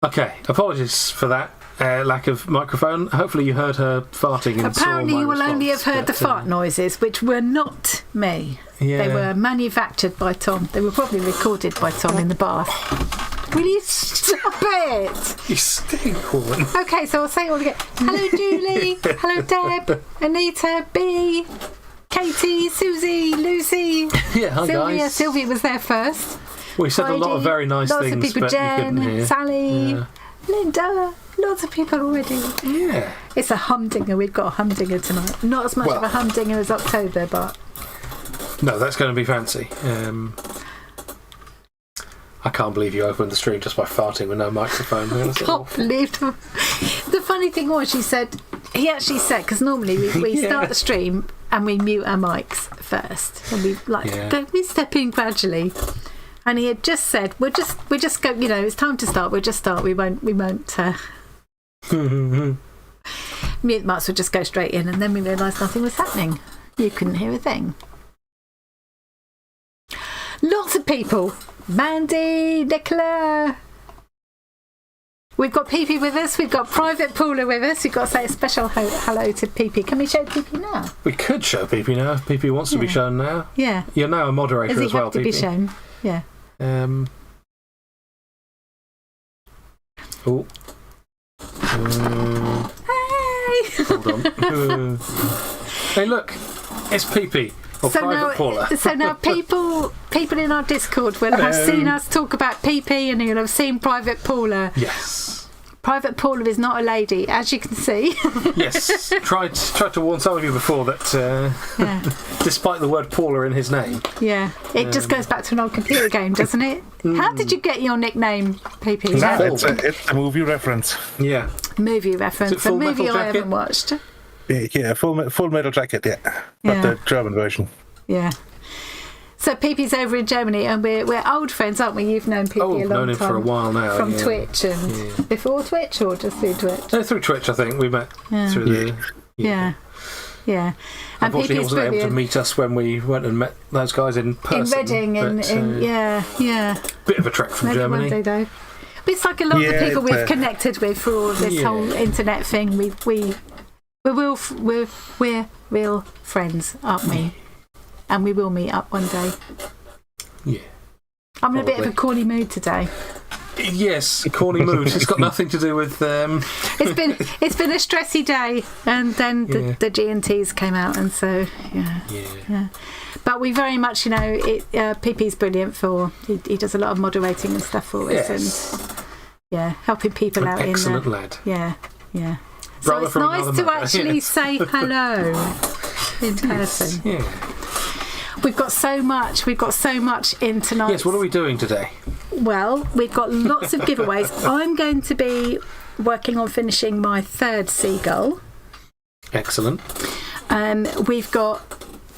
Okay, apologies for that lack of microphone. Hopefully you heard her farting and apparently you will response, only have heard the fart noises, which were not me. Yeah. They were manufactured by Tom. They were probably recorded by Tom in the bath. Will you stop it? You stink, woman. Okay, so I'll say it all again. Hello, Julie. Hello, Deb. Anita. B. Katie. Susie. Lucy. Yeah, hi Sylvia. guys. Sylvia was there first. We said Heidi, a lot of very nice lots things, of people. but Jen, you couldn't hear. Sally, Linda. Lots of people already. Yeah. It's a humdinger. We've got a humdinger tonight. Not as much of a humdinger as October, but... No, that's going to be fancy. I can't believe you opened the stream just by farting with no microphone. I can't believe it. The funny thing was, he actually said, because normally we start the stream and we mute our mics first. And we step in gradually. And he had just said, we'll just go, it's time to start, we'll just start. We won't mute the mics, we'll just go straight in. And then we realised nothing was happening. You couldn't hear a thing. Lots of people. Mandy, Nicola. We've got PP with us. We've got Private Pooler with us. We've got to say a special hello to PP. Can we show PP now? We could show PP now if PP wants to be shown now. Yeah. You're now a moderator as well, PP. Does he have to be shown? Yeah. Oh. Hey! Hold on. Hey, look. It's PP. So now people in our Discord will have seen us talk about PP and you'll have seen Private Pooler. Yes. Private Pooler is not a lady, as you can see. Yes. Tried to warn some of you before that despite the word Paula in his name. Yeah. It just goes back to an old computer game, doesn't it? How did you get your nickname, PP? It's a movie reference. Yeah. Movie reference. A movie I haven't watched. Yeah, Full Metal Jacket, Not the German version. Yeah. So PP's over in Germany and we're old friends, aren't we? You've known PP a long time. Known him for a while now. From Twitch and before Twitch or just through Twitch? No, through Twitch, I think. We met through the... Yeah. And unfortunately, he PP's wasn't brilliant. able to meet us when we went and met those guys in person. In Reading, Bit of a trek from Maybe Germany. One day, though. But it's like a lot of the people we've connected with for all this whole internet thing. We're real friends, aren't we? And we will meet up one day. Yeah. I'm in a bit of a corny mood today. Yes, corny mood. It's got nothing to do with. It's been a stressy day, and then the G&Ts came out, and so yeah. But we very much, PP's brilliant for. He does a lot of moderating and stuff for us, and helping people out. Excellent lad. Yeah. So it's nice to actually say hello in person. Yeah. We've got so much in tonight. Yes, what are we doing today? Well, we've got lots of giveaways. I'm going to be working on finishing my third seagull. Excellent. We've got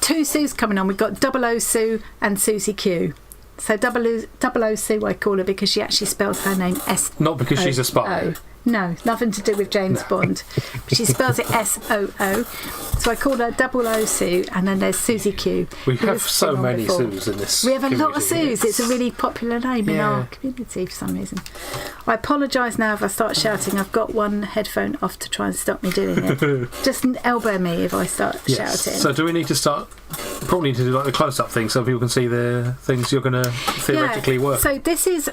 2 Sues coming on. We've got 00 Sue and Susie Q. So 00 Sue I call her because she actually spells her name S. Not because she's a spy. No, nothing to do with James Bond. But she spells it SOO. So I call her 00 Sue, and then there's Susie Q. We have so many Sues in this. We have a lot of community. Sues. It's a really popular name in our community for some reason. I apologise now if I start shouting. I've got one headphone off to try and stop me doing it. Just elbow me if I start shouting. So do we need to start? Probably need to do like the close-up thing so people can see the things you're going to theoretically work. So this is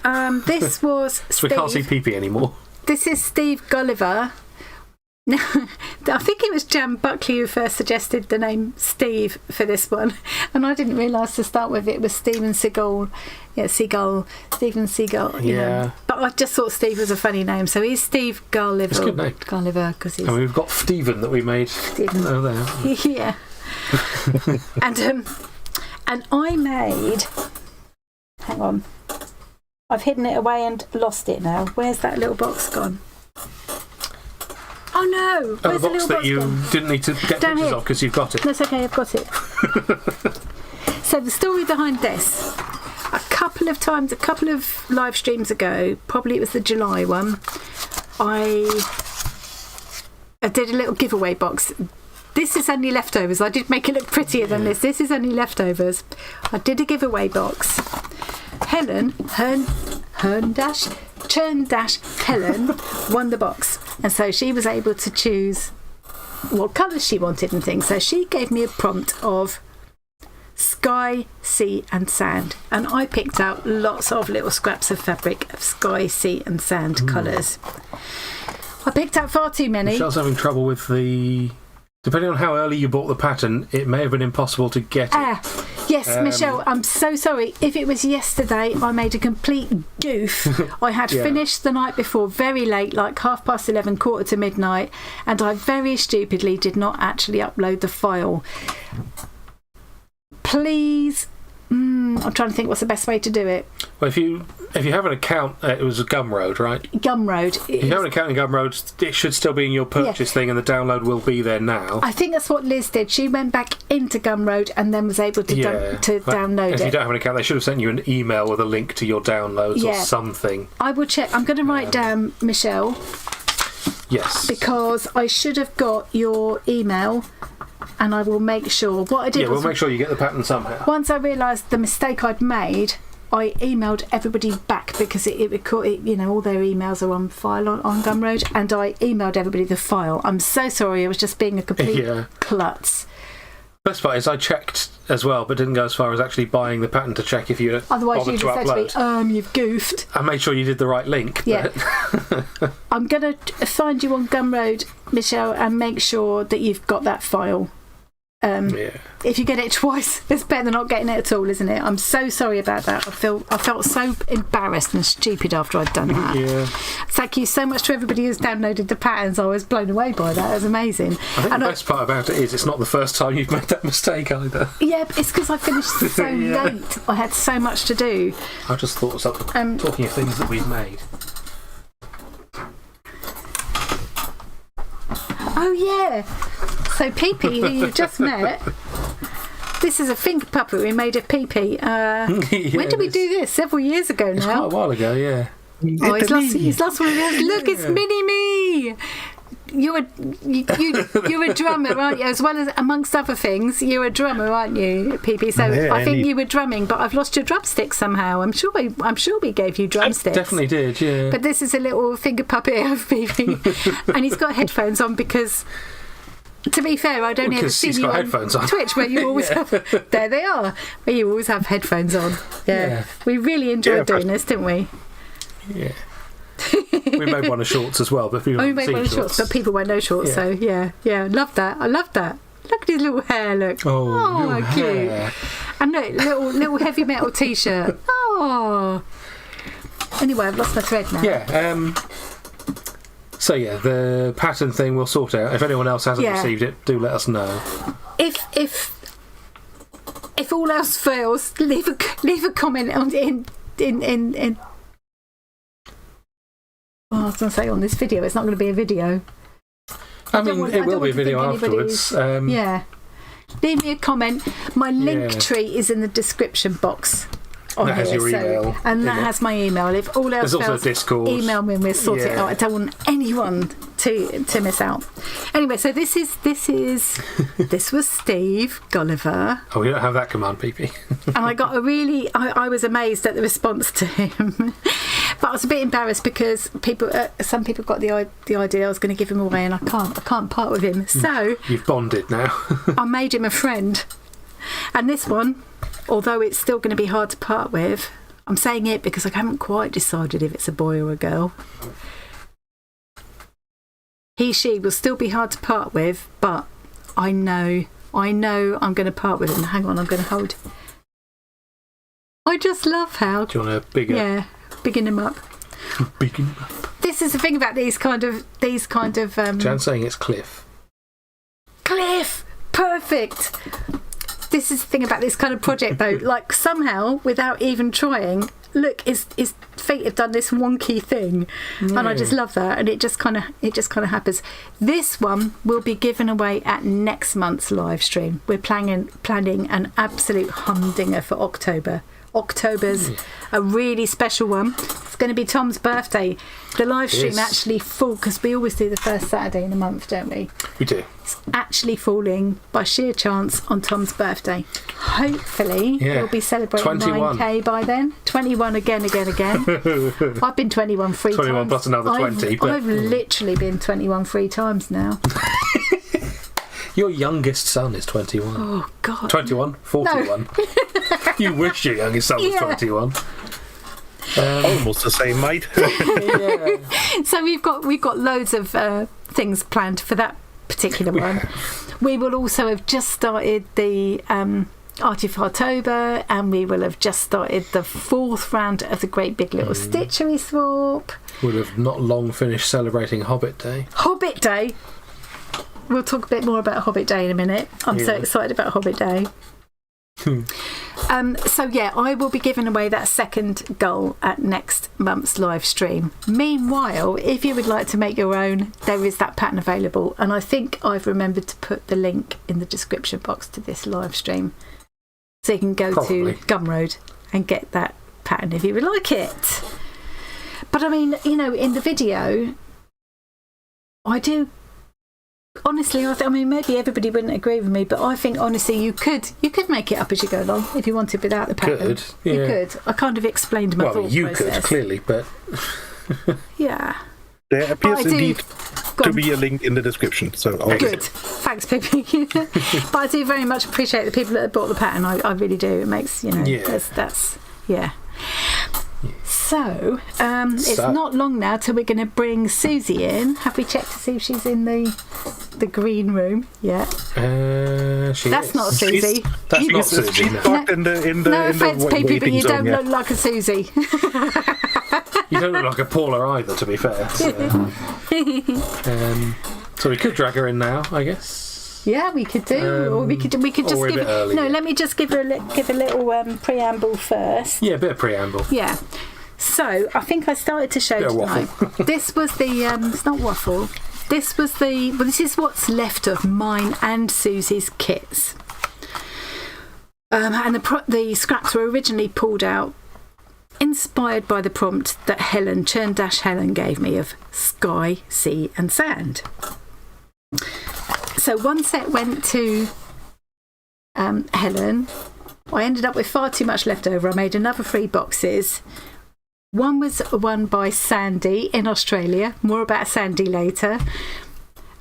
this was so we can't see PP anymore. This is Steve Gulliver. I think it was Jan Buckley who first suggested the name Steve for this one, and I didn't realise to start with it was Steven Seagull. Seagull, Steven Seagull. You know. But I just thought Steve was a funny name, so he's Steve Gulliver. It's a good name. Gulliver, because he's. And we've got Stephen that we made. Stephen. Oh, there. Yeah. And I made. Hang on. I've hidden it away and lost it now. Where's that little box gone? Oh no! Oh, Where's the the box little that box you gone? didn't need to get Down pictures here. of because you've got it. That's okay, I've got it. So the story behind this, a couple of live streams ago, probably it was the July one, I did a little giveaway box. This is only leftovers. I did make it look prettier than this. This is only leftovers. I did a giveaway box. Helen, Helen won the box. And so she was able to choose what colours she wanted and things. So she gave me a prompt of sky, sea and sand. And I picked out lots of little scraps of fabric of sky, sea and sand colours. I picked out far too many. Michelle's having trouble with the... Depending on how early you bought the pattern, it may have been impossible to get it. Yes, Michelle, I'm so sorry. If it was yesterday, I made a complete goof. I had finished the night before very late, like 11:30, quarter to midnight, and I very stupidly did not actually upload the file. Please... I'm trying to think what's the best way to do it. Well, if you have an account, it was a Gumroad, right? Gumroad. If you have an account in Gumroad, it should still be in your purchase thing, and the download will be there now. I think that's what Liz did. She went back into Gumroad and then was able to download it. If you don't have an account, they should have sent you an email with a link to your downloads or something. I will check. I'm going to write down Michelle. Yes. Because I should have got your email. And I will make sure. What I did was... we'll make sure you get the pattern somehow. Once I realised the mistake I'd made, I emailed everybody back because it all their emails are on file on Gumroad, and I emailed everybody the file. I'm so sorry, I was just being a complete klutz. Best part is I checked as well, but didn't go as far as actually buying the pattern to check if you otherwise bothered you'd to have upload. said to me, you've goofed. I made sure you did the right link. Yeah. I'm going to find you on Gumroad, Michelle, and make sure that you've got that file. If you get it twice, it's better than not getting it at all, isn't it? I'm so sorry about that. I felt so embarrassed and stupid after I'd done that. Thank you so much to everybody who's downloaded the patterns. I was blown away by that. It was amazing. I think the best part about it is it's not the first time you've made that mistake either. Yeah, it's because I finished so late. I had so much to do. I just thought of something. Talking of things that we've made. Oh yeah. So Pee-Pee, who you've just met, this is a finger puppet we made of Pee-Pee. When did we do this? Several years ago now. It's quite a while ago, yeah. Oh, his last one. Look, it's Mini Me. You're a drummer, aren't you? As well as, amongst other things, you're a drummer, aren't you, Pee-Pee? So I think you were drumming, but I've lost your drumstick somehow. I'm sure we gave you drumsticks. Definitely did, yeah. But this is a little finger puppet of Pee-Pee, and he's got headphones on because. To be fair, I'd only ever seen you on Twitch, where you always have. There they are, where you always have headphones on. Yeah. We really enjoyed doing this, didn't we? Yeah. We made one of shorts as well, but people we made one of shorts, but people wear no shorts. So yeah, love that. I love that. Look at his little hair. Look. Oh, cute. Hair. And look, little heavy metal t-shirt. Oh. Anyway, I've lost my thread now. Yeah. So yeah, the pattern thing we'll sort out. If anyone else hasn't received it, do let us know. If all else fails, leave a comment on in. I was going to say on this video. It's not going to be a video. I mean, it will be a video afterwards. Leave me a comment. My link tree is in the description box. That has your email. And that has my email. If all else fails, also Discord. Email me and we'll sort it out. I don't want anyone to miss out. Anyway, so this was Steve Gulliver. Oh, we don't have that command, PP. And I got I was amazed at the response to him. But I was a bit embarrassed because some people got the idea I was going to give him away, and I can't part with him. So you've bonded now. I made him a friend. And this one, although it's still going to be hard to part with, I'm saying it because I haven't quite decided if it's a boy or a girl. She will still be hard to part with, but I know I'm going to part with him. Hang on, I'm going to hold. I just love how. Do you want to biggin him up? Biggin him up. This is the thing about these kind of. Jan's saying it's Cliff. Cliff, perfect. This is the thing about this kind of project, though. Like somehow, without even trying, look, his feet have done this wonky thing, and I just love that. And it just kind of happens. This one will be given away at next month's live stream. We're planning an absolute humdinger for October. October's a really special one. It's going to be Tom's birthday. The live stream actually fall, because we always do the first Saturday in the month, don't we? We do. It's actually falling by sheer chance on Tom's birthday. Hopefully we'll be celebrating 21. 9k by then. 21 again. I've been 21 3 times. 21 plus another 20. I've literally been 21 3 times now. Your youngest son is 21. Oh, God. 21? 41? No. You wish your youngest son was 21. Almost the same, mate. So we've got loads of things planned for that particular one. We will also have just started the Arty Fartober, and we will have just started the 4th round of the Great Big Little Stitchery Swap. We'll have not long finished celebrating Hobbit Day. Hobbit Day! We'll talk a bit more about Hobbit Day in a minute. I'm so excited about Hobbit Day. So I will be giving away that second goal at next month's live stream. Meanwhile, if you would like to make your own, there is that pattern available, and I think I've remembered to put the link in the description box to this live stream, so you can go to Gumroad and get that pattern if you would like it. But I mean, in the video, I do. Honestly, I mean, maybe everybody wouldn't agree with me, but I think honestly you could make it up as you go along if you wanted without the pattern. You could. I kind of explained my thought process. Well, you could clearly, but yeah. There appears indeed to be a link in the description. So good. Thanks, Pippi. But I do very much appreciate the people that have bought the pattern. I really do. It makes that's. So it's not long now till we're going to bring Susie in. Have we checked to see if she's in the green room yet? That's not Susie. That's not Susie. No offence, Pippi, but you don't look like a Susie. You don't look like a Paula either, to be fair. So we could drag her in now, I guess. Yeah, we could do, or we could just give. No, let me just give a little preamble first. Yeah, a bit of preamble. Yeah. So I think I started to show tonight. This was the. It's not waffle. This was the. Well, this is what's left of mine and Susie's kits. And the scraps were originally pulled out, inspired by the prompt that Helen gave me of sky, sea, and sand. So one set went to Helen. I ended up with far too much left over. I made another 3 boxes. One was won by Sandy in Australia. More about Sandy later.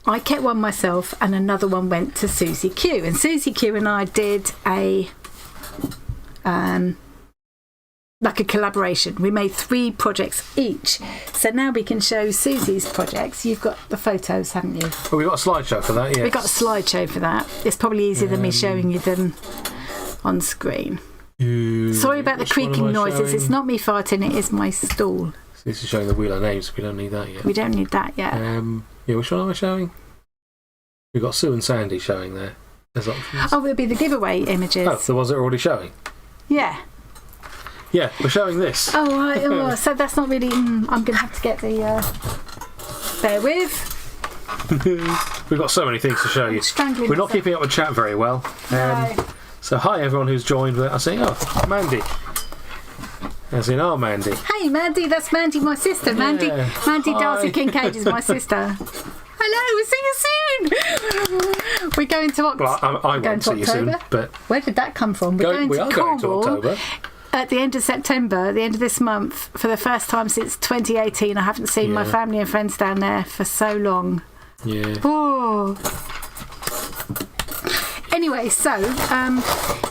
I kept one myself, and another one went to Susie Q. And Susie Q and I did a collaboration. We made 3 projects each. So now we can show Susie's projects. You've got the photos, haven't you? Well, we've got a slideshow for that, yes. We've got a slideshow for that. It's probably easier than me showing you them on screen. Sorry about the creaking noises. Showing? It's not me farting, it is my stool. So this is showing the wheel of names. We don't need that yet. We don't need that yet. Which one am I showing? We've got Sue and Sandy showing there as options. Oh, it'll be the giveaway images. Oh, the ones that are already showing? Yeah. Yeah, we're showing this. Oh, right. Oh, so that's not really... I'm going to have to get the... bear with. We've got so many things to show you. We're not keeping up with chat very well. No. So hi everyone who's joined. I see, Mandy. As in our Mandy. Hey Mandy, that's Mandy, my sister. Mandy Darcy Kincaid is my sister. Hello, we'll see you soon. We're going to October. Well, I won't see you soon, but where did that come from? We are going to October. At the end of September, the end of this month, for the first time since 2018, I haven't seen my family and friends down there for so long. Yeah. Oh. Anyway, so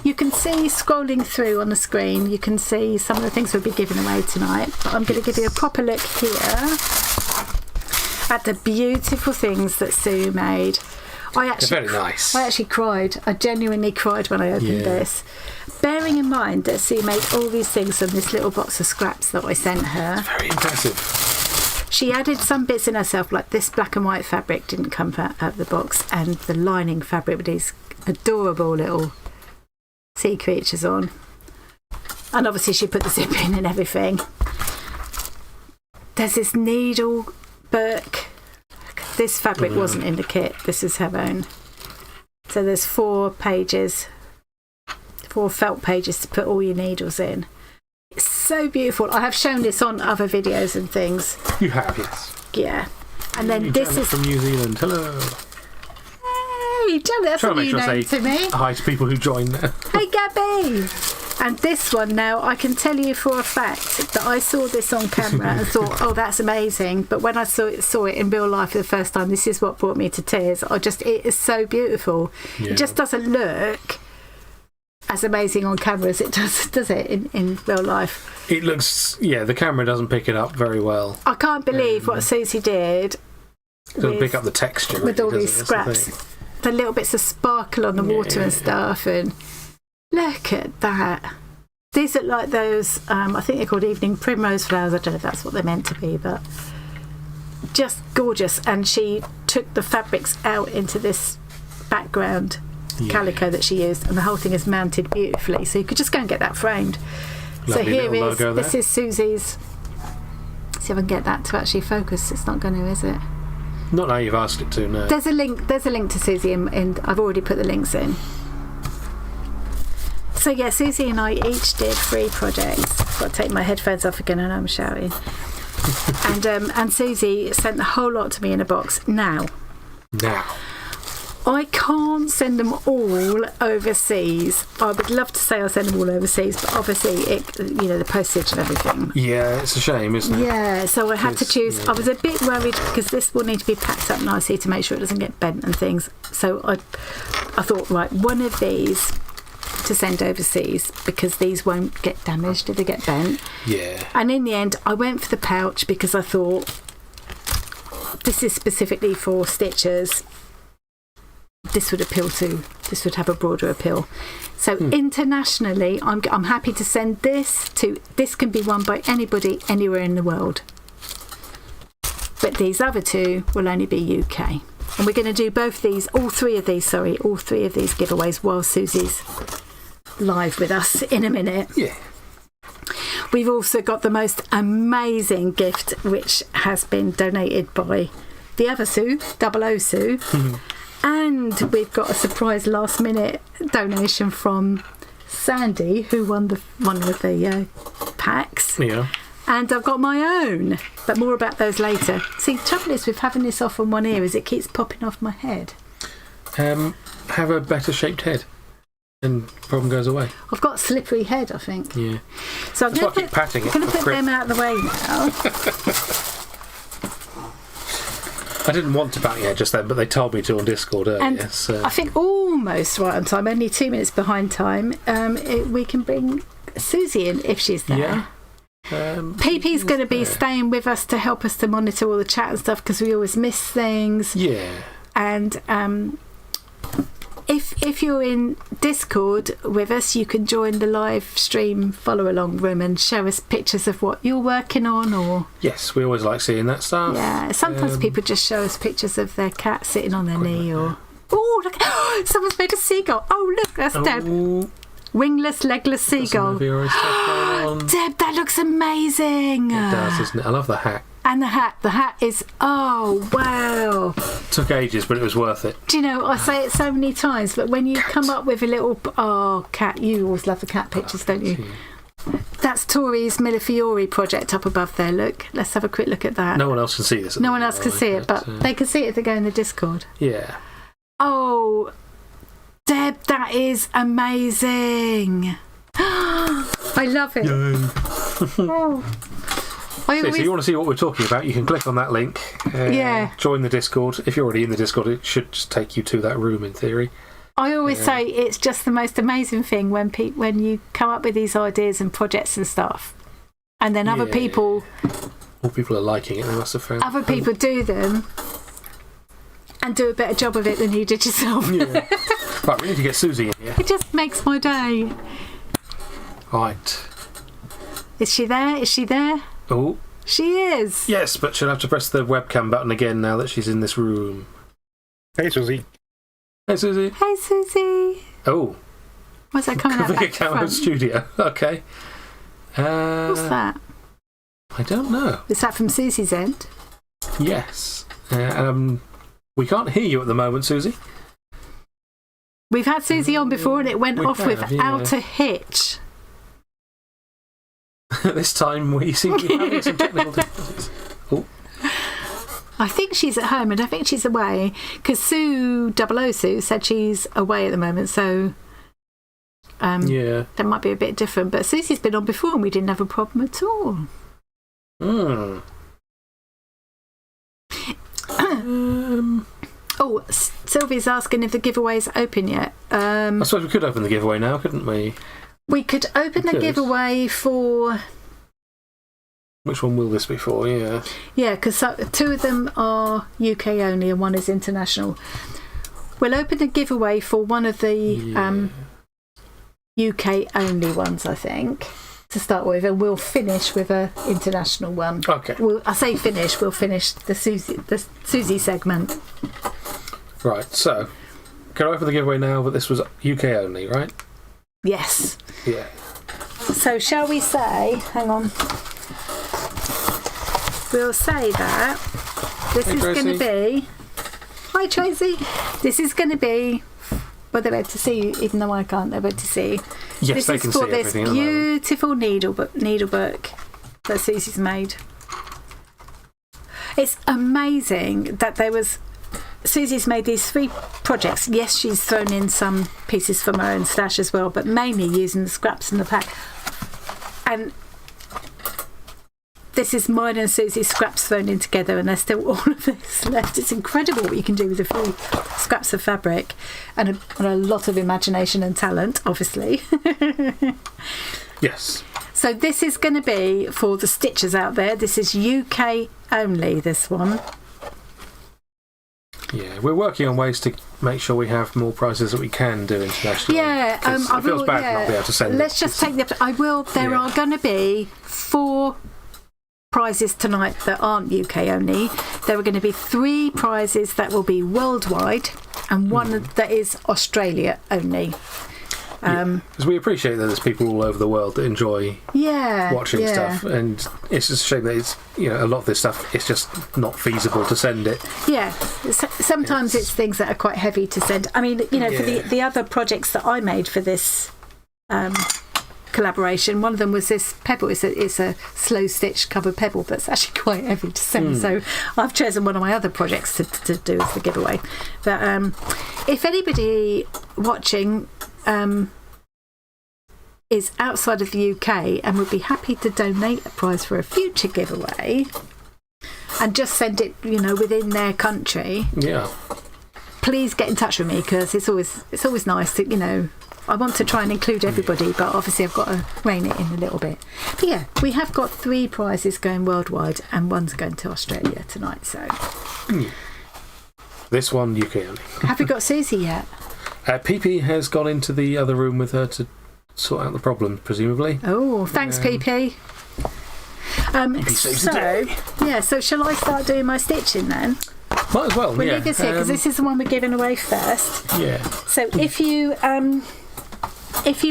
you can see scrolling through on the screen, you can see some of the things we'll be giving away tonight. But I'm going to give you a proper look here at the beautiful things that Sue made. They're very nice. I actually cried. I genuinely cried when I opened this. Bearing in mind that Sue made all these things from this little box of scraps that I sent her. It's very impressive. She added some bits in herself, like this black and white fabric didn't come out of the box, and the lining fabric with these adorable little sea creatures on. And obviously she put the zip in and everything. There's this needle book. This fabric wasn't in the kit. This is her own. So there's 4 pages, 4 felt pages to put all your needles in. It's so beautiful. I have shown this on other videos and things. You have, yes. Yeah. And then this is from New Zealand. Hello. Hey, Janet, that's a new name to me. Hi to people who join now. Hey, Gabby. And this one now, I can tell you for a fact that I saw this on camera and thought, oh, that's amazing. But when I saw it in real life for the first time, this is what brought me to tears. It is so beautiful. Yeah. It just doesn't look as amazing on camera as it does it in real life. It looks, the camera doesn't pick it up very well. I can't believe what Susie did. Doesn't pick up the texture. With all these scraps. The little bits of sparkle on the water and stuff, and look at that. These look like those, I think they're called evening primrose flowers. I don't know if that's what they're meant to be, but just gorgeous. And she took the fabrics out into this background calico that she used, and the whole thing is mounted beautifully. So you could just go and get that framed. Lovely. So here this is Susie's. See if I can get that to actually focus. It's not going to, is it? Not now you've asked it to, no. There's a link to Susie, and I've already put the links in. So yeah, Susie and I each did 3 projects. I've got to take my headphones off again, and I'm shouting. And Susie sent the whole lot to me in a box. Now, I can't send them all overseas. I would love to say I send them all overseas, but obviously, the postage and everything. Yeah, it's a shame, isn't it? Yeah, so I had to choose. I was a bit worried because this will need to be packed up nicely to make sure it doesn't get bent and things. So I thought, right, one of these to send overseas because these won't get damaged if they get bent. Yeah. And in the end, I went for the pouch because I thought this is specifically for stitchers. This would have a broader appeal. So internationally, I'm happy to send this can be won by anybody anywhere in the world. But these other 2 will only be UK. And we're going to do all three of these giveaways while Susie's live with us in a minute. Yeah. We've also got the most amazing gift, which has been donated by the other Sue, 00 Sue. And we've got a surprise last minute donation from Sandy, who won one of the packs. Yeah. And I've got my own, but more about those later. See, the trouble is with having this off on one ear is it keeps popping off my head. Have a better shaped head, and the problem goes away. I've got a slippery head, I think. Yeah. So I'm going to put them out of the way now. I didn't want to bat your head just then, but they told me to on Discord earlier. And so. I think almost right on time, only 2 minutes behind time. We can bring Susie in if she's there. Yeah. PP's going to be staying with us to help us to monitor all the chat and stuff because we always miss things. Yeah. And if you're in Discord with us, you can join the live stream follow along room and show us pictures of what you're working on. Or yes, we always like seeing that stuff. Yeah, sometimes people just show us pictures of their cat sitting on their knee or look, someone's made a seagull. Oh look, that's Deb. Wingless, legless seagull. Deb, that looks amazing. It does, doesn't it? I love the hat. And the hat is, oh wow. Took ages, but it was worth it. Do you know, I say it so many times, but when you come up with a little, cat, you always love the cat pictures, don't you? That's Tori's Millefiori project up above there, look. Let's have a quick look at that. No one else can see this. No one else can see it, but they can see it if they go in the Discord. Yeah. Oh, Deb, that is amazing. I love it. Oh. So you want to see what we're talking about, you can click on that link. Join the Discord. If you're already in the Discord, it should just take you to that room in theory. I always say it's just the most amazing thing when you come up with these ideas and projects and stuff. And then other people... More people are liking it, they must have found. Other people do them and do a better job of it than you did yourself. Yeah. Right, we need to get Susie in here. It just makes my day. Right. Is she there? Oh. She is. Yes, but she'll have to press the webcam button again now that she's in this room. Hey, Susie. Hey, Susie. Hey, Susie. Oh. Where's that coming out? Camo Studio. Okay. What's that? I don't know. Is that from Susie's end? Yes. We can't hear you at the moment, Susie. We've had Susie on before and it went off without a hitch. This time we seem to be having some technical difficulties. Oh. I think she's at home. I don't think she's away because Sue said she's away at the moment, so that might be a bit different. But Susie's been on before and we didn't have a problem at all. Sylvie's asking if the giveaway's open yet. I suppose we could open the giveaway now, couldn't we? We could open the giveaway for... Which one will this be for? Yeah. Yeah, because 2 of them are UK only and 1 is international. We'll open the giveaway for one of the UK only ones, I think, to start with, and we'll finish with an international one. Okay. I say finish, we'll finish the Susie segment. Right, so, can I open the giveaway now, but this was UK only, right? Yes. Yeah. So shall we say, hang on, we'll say that this is going to be, hi Tracy, this is going to be, well they're able to see you, even though I can't, they're able to see. Yes, they can see everything. This is for this beautiful needlebook that Susie's made. It's amazing that Susie's made these 3 projects. Yes, she's thrown in some pieces from her own stash as well, but mainly using the scraps in the pack. And this is mine and Susie's scraps thrown in together, and there's still all of this left. It's incredible what you can do with a few scraps of fabric and a lot of imagination and talent, obviously. Yes. So this is going to be for the stitchers out there. This is UK only, this one. Yeah, we're working on ways to make sure we have more prizes that we can do internationally. Yeah, it feels bad to not be able to send. Let's just take the. I will. There are going to be 4 prizes tonight that aren't UK only. There are going to be 3 prizes that will be worldwide, and 1 that is Australia only. Because we appreciate that there's people all over the world that enjoy watching stuff, and it's just a shame that it's a lot of this stuff it's just not feasible to send it. Yeah, sometimes it's things that are quite heavy to send. I mean, for the other projects that I made for this collaboration, one of them was this pebble. It's a slow stitch covered pebble that's actually quite heavy to send. So I've chosen one of my other projects to do as the giveaway. But if anybody watching is outside of the UK and would be happy to donate a prize for a future giveaway and just send it within their country, please get in touch with me, because it's always nice to I want to try and include everybody, but obviously I've got to rein it in a little bit. But yeah, we have got 3 prizes going worldwide and 1's going to Australia tonight. So this one UK only. Have we got Susie yet? PP has gone into the other room with her to sort out the problem, presumably. Oh, thanks, PP. So shall I start doing my stitching then? Might as well. We'll leave this here because this is the one we're giving away first. Yeah. So if you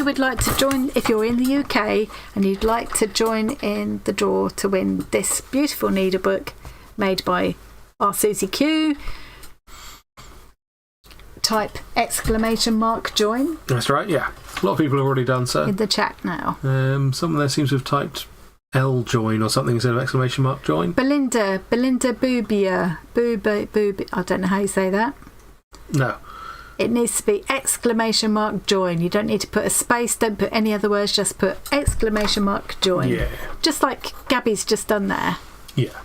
would like to join, if you're in the UK and you'd like to join in the draw to win this beautiful needlebook made by our Susie Q, type !join. That's right, yeah. A lot of people have already done so. In the chat now. Someone there seems to have typed !join or something instead of !join. Belinda Boobia. Boob, I don't know how you say that. No. It needs to be !join. You don't need to put a space, don't put any other words, just put !join. Yeah. Just like Gabby's just done there. Yeah.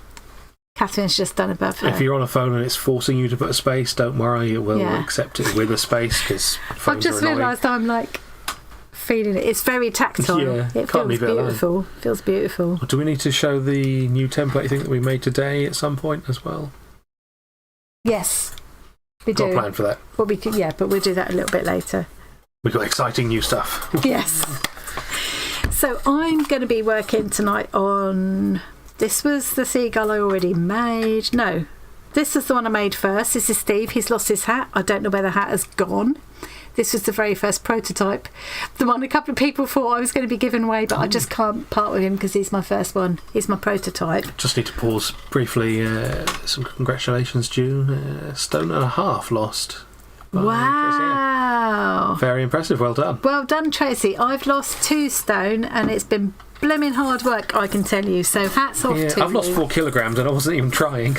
Catherine's just done above her. If you're on a phone and it's forcing you to put a space, don't worry, it will accept it with a space, because I've just realised I'm feeling it. It's very tactile. Yeah, it feels beautiful. Feels beautiful. Do we need to show the new template thing that we made today at some point as well? Yes, we do. Got a plan for that. Well, but we'll do that a little bit later. We've got exciting new stuff. Yes. So I'm going to be working tonight on... This was the seagull I already made. No, this is the one I made first. This is Steve. He's lost his hat. I don't know where the hat has gone. This was the very first prototype. The one a couple of people thought I was going to be giving away, but I just can't part with him because he's my first one. He's my prototype. Just need to pause briefly. Some congratulations, June. Stone and a half lost. Wow. Very impressive. Well done. Well done, Tracy. I've lost 2 stone and it's been blooming hard work, I can tell you. So hats off to you. I've lost 4 kilograms and I wasn't even trying.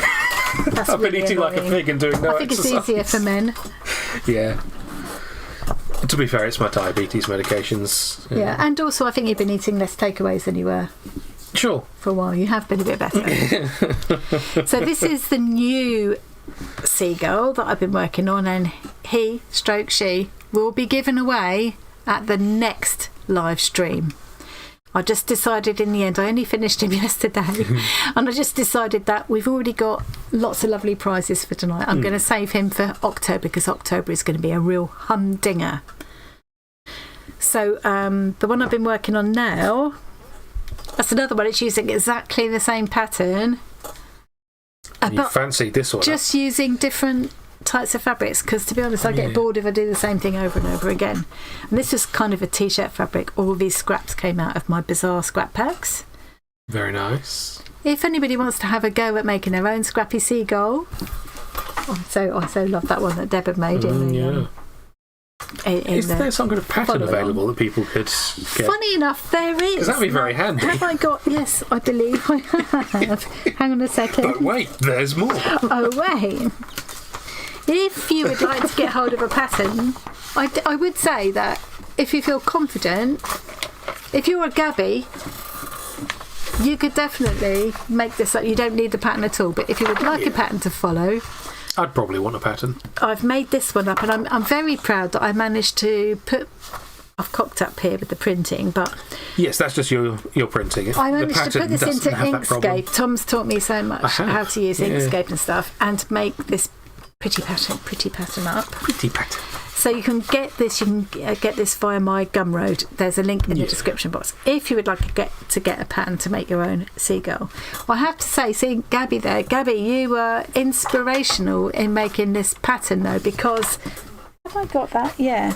That's I've been really eating annoying. like a pig and doing no I think exercise. it's easier for men. Yeah. To be fair, it's my diabetes medications. Yeah, and also I think you've been eating less takeaways than you were. Sure. For a while. You have been a bit better. So this is the new seagull that I've been working on, and she will be given away at the next live stream. I just decided in the end, I only finished him yesterday, and I just decided that we've already got lots of lovely prizes for tonight. I'm going to save him for October, because October is going to be a real humdinger. So the one I've been working on now, that's another one. It's using exactly the same pattern. You fancied this one? Just using different types of fabrics, because to be honest I get bored if I do the same thing over and over again. And this was kind of a t-shirt fabric. All these scraps came out of my Bazaar scrap packs. Very nice. If anybody wants to have a go at making their own Scrappy Seagull, I so love that one that Deb had made is there some kind of pattern available that people could get? Funny enough, there is. Because that would be very handy. Have I got? Yes, I believe I have. Hang on a second. But wait, there's more. Oh wait. If you would like to get hold of a pattern, I would say that if you feel confident, if you're a Gabby, you could definitely make this up. You don't need the pattern at all, but if you would like a pattern to follow, I'd probably want a pattern. I've made this one up, and I'm very proud that I managed to put. I've cocked up here with the printing, but yes, that's just your printing. I managed to put this into Inkscape. Tom's taught me so much how to use Inkscape and stuff, and to make this pretty pattern up. Pretty pattern. So you can get this. You can get this via my Gumroad. There's a link in the description box if you would like to get a pattern to make your own seagull. Well, I have to say, seeing Gabby there, Gabby, you were inspirational in making this pattern, though, because have I got that? Yeah.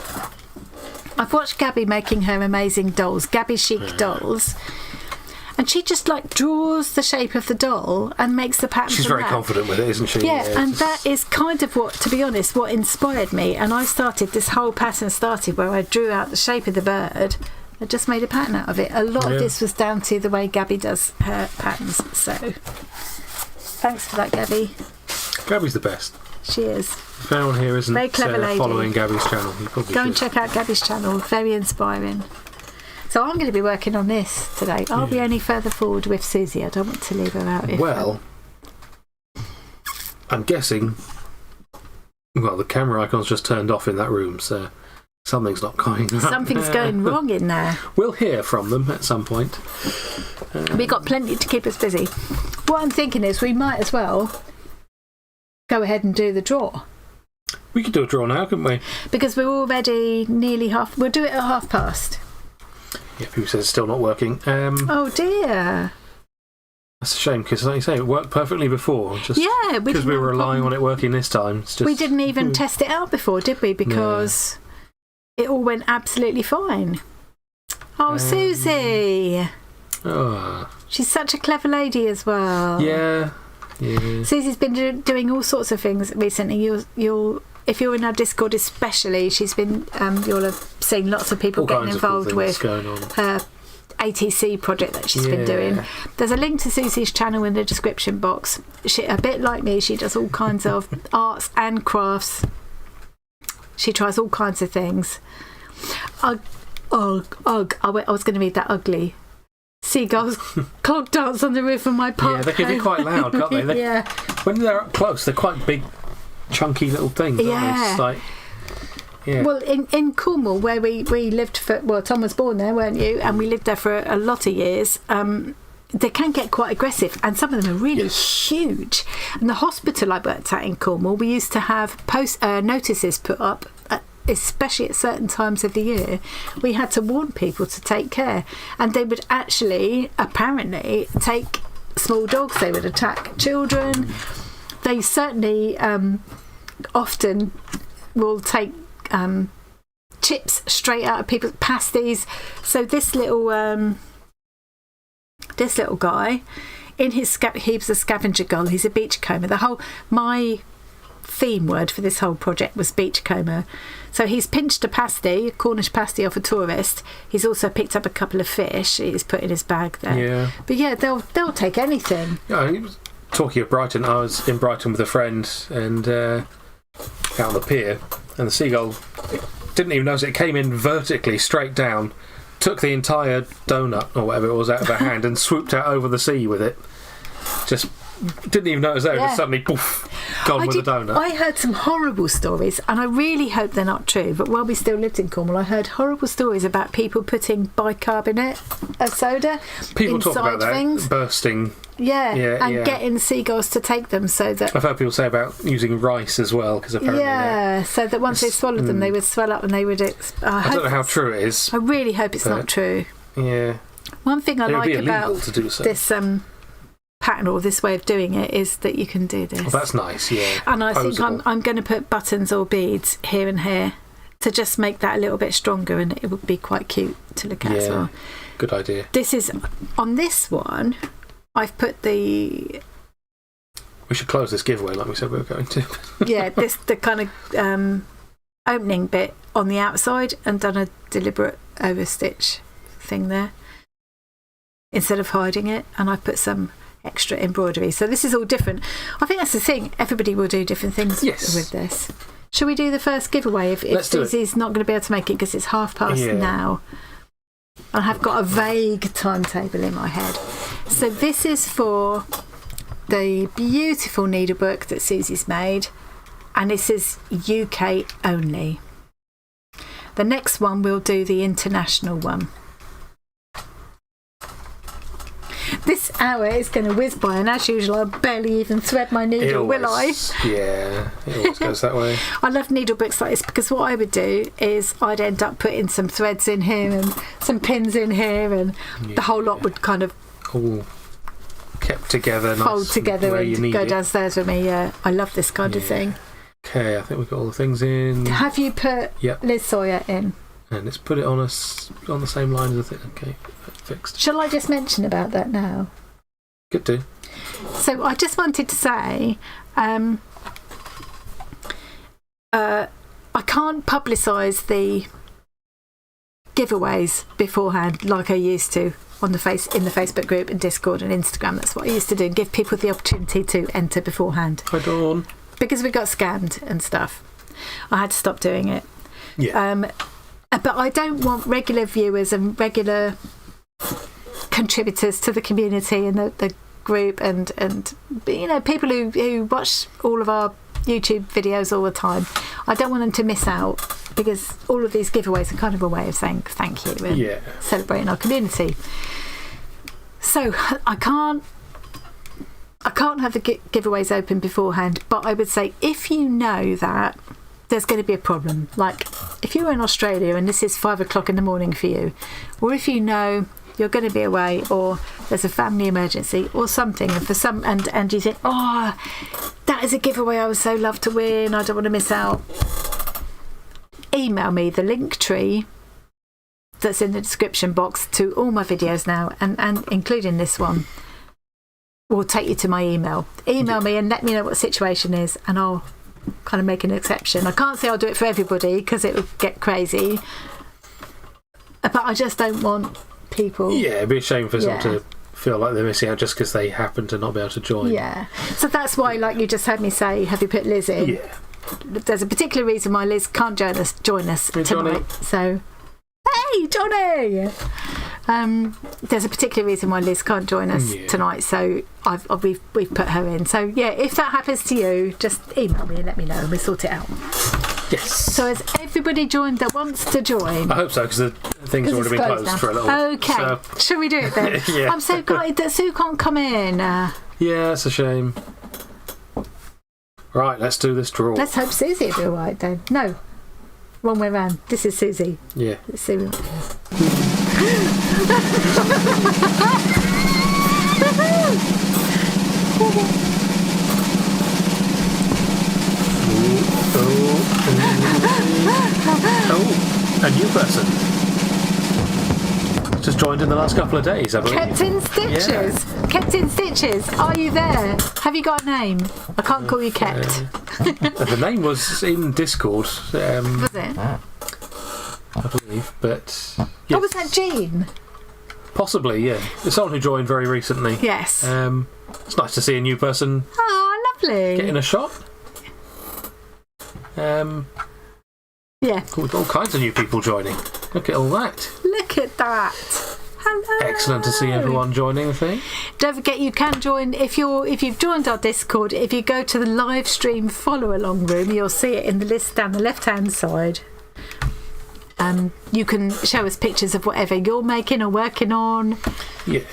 I've watched Gabby making her amazing dolls, Gabby Chic dolls. And she just draws the shape of the doll and makes the pattern. She's very confident with it, isn't she? Yeah, and that is kind of what, to be honest, what inspired me. And I started, this whole pattern started where I drew out the shape of the bird. I just made a pattern out of it. A lot of this was down to the way Gabby does her patterns. So thanks for that, Gabby. Gabby's the best. She is. If anyone here isn't very clever lady. Following Gabby's channel, you probably go and check out Gabby's channel. Very inspiring. So I'm going to be working on this today. I'll be only further forward with Susie. I don't want to leave her out. Well, I'm guessing. Well, the camera icon's just turned off in that room, so something's not going right. Something's going wrong in there. We'll hear from them at some point. We've got plenty to keep us busy. What I'm thinking is we might as well go ahead and do the draw. We could do a draw now, couldn't we? Because we're already nearly half. We'll do it at 1:30. Yeah, people say it's still not working. Oh dear. That's a shame, because like you say, it worked perfectly before. Just because we were relying on it working this time. It's just, we didn't even test it out before, did we? Because it all went absolutely fine. Oh, Susie. Oh. She's such a clever lady as well. Yeah. Susie's been doing all sorts of things recently. You'll if you're in our Discord especially, she's been you'll have seen lots of people getting involved with her ATC project that she's been doing. There's a link to Susie's channel in the description box. She, a bit like me, she does all kinds of arts and crafts. She tries all kinds of things. I was going to read that ugly. Seagulls clog dance on the roof of my park. Yeah, they can be quite loud, can't they? When they're up close, they're quite big, chunky little things. Aren't they? Well, in Cornwall, where we lived for, Tom was born there, weren't you? And we lived there for a lot of years. They can get quite aggressive, and some of them are really huge. And the hospital I worked at in Cornwall, we used to have notices put up, especially at certain times of the year. We had to warn people to take care, and they would actually, apparently, take small dogs. They would attack children. They certainly often will take chips straight out of people's pasties. So this little guy, in his he was a scavenger gull. He's a beachcomber. My theme word for this whole project was beachcomber. So he's pinched a Cornish pasty off a tourist. He's also picked up a couple of fish. He's put in his bag there. Yeah. But yeah, they'll take anything. Yeah, talking of Brighton, I was in Brighton with a friend and out on the pier, and the seagull didn't even notice it. Came in vertically straight down, took the entire donut or whatever it was out of her hand and swooped out over the sea with it. Just didn't even notice there. Just suddenly, poof, gone with the donut. I heard some horrible stories, and I really hope they're not true, but while we still lived in Cornwall, I heard horrible stories about people putting bicarbonate of soda people talk inside about that, things. bursting. Getting seagulls to take them so that... I've heard people say about using rice as well, because apparently... Yeah, so that once they swallowed them, they would swell up and they would... I don't know how true it is. I really hope it's not true. Yeah. One thing I like about to do so. This pattern or this way of doing it is that you can do this. Oh, that's nice, yeah. And I think I'm going to put buttons or beads here and here to just make that a little bit stronger, and it would be quite cute to look at as well. Good idea. This is... On this one... I've put the... We should close this giveaway like we said we were going to. the kind of opening bit on the outside and done a deliberate overstitch thing there instead of hiding it, and I've put some extra embroidery. So this is all different. I think that's the thing. Everybody will do different things with this. Shall we do the first giveaway if Susie's not going to be able to make it because it's past now? I have got a vague timetable in my head. So this is for the beautiful needlebook that Susie's made, and this is UK only. The next one we'll do the international one. This hour is going to whiz by, and as usual I'll barely even thread my needle, will I? Yeah, it always goes that way. I love needle books like this because what I would do is I'd end up putting some threads in here and some pins in here, and the whole lot would kind of all kept together, fold together and go downstairs with me. Yeah, I love this kind of thing. Okay, I think we've got all the things in. Have you put Liz Sawyer in? And let's put it on the same line as the thing. Okay, fixed. Shall I just mention about that now? Could do. So I just wanted to say, I can't publicise the giveaways beforehand like I used to in the Facebook group and Discord and Instagram. That's what I used to do, and give people the opportunity to enter beforehand. Hi, Dawn. Because we got scammed and stuff, I had to stop doing it. Yeah. But I don't want regular viewers and regular contributors to the community and the group and people who watch all of our YouTube videos all the time. I don't want them to miss out, because all of these giveaways are kind of a way of saying thank you and celebrating our community. So I can't have the giveaways open beforehand, but I would say if you know that there's going to be a problem, like if you're in Australia and this is 5 o'clock in the morning for you, or if you know you're going to be away or there's a family emergency or something, and you think, that is a giveaway I would so love to win, I don't want to miss out, email me the linktree that's in the description box to all my videos now, and including this one will take you to my email me and let me know what the situation is, and I'll kind of make an exception. I can't say I'll do it for everybody because it would get crazy, but I just don't want people... Yeah, it'd be a shame for someone to feel like they're missing out just because they happen to not be able to join. Yeah, so that's why, like you just heard me say, have you put Liz in? Yeah. There's a particular reason why Liz can't join us hey, tonight. Johnny. So, hey, Johnny! There's a particular reason why Liz can't join us tonight, so we've put her in. So yeah, if that happens to you, just email me and let me know, and we'll sort it out. Yes. So has everybody joined that wants to join? I hope so, because the thing's already been closed for a little. Okay, so. Shall we do it then? Yeah. I'm so gutted that Sue can't come in. Yeah, it's a shame. Right, let's do this draw. Let's hope Susie will be alright then. No, wrong way round. This is Susie. Yeah. Sue. new person. Just joined in the last couple of days, I believe. Captain Stitches. Yeah. Captain Stitches, are you there? Have you got a name? I can't call you Kept. The name was in Discord. Was it? I believe, but... Yes. Oh, was that Jean? Possibly, yeah. It's someone who joined very recently. Yes. It's nice to see a new person Oh, lovely. get in a shot. Yeah. With all kinds of new people joining. Look at all that. Look at that. Hello. Excellent to see everyone joining the thing. Don't forget you can join if you've joined our Discord. If you go to the live stream follow along room, you'll see it in the list down the left hand side. You can show us pictures of whatever you're making or working on. Yeah.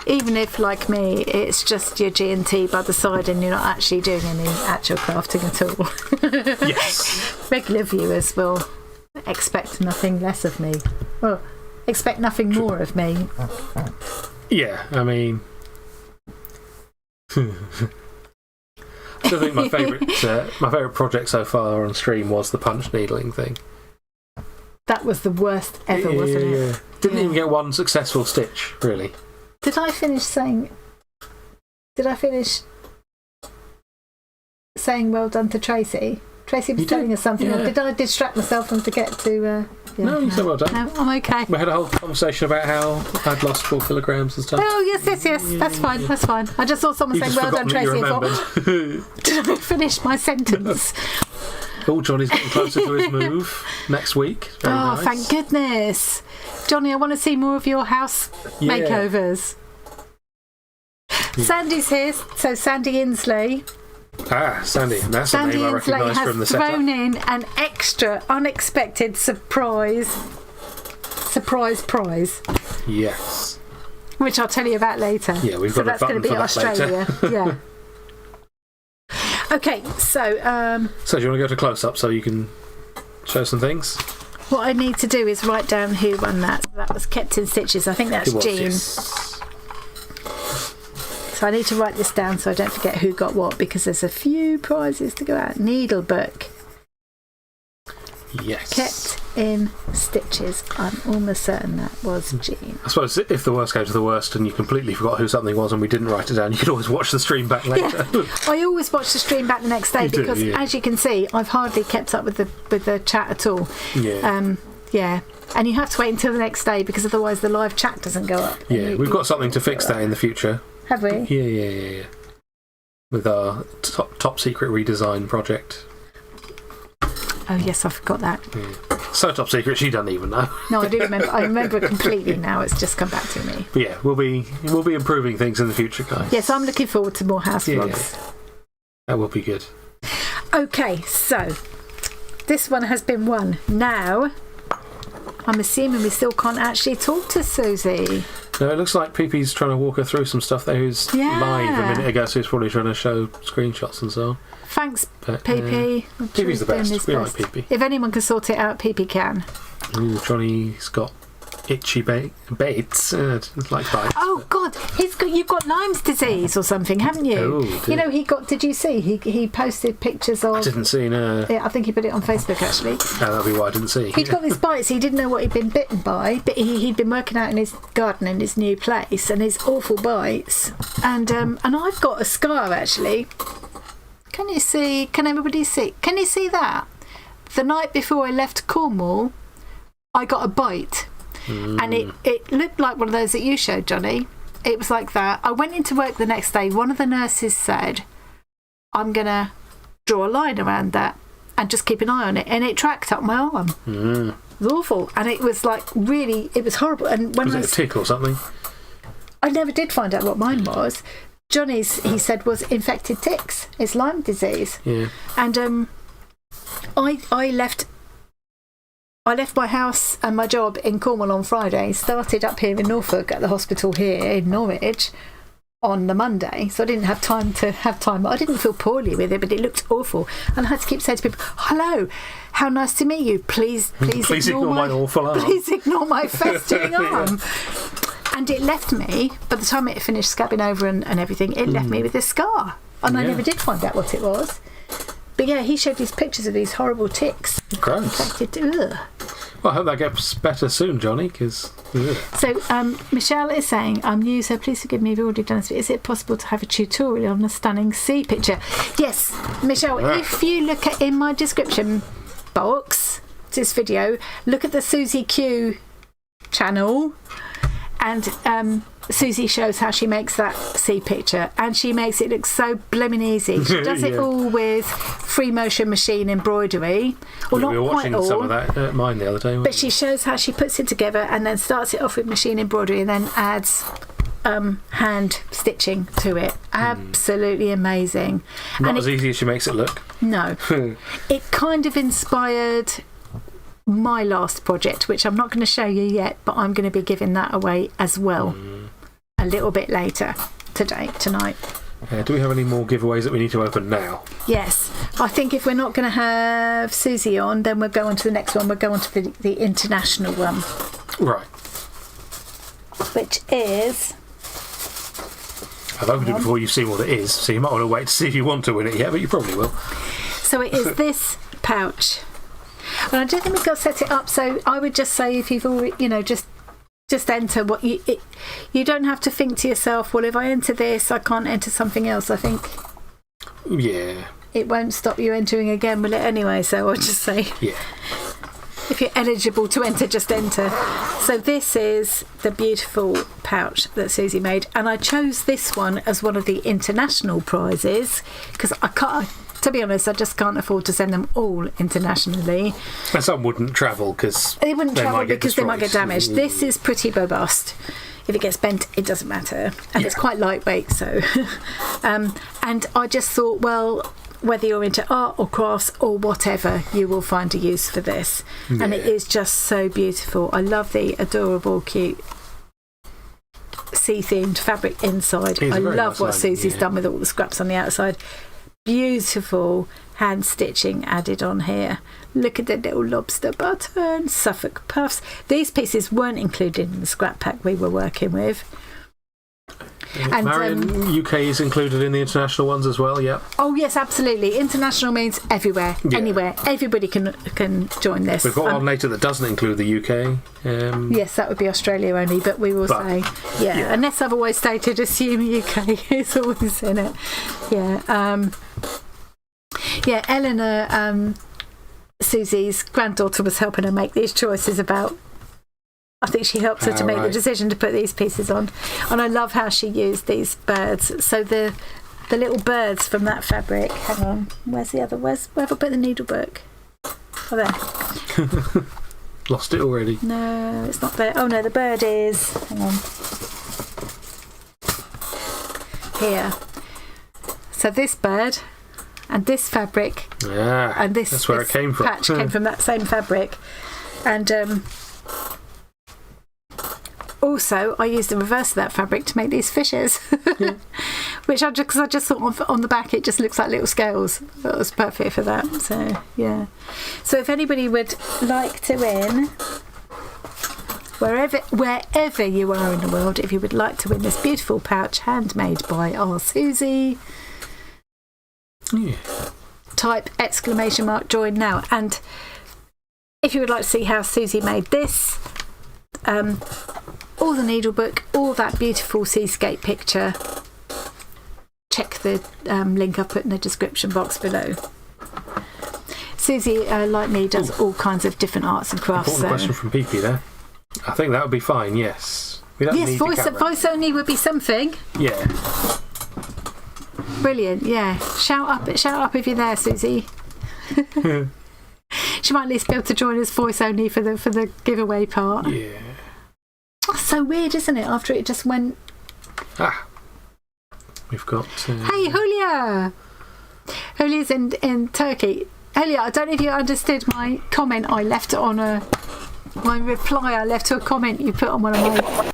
Even if, like me, it's just your G&T by the side and you're not actually doing any actual crafting at all. Yes. Regular viewers will expect nothing less of me. Well, expect nothing more of me. Yeah, I mean... I still think my favourite project so far on stream was the punch needling thing. That was the worst ever, wasn't it? Yeah. Didn't even get one successful stitch, really. Did I finish saying well done to Tracy? Tracy was telling us something. Yeah. Or did I distract myself and forget to... No, you said well done. No, I'm okay. We had a whole conversation about how I'd lost 4 kilograms and stuff. Oh, yes. That's fine. I just saw someone saying well done, Tracy. I thought, did I finish my sentence? Oh, Johnny's getting closer to his move next week. Very nice. Thank goodness. Johnny, I want to see more of your house makeovers. Yeah. Sandy's here, so Sandy Inslee. Ah, Sandy. That's Sandy a name I Inslee recognise from the setup. thrown in an extra unexpected surprise prize. Yes. Which I'll tell you about later. Yeah, we've got a button for that Australia. Yeah. Okay, so... So do you want to go to close-up so you can show some things? What I need to do is write down who won that. That was Kept in Stitches. I think that's Jean. Yes. So I need to write this down so I don't forget who got what, because there's a few prizes to go out. Needlebook. Yes. Kept in Stitches. I'm almost certain that was Jean. I suppose if the worst came to the worst and you completely forgot who something was and we didn't write it down, you could always watch the stream back later. Yeah. I always watch the stream back the next day because, as you can see, I've hardly kept up with the chat at all. Yeah. Yeah. And you have to wait until the next day because otherwise the live chat doesn't go up. Yeah, we've got something to fix that in the future. Have we? Yeah. With our top secret redesign project. Oh yes, I forgot that. Yeah. So top secret, she doesn't even know. No, I do remember. I remember it completely now. It's just come back to me. But yeah, we'll be improving things in the future, guys. Yes, I'm looking forward to more house vlogs. That will be good. Okay, so this one has been won. Now, I'm assuming we still can't actually talk to Susie. No, it looks like Pee-Pee's trying to walk her through some stuff there. Who's live a minute ago, so he's probably trying to show screenshots and so on. Thanks, Pee-Pee. Pee-Pee's the best. We like Pee-Pee. If anyone can sort it out, Pee-Pee can. Ooh, Johnny's got itchy baits. It's like bites. Oh God, you've got Lyme's disease or something, haven't you? Oh, you know, did you see? He posted pictures of. I didn't see. No. Yeah, I think he put it on Facebook actually. That'll be why I didn't see. He'd got these bites. He didn't know what he'd been bitten by, but he'd been working out in his garden in his new place, and his awful bites. And I've got a scar actually. Can you see? Can everybody see? Can you see that? The night before I left Cornwall, I got a bite. And it looked like one of those that you showed, Johnny. It was like that. I went into work the next day. One of the nurses said, I'm going to draw a line around that and just keep an eye on it. And it tracked up my arm. It was awful. And it was like really, it was horrible. And when was it a tick or something? I never did find out what mine was. Johnny's, he said, was infected ticks. It's Lyme disease. Yeah. And I left my house and my job in Cornwall on Friday, started up here in Norfolk at the hospital here in Norwich on the Monday, so I didn't have time. I didn't feel poorly with it, but it looked awful. And I had to keep saying to people, hello, how nice to meet you. Please ignore my awful arm. Please ignore my festering arm. And it left me, by the time it finished scabbing over and everything, it left me with this scar. And I never did find out what it was. But yeah, he showed these pictures of these horrible ticks. Gross. Infected. Ugh. Well, I hope that gets better soon, Johnny, because... So, Michelle is saying, I'm new, so please forgive me if you've already done this, but is it possible to have a tutorial on a stunning sea picture? Yes, Michelle, if you look at in my description box, this video, look at the Susie Q channel, and Susie shows how she makes that sea picture, and she makes it look so blooming easy. She does it all with free motion machine embroidery. Well, we were watching some of that at mine the other day. But she shows how she puts it together and then starts it off with machine embroidery and then adds hand stitching to it. Absolutely amazing. Not as easy as she makes it look. No. It kind of inspired my last project, which I'm not going to show you yet, but I'm going to be giving that away as well a little bit later tonight. Do we have any more giveaways that we need to open now? Yes. I think if we're not going to have Susie on, then we'll go on to the next one. We'll go on to the international one. Right. Which is... I've opened it before you've seen what it is, so you might want to wait to see if you want to win it yet, but you probably will. So it is this pouch. And I don't think we've got to set it up, so I would just say if you've already, just enter what you don't have to think to yourself, well, if I enter this, I can't enter something else. I think it won't stop you entering again, will it, anyway? So I'll just say if you're eligible to enter, just enter. So this is the beautiful pouch that Susie made, and I chose this one as one of the international prizes because I can't, to be honest, I just can't afford to send them all internationally. And some wouldn't travel because they might get damaged. This is pretty robust. If it gets bent, it doesn't matter, and it's quite lightweight. So, and I just thought, well, whether you're into art or crafts or whatever, you will find a use for this. And it is just so beautiful. I love the adorable, cute sea-themed fabric inside. I love what Susie's done with all the scraps on the outside. Beautiful hand stitching added on here. Look at the little lobster button, Suffolk puffs. These pieces weren't included in the scrap pack we were working with. And Marion, UK is included in the international ones as well, yeah. Oh yes, absolutely. International means everywhere, anywhere. Everybody can join this. We've got one later that doesn't include the UK. Yes, that would be Australia only, but we will say, unless otherwise stated, assume UK is always in it. Eleanor, Susie's granddaughter, was helping her make these choices about. I think she helped her to make the decision to put these pieces on, and I love how she used these birds. So the little birds from that fabric. Hang on, where's the other? Where have I put the needlebook? Oh, there. Lost it already. No, it's not there. Oh no, the bird is. Hang on. Here. So this bird and this fabric and that's where it came from. Patch came from that same fabric, and also I used the reverse of that fabric to make these fishes, which I just thought on the back it just looks like little scales. That was perfect for that. So so if anybody would like to win, wherever you are in the world, if you would like to win this beautiful pouch handmade by our Susie, type ! join now. And if you would like to see how Susie made this, all the needlebook, all that beautiful seascape picture, check the link I've put in the description box below. Susie, like me, does all kinds of different arts and crafts. Important question from Pee there. I think that would be fine, yes. We don't need voice only would be something. Yeah. Brilliant, yeah. Shout up if you're there, Susie. She might at least be able to join us voice only for the giveaway part. Yeah. That's so weird, isn't it? After it just went. We've got. Hey, Julia. Julia's in Turkey. Julia, I don't know if you understood my comment I left on my reply I left to a comment you put on one of my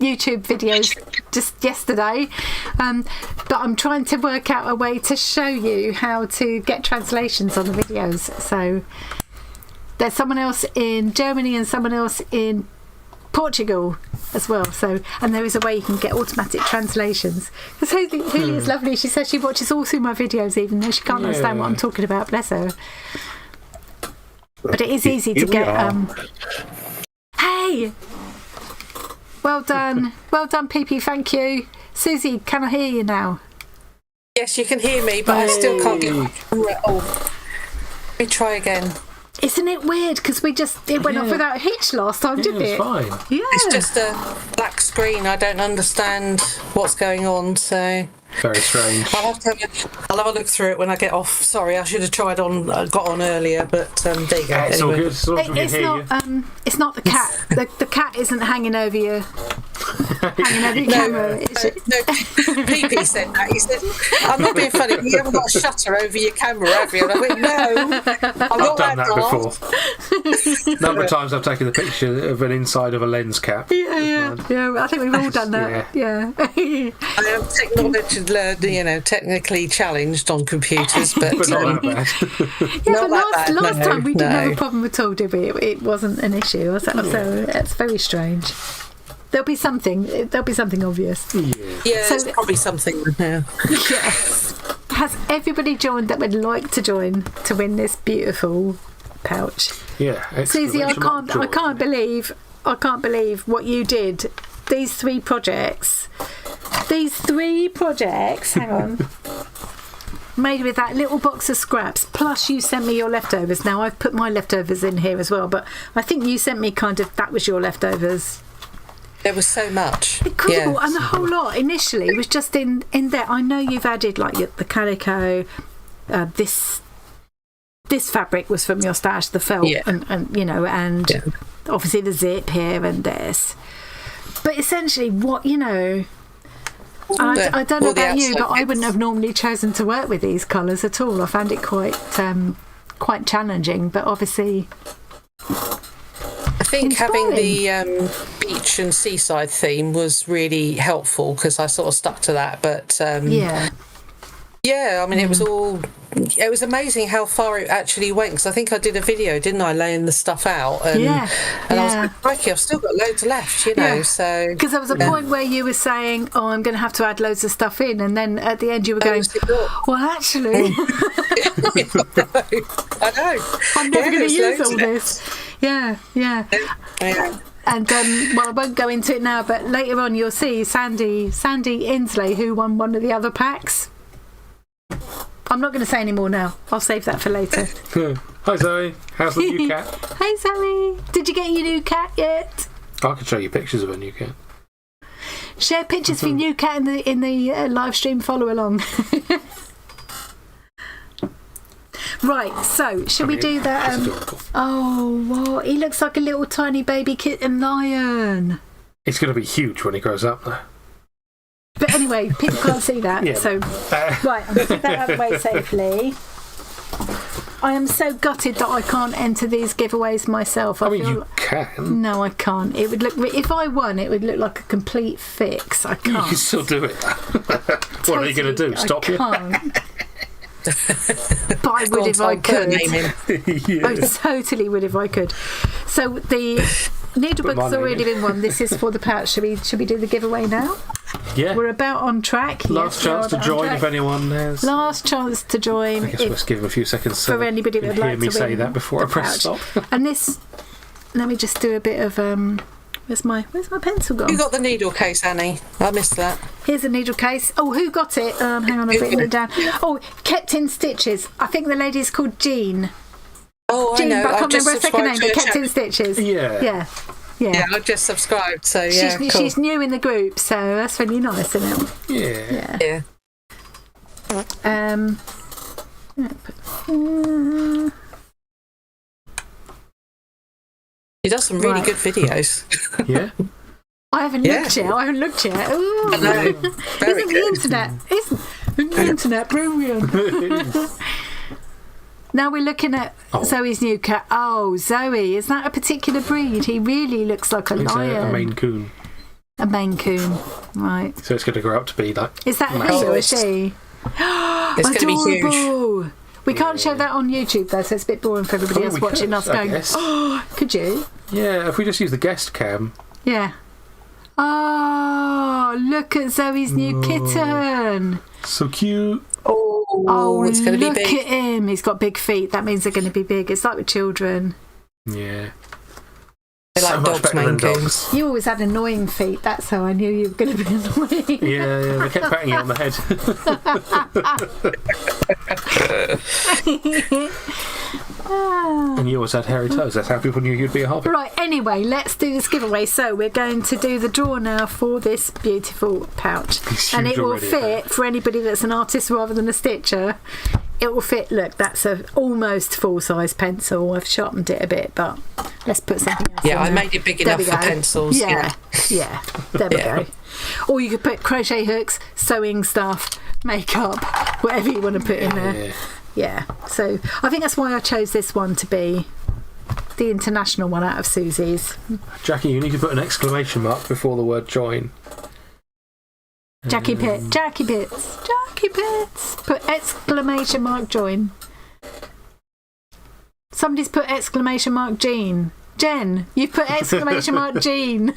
YouTube videos just yesterday, but I'm trying to work out a way to show you how to get translations on the videos. So there's someone else in Germany and someone else in Portugal as well, and there is a way you can get automatic translations. Because Julie is lovely. She says she watches all through my videos even though she can't understand what I'm talking about. Bless her. But it is easy to Here we get. are. Hey, well done, PP. Thank you, Susie. Can I hear you now? Yes, you can hear me, but I still can't get my camera. Oh, let me try again. Isn't it weird? Because it went off without a hitch last time, didn't It's it? fine. Yeah. It's just a black screen. I don't understand what's going on, so Very strange. I'll have a look through it when I get off. Sorry, I should have got on earlier, but there you go. It's all Anyway. good. As long as we can It's hear not. you. It's not the cat. The cat isn't hanging over your camera. Is it? No, PP said that. He said, "I'm not being funny. You haven't got a shutter over your camera, have you?" And I went, "No, I've done that before. Number of times I've taken the picture of an inside of a lens cap. Yeah. I think we've all done that. Yeah. I am technically challenged on computers, but But not that bad. Yeah, Not but that bad, last time we didn't have no. a problem at all, did we? It wasn't an issue. So it's very strange. There'll be something obvious. yeah, So- there's probably something there. Yes. Has everybody joined that would like to join to win this beautiful pouch? Yeah. Susie, I exclamation mark can't believe what you did. These three projects. Hang on. Made with that little box of scraps. Plus, you sent me your leftovers. Now I've put my leftovers in here as well, but I think you sent me that was your leftovers. There was so much. Incredible, Yeah. and the whole lot initially was just in there. I know you've added like the calico, this fabric was from your stash, the felt, Yeah. and obviously the zip here and this. But essentially, I don't know all the about you, outside but I bits. wouldn't have normally chosen to work with these colours at all. I found it quite challenging, but obviously. I think having Inspiring. the beach and seaside theme was really helpful because I sort of stuck to that. But yeah, I mean, it was amazing how far it actually went because I think I did a video, didn't I, laying the stuff out? And I was like, crikey, I've still got loads left, so. Because there was a point where you were saying, "Oh, I'm going to have to add loads of stuff in," and then at the end you were going, "Well, actually, I know. I'm never going to there's use loads all of this." Yeah. Yeah. And well, I won't go into it now, but later on you'll see Sandy Inslee, who won one of the other packs. I'm not going to say any more now. I'll save that for later. Hi Zoe, how's the new cat? Hey Zoe, did you get your new cat yet? I can show you pictures of a new cat. Share pictures for your new cat in the live stream. Follow along. Right, so should we do that? That's adorable. Oh, what? He looks like a little tiny baby kitten lion. It's going to be huge when he grows up, though. But anyway, people can't see that. Yeah. So, right, I'm going to put that out of the way safely. I am so gutted that I can't enter these giveaways myself. I mean, you can. No, I can't. It would look. If I won, it would look like a complete fix. I You can't. can still do it. What are you going to do? Stop I you? can't. But I would if I Put a name could. in. I totally would if I could. So the needlebook's my name already in. been won. This is for the pouch. Should we do the giveaway now? Yeah. We're about on track. Last Yes, we are chance to about on join track. if anyone has. Last chance to join. I guess let's give him a few seconds so for anybody they that can would hear like me to say win that before I the press pouch. stop. And this, let me just do a bit of where's my pencil gone? Who got the needle case, Annie? I missed that. Here's a needle case. Oh, who got it? Hang on, I've written it down. Oh, kept in stitches. I think the lady's called Jean. Oh, Jean, I know. but I I've can't just remember her second name. subscribed But to kept her in stitches. Yeah. Yeah, I just subscribed, so yeah, cool. She's new in the group, so that's really nice, isn't it? Yeah. Yeah. She does some really Right. good videos. Yeah. I haven't looked yet. Ooh. I know. Very Isn't the good. internet? Isn't the internet brilliant? Now we're looking at Zoe's new cat. Oh, Zoe, is that a particular breed? He really looks like a It's lion. a Maine Coon. A Maine Coon, right? So it's going to grow up to be like. Is that he massive. or is she? It's going to be huge. Adorable. We can't show that on YouTube though, so it's a bit boring for everybody Oh, else we watching could, us I going. guess. Oh, could you? Yeah, if we just use the guest cam. Yeah. Oh, look at Zoe's new kitten. So cute. Oh, Oh, it's going to be look big. at him. He's got big feet. That means they're going to be big. It's like with children. Yeah. They like much dogs, better than Maine Coons. You always had annoying feet. That's how I knew you were going to be annoying. Yeah, they kept patting you on the head. And you always had hairy toes. That's how people knew you'd be a hobbit. Right, anyway, let's do this giveaway. So we're going to do the draw now for this beautiful pouch. And it will fit for anybody that's an artist rather than a stitcher. It will fit. Look, that's a almost full-size pencil. I've sharpened it a bit, but let's put something else Yeah, in I there. made it big enough for pencils. Yeah. There we go. Or you could put crochet hooks, sewing stuff, makeup, whatever you want to put in there. Yeah. So I think that's why I chose this one to be the international one out of Susie's. Jackie, you need to put an exclamation mark before the word join. Jackie Pitts. Put exclamation mark join. Somebody's put exclamation mark Jean. Jen, you've put exclamation mark Jean.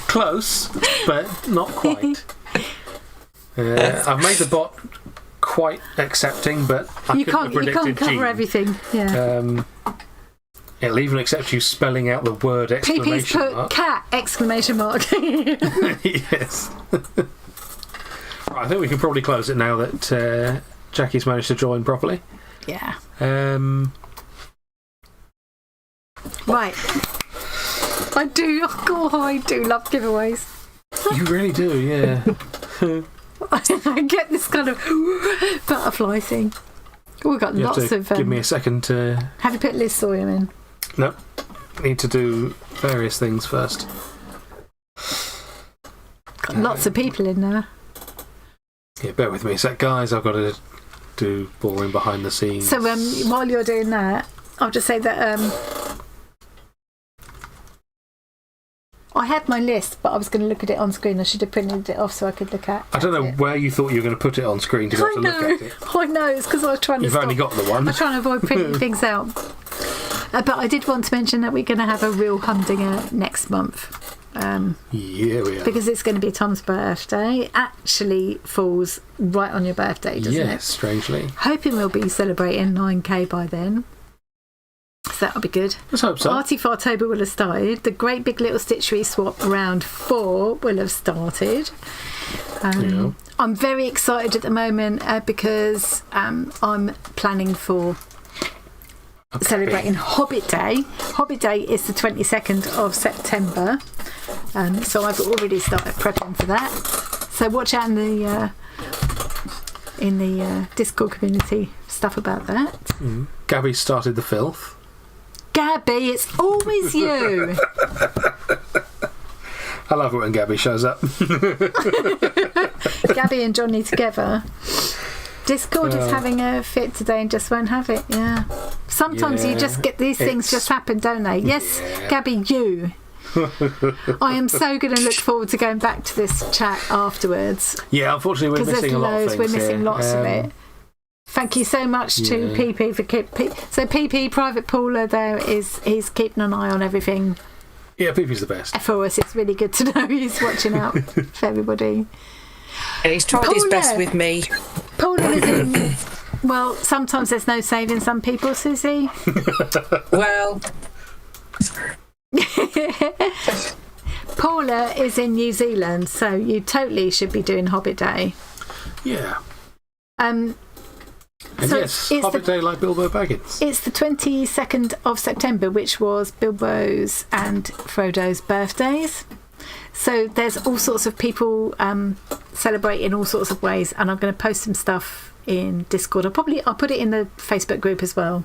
Close, but not quite. I've made the bot quite accepting, but You can't cover Jean. everything. Yeah. It'll even accept you spelling out the word PP's exclamation put mark. cat exclamation mark. Yes. Right, I think we can probably close it now that Jackie's managed to join properly. Yeah. Right. I do love giveaways. You really do, yeah. I get this kind of butterfly thing. We've got You lots have to of. give me a second to. Have you put Liz Sawyer in? No. Need to do various things first. Got lots of people in there. Yeah, bear with me a sec, guys. I've got to do boring behind the scenes. So while you're doing that, I'll just say that I had my list, but I was going to look at it on screen. I should have printed it off so I could look at it. I don't know where you thought you were going to put it on screen to be able to look at it. I know, it's because I was trying to You've only got the one. I'm trying to avoid printing things out. But I did want to mention that we're going to have a real humdinger next month. Yeah, we are. Because it's going to be Tom's birthday. It actually falls right on your birthday, doesn't it? Yes, strangely. Hoping we'll be celebrating 9k by then. So that'll be good. Let's hope so. Arty Fartober will have started. The Great Big Little Stitchery Swap round 4 will have started. I'm very excited at the moment because I'm planning for celebrating Hobbit Day. Hobbit Day is the 22nd of September. So I've already started prepping for that. So watch out in the Discord community stuff about that. Gabby started the filth. Gabby, it's always you. I love it when Gabby shows up. Gabby and Johnny together. Discord is having a fit today and just won't have it. Yeah. Sometimes you just get these things just happen, don't they? Yes, Gabby, you. I am so going to look forward to going back to this chat afterwards. Yeah, unfortunately, we're missing a lot of things. We're missing here. lots of it. Thank you so much to PP for so PP Private Paula there he's keeping an eye on everything. Yeah, PP's the best. For us, it's really good to know he's watching out for everybody. And he's tried his best with me. Paula is in. Well, sometimes there's no saving some people, Susie. Well, Paula is in New Zealand, so you totally should be doing Hobbit Day. Yeah. And so yes, Hobbit Day like Bilbo Baggins. It's the 22nd of September, which was Bilbo's and Frodo's birthdays. So there's all sorts of people celebrate in all sorts of ways, and I'm going to post some stuff in Discord. I'll put it in the Facebook group as well.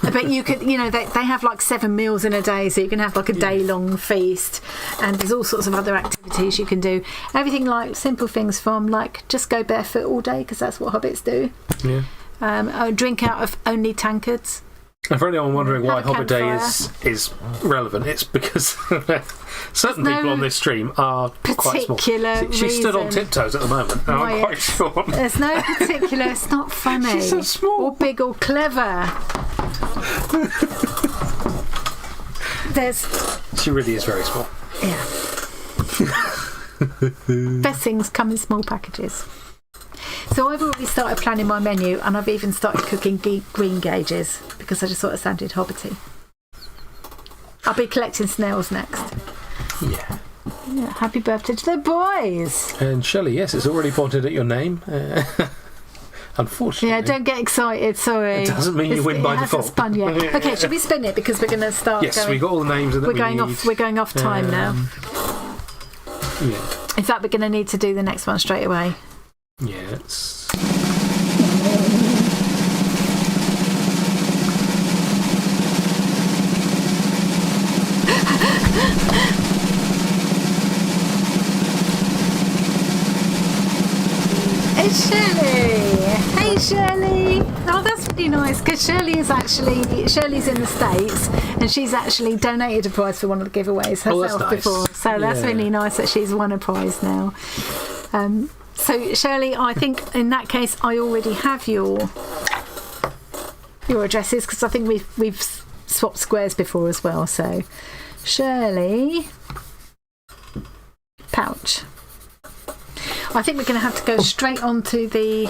But you could, they have like 7 meals in a day, so you can have like a day-long feast, and there's all sorts of other activities you can do. Everything like simple things from like just go barefoot all day, because that's what hobbits do. Yeah. Drink out of only tankards. And for anyone wondering why Hobbit Day is relevant, it's because certain people on this stream are quite small. She stood on tiptoes at the moment, and I'm quite sure. There's no particular, it's not funny. She's so small. Or big or clever. She really is very small. Yeah. Best things come in small packages. So I've already started planning my menu, and I've even started cooking green gages because I just thought it sounded hobbity. I'll be collecting snails next. Yeah. Yeah, happy birthday to the boys. And Shelley, yes, it's already pointed at your name. Unfortunately. Yeah, don't get excited, sorry. It doesn't mean you win by default. It hasn't spun yet. Okay, should we spin it because we're going to start Yes, going... we got all the names that we're going off time now. Yeah. In fact, we're going to need to do the next one straight away. Yeah, it's... It's Shirley. Hey, Shirley. Oh, that's really nice because Shirley's in the States and she's actually donated a prize for one of the giveaways herself nice. before. So that's really nice that she's won a prize now. So Shirley, I think in that case I already have your addresses because I think we've swapped squares before as well. So Shirley Pouch. I think we're going to have to go straight on to the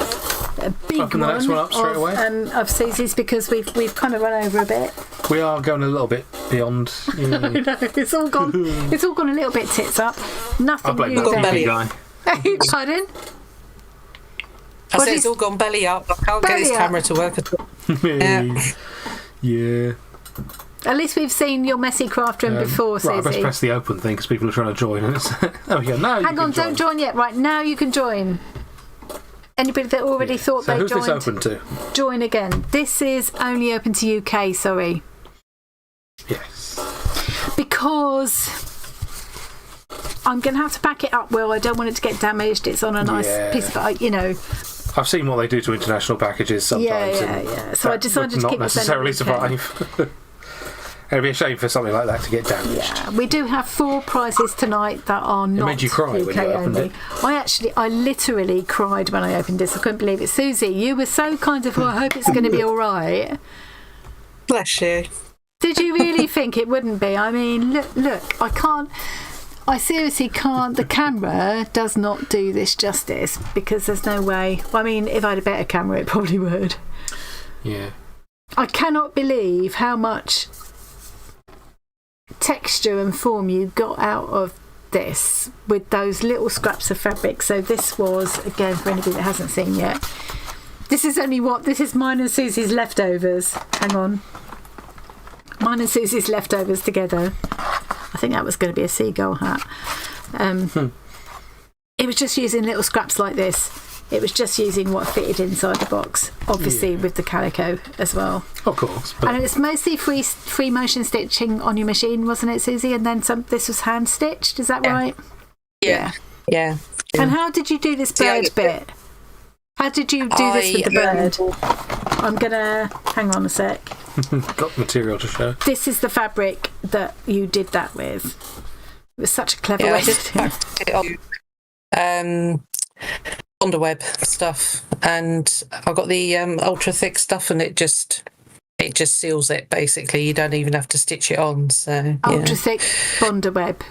big the next one up straight away. Of Susie's because we've kind of run over a bit. We are going a little bit beyond. I know, it's all gone. It's all gone a little bit tits up. Nothing I blame new that there. TV guy. Pardon? I said it's all gone belly up. I can't get this camera to work at all. Yeah. At least we've seen your messy craft room before, Susie. Right, I best press the open thing because people are trying to join. And it's, oh yeah, no. Hang on, don't join yet. Right now, you can join. Anybody that already thought so they who's joined, this open to? join again. This is only open to UK. Sorry, Yes. because I'm going to have to back it up. Well, I don't want it to get damaged. It's on a nice piece of, I've seen what they do to international packages sometimes. Yeah. So I decided to keep not it necessarily survive. It'd be a shame for something like that to get damaged. Yeah, we do have 4 prizes tonight that are not made you cry UK when you opened only. I literally cried when I opened this. I couldn't believe it. Susie, you were so kind of, I hope it's going to be all right. Bless you. Did you really think it wouldn't be? I mean, look, I seriously can't. The camera does not do this justice because there's no way. I mean, if I had a better camera, it probably would. Yeah. I cannot believe how much texture and form you got out of this with those little scraps of fabric. So this was, again, for anybody that hasn't seen yet, this is mine and Susie's leftovers. Hang on. Mine and Susie's leftovers together. I think that was going to be a seagull hat. It was just using little scraps like this. It was just using what fitted inside the box, obviously with the calico as well. Of course. And it's mostly free motion stitching on your machine, wasn't it, Susie? And then this was hand stitched, is that right? Yeah. And how did you do this bird bit? How did you do this with the bird? I'm gonna hang on a sec. Got material to show. This is the fabric that you did that with. It was such a clever way I to just do it. packed it on Underweb stuff, and I got the ultra thick stuff, and it just seals it. Basically, you don't even have to stitch it on. So Ultra thick Bonderweb.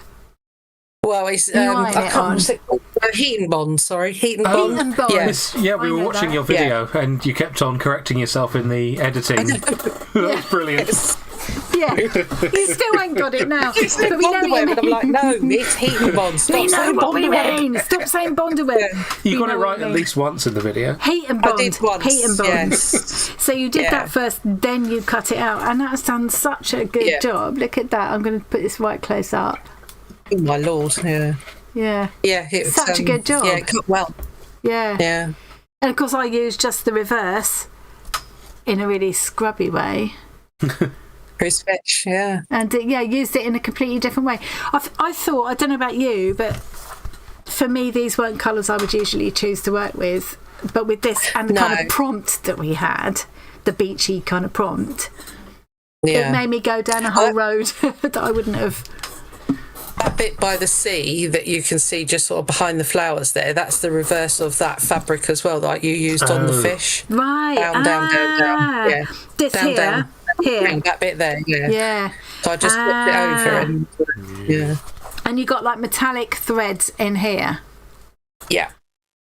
Well, it's I can't heat and bond. Sorry, heat and bond. Heat and bond. Yeah, we were watching your video and you kept on correcting yourself in the editing. That was brilliant. Yeah, you still ain't got it now. It's But we know what you Bonderweb, and I'm mean. like, no, it's heat and bond. Stop We know saying what we Bonderweb. mean. Stop saying Bonderweb. You got know it what right we at mean. least once in the video. Heat and bond. I did once. Heat and bond. Yes. So you did that first, then you cut it out, and that's done such a good job. Look at that. I'm going to put this right close up. Oh my lord! Yeah. Yeah. Yeah. It was, Such a good job. Yeah, it cut well. Yeah. Yeah. And of course, I used just the reverse in a really scrubby way. Chris Fetch, yeah. And used it in a completely different way. I thought, I don't know about you, but for me, these weren't colours I would usually choose to work with. But with this and the kind of prompt that we had, the beachy kind of prompt, it made me go down a whole road that I wouldn't have. That bit by the sea that you can see just sort of behind the flowers there, that's the reverse of that fabric as well, like you used on the fish. Right. Down. Yeah. This down. Here. That bit there, Yeah. So I just flipped it over and And you got like metallic threads in here. Yeah.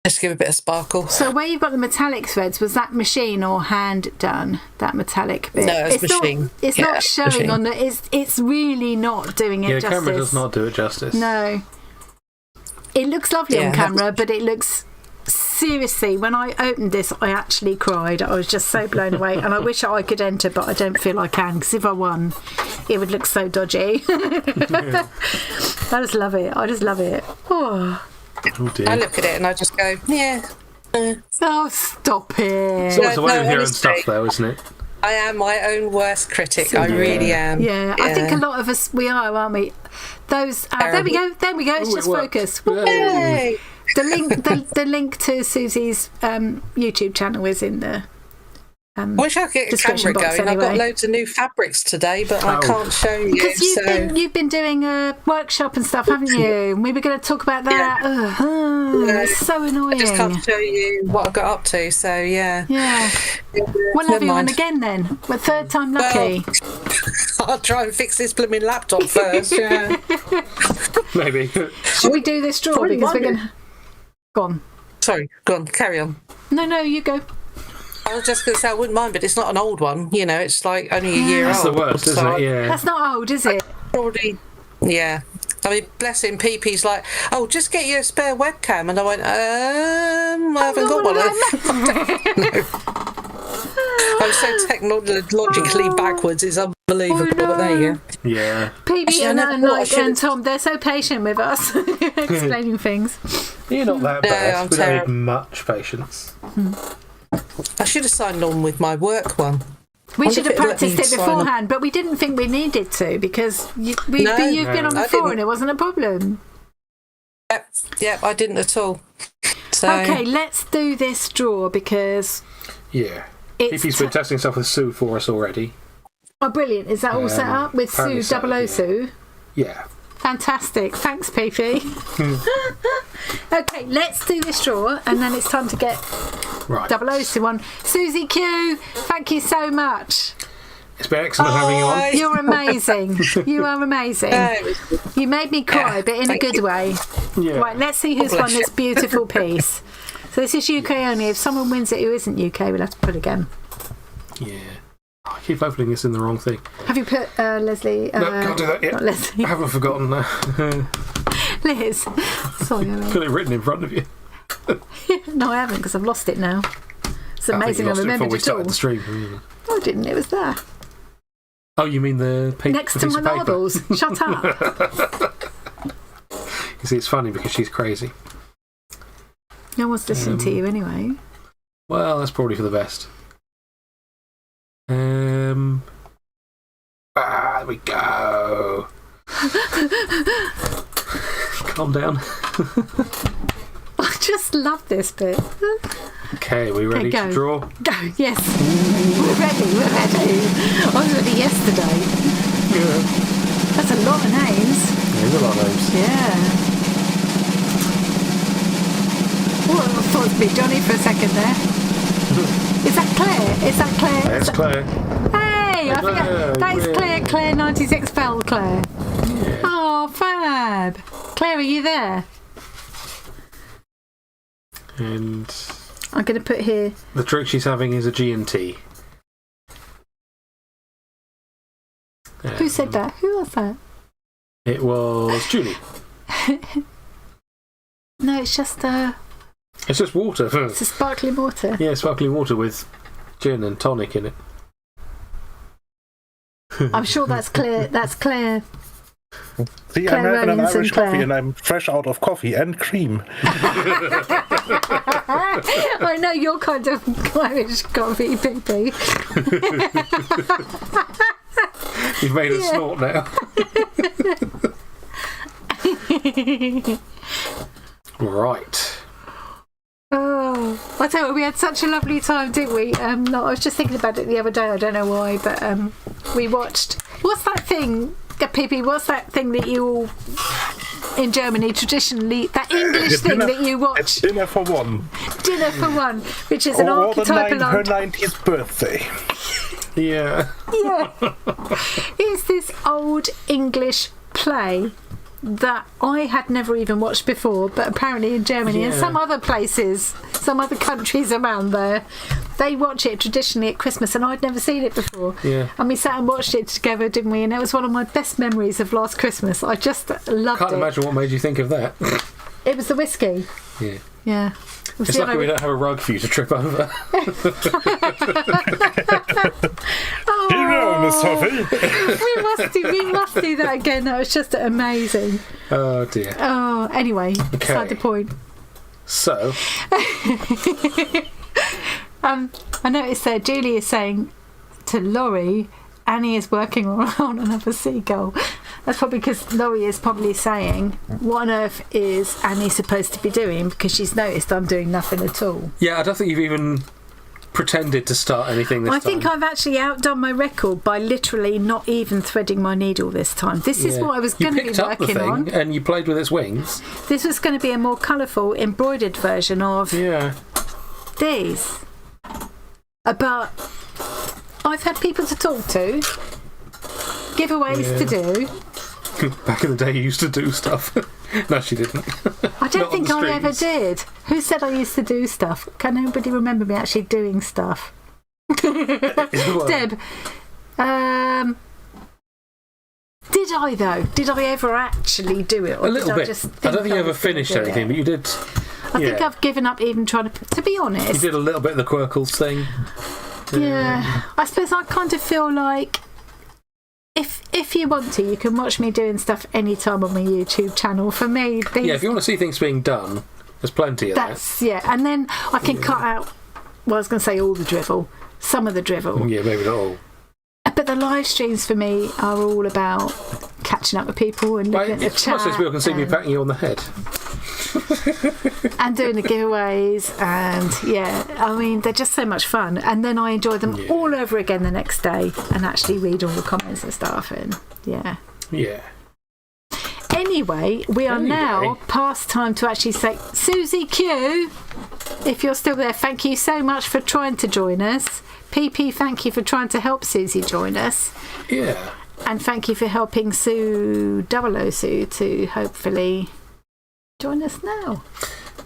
Just give it a bit of sparkle. So where you've got the metallic threads, was that machine or hand done? That metallic bit? No, it's machine. It's not showing machine. On the. It's really not doing it justice. Yeah, camera does not do it justice. No. It looks lovely on camera, but it looks. Seriously, when I opened this, I actually cried. I was just so blown away, and I wish I could enter, but I don't feel I can, because if I won, it would look so dodgy. I just love it. Oh I look at it and I just go, yeah. Oh, stop it. It's always the way with your own stuff, though, isn't it? I am my own worst critic. I really am. Yeah, I think a lot of us, we are, aren't we? Those. There we go. It's just focus. Yay. The link to Susie's YouTube channel is in the I wish I could get a camera going. Anyway. I've got loads of new fabrics today, but I can't show you. Because you've been doing a workship and stuff, haven't you? And we were going to talk about that. Yeah. It's so annoying. I just can't show you what I got up to, so yeah. Yeah. We'll have you on again then. We're third time lucky. Well, I'll try and fix this blooming laptop first, yeah. Maybe. Should we do this draw? Because we're going to... Go on. Sorry, go on, carry on. No, you go. I was just going to say I wouldn't mind, but it's not an old one. You know, it's like only a year That's old. That's the worst, isn't it? Yeah. That's not old, is it? Probably, yeah. I mean, bless him, PP's like, oh, just get you a spare webcam. And I went, I haven't got one. No. I'm so technologically backwards, it's unbelievable, but there you go. Yeah. PB and Tom, they're so patient with us, explaining things. You're not that bad. We don't terrible. need much patience. I should have signed on with my work one. We should have practiced it beforehand, but we didn't think we needed to because you've been on before and it wasn't a problem. Yep, I didn't at all. So. Okay, let's do this draw because... Yeah. Fifi's been testing stuff with Sue for us already. Oh, brilliant. Is that all set up with Sue, Sue? Yeah. Fantastic. Thanks, PP. Okay, let's do this draw and then it's time to get 002 on. Susie Q, thank you so much. It's been excellent having you on. You're amazing. You are amazing. You made me cry, but in a good way. Yeah. Right, let's see who's won this beautiful piece. So this is UK only. If someone wins it who isn't UK, we'll have to put it again. Yeah. I keep opening this in the wrong thing. Have you put Leslie? No, can't do that yet. Not Leslie. I haven't forgotten that. Liz. Sorry, I got it written in front of you. No, I haven't because I've lost it now. It's amazing I remembered it all. The stream. No, I didn't. It was there. Oh, you mean the paper? Next to my marbles. Shut up. You see, it's funny because she's crazy. No one's listening to you anyway. Well, that's probably for the best. There we go. Calm down. I just love this bit. Okay, we ready to draw? Go, yes. We're ready. I was ready yesterday. Yeah. That's a lot of names. There's a lot of names. Yeah. Oh, I thought it would be Johnny for a second there. Is that Claire? That's Claire. Hey, I forgot. That is Claire. Claire 96 fell, Claire. Yeah. Oh, fab. Claire, are you there? And I'm going to put here. The trick she's having is a G&T. Who said that? Who was that? It was Julie. No, it's just It's just water. It's a sparkling water. Yeah, sparkling water with gin and tonic in it. I'm sure that's Claire. That's Claire. See, Claire I'm having an Rowling Irish Sinclair. coffee and I'm fresh out of coffee and cream. I know your kind of Irish coffee, baby. You've made a snort now. Right. Oh, I tell you, we had such a lovely time, didn't we? No, I was just thinking about it the other day. I don't know why, but we watched. What's that thing, Pippi? What's that thing that you all in Germany traditionally? That English thing that you watch? It's Dinner for One. Dinner for One, which is an archetypal. Her 90th birthday. Yeah. Yeah. It's this old English play that I had never even watched before, but apparently in Germany and some other places, some other countries around there, they watch it traditionally at Christmas, and I'd never seen it before. Yeah. And we sat and watched it together, didn't we? And it was one of my best memories of last Christmas. I just loved it. Can't imagine what made you think of that. It was the whiskey. Yeah. Yeah. It's lucky we don't have a rug for you to trip over. Miss Sophie. we must do that again. That was just amazing. Oh dear. Oh, anyway, beside the point. So, I noticed there Julie is saying to Laurie, Annie is working on another seagull. That's probably because Laurie is probably saying, what on earth is Annie supposed to be doing? Because she's noticed I'm doing nothing at all. yeah, I don't think you've even pretended to start anything this time. I think I've actually outdone my record by literally not even threading my needle this time. This is what I was going to be up the working thing on. and you played with its wings. This was going to be a more colourful, embroidered version of Yeah. these. But I've had people to talk to, giveaways to do. Back in the day, you used to do stuff. No, she didn't. I don't Not think on the I ever streams. did. Who said I used to do stuff? Can anybody remember me actually doing stuff? Well, Deb. Did I though? Did I ever actually do it? Or a little did bit. I just I think don't think you I ever was gonna finished do anything, it? but you did. I think I've given up even trying to be You honest. did a little bit of the Quirkles thing. Yeah. I suppose I kind of feel like if you want to, you can watch me doing stuff anytime on my YouTube channel. For me, Yeah, if you want to see things being done, there's plenty of that. yeah. And then I can cut out, well, I was going to say all the drivel, some of the drivel. Yeah, maybe not all. But the live streams for me are all about catching up with people and looking at the It's chat. nice people can see me patting you on the head. And doing the giveaways, and I mean, they're just so much fun. And then I enjoy them all over again the next day and actually read all the comments and stuff. And Yeah. anyway, we are now past time to actually say, Susie Q, if you're still there, thank you so much for trying to join us. PP, thank you for trying to help Susie join us. Yeah. And thank you for helping Sue, Sue, to hopefully join us now.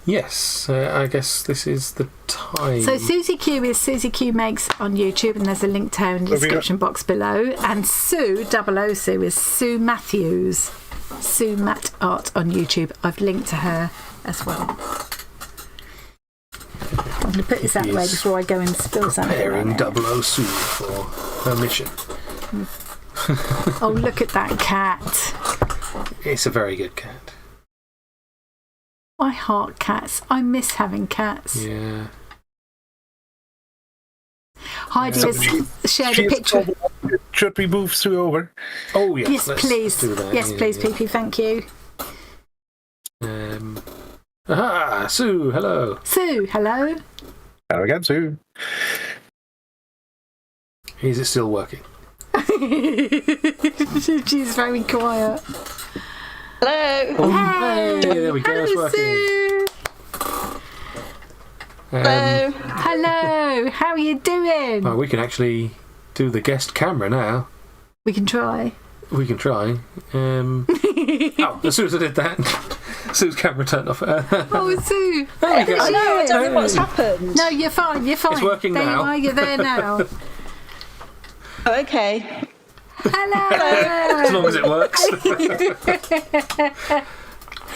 Yes, I guess this is the time. So Susie Q is Susie Q Makes on YouTube, and there's a link to her in the description box below. And Sue, Sue, is Sue Matthews, Sue Matt Art on YouTube. I've linked to her as well. I'm going to put this out of the way before I go and spill something. Preparing 00 Sue for her mission. Oh, look at that cat. It's a very good cat. I heart cats. I miss having cats. Yeah. Heidi has shared a picture. Should we move Sue over? Oh, yes. Yes, let's please. do that. Yes, Yeah, please, yeah. PP. Thank you. Aha! Sue, hello. Sue, hello. Hello again, Sue. Is it still working? She's very quiet. Hello. Oh, Hey, there we go. It's hello, working. Sue. Hello. Hello. How are you doing? Well, we can actually do the guest camera now. We can try. We can try. Oh, as soon as I did that, Sue's camera turned off. Oh, Sue. There we go. I know, I don't know what's happened. No, you're fine. You're fine. It's working there now. You are. You're there now. Oh, okay. Hello. As long as it works.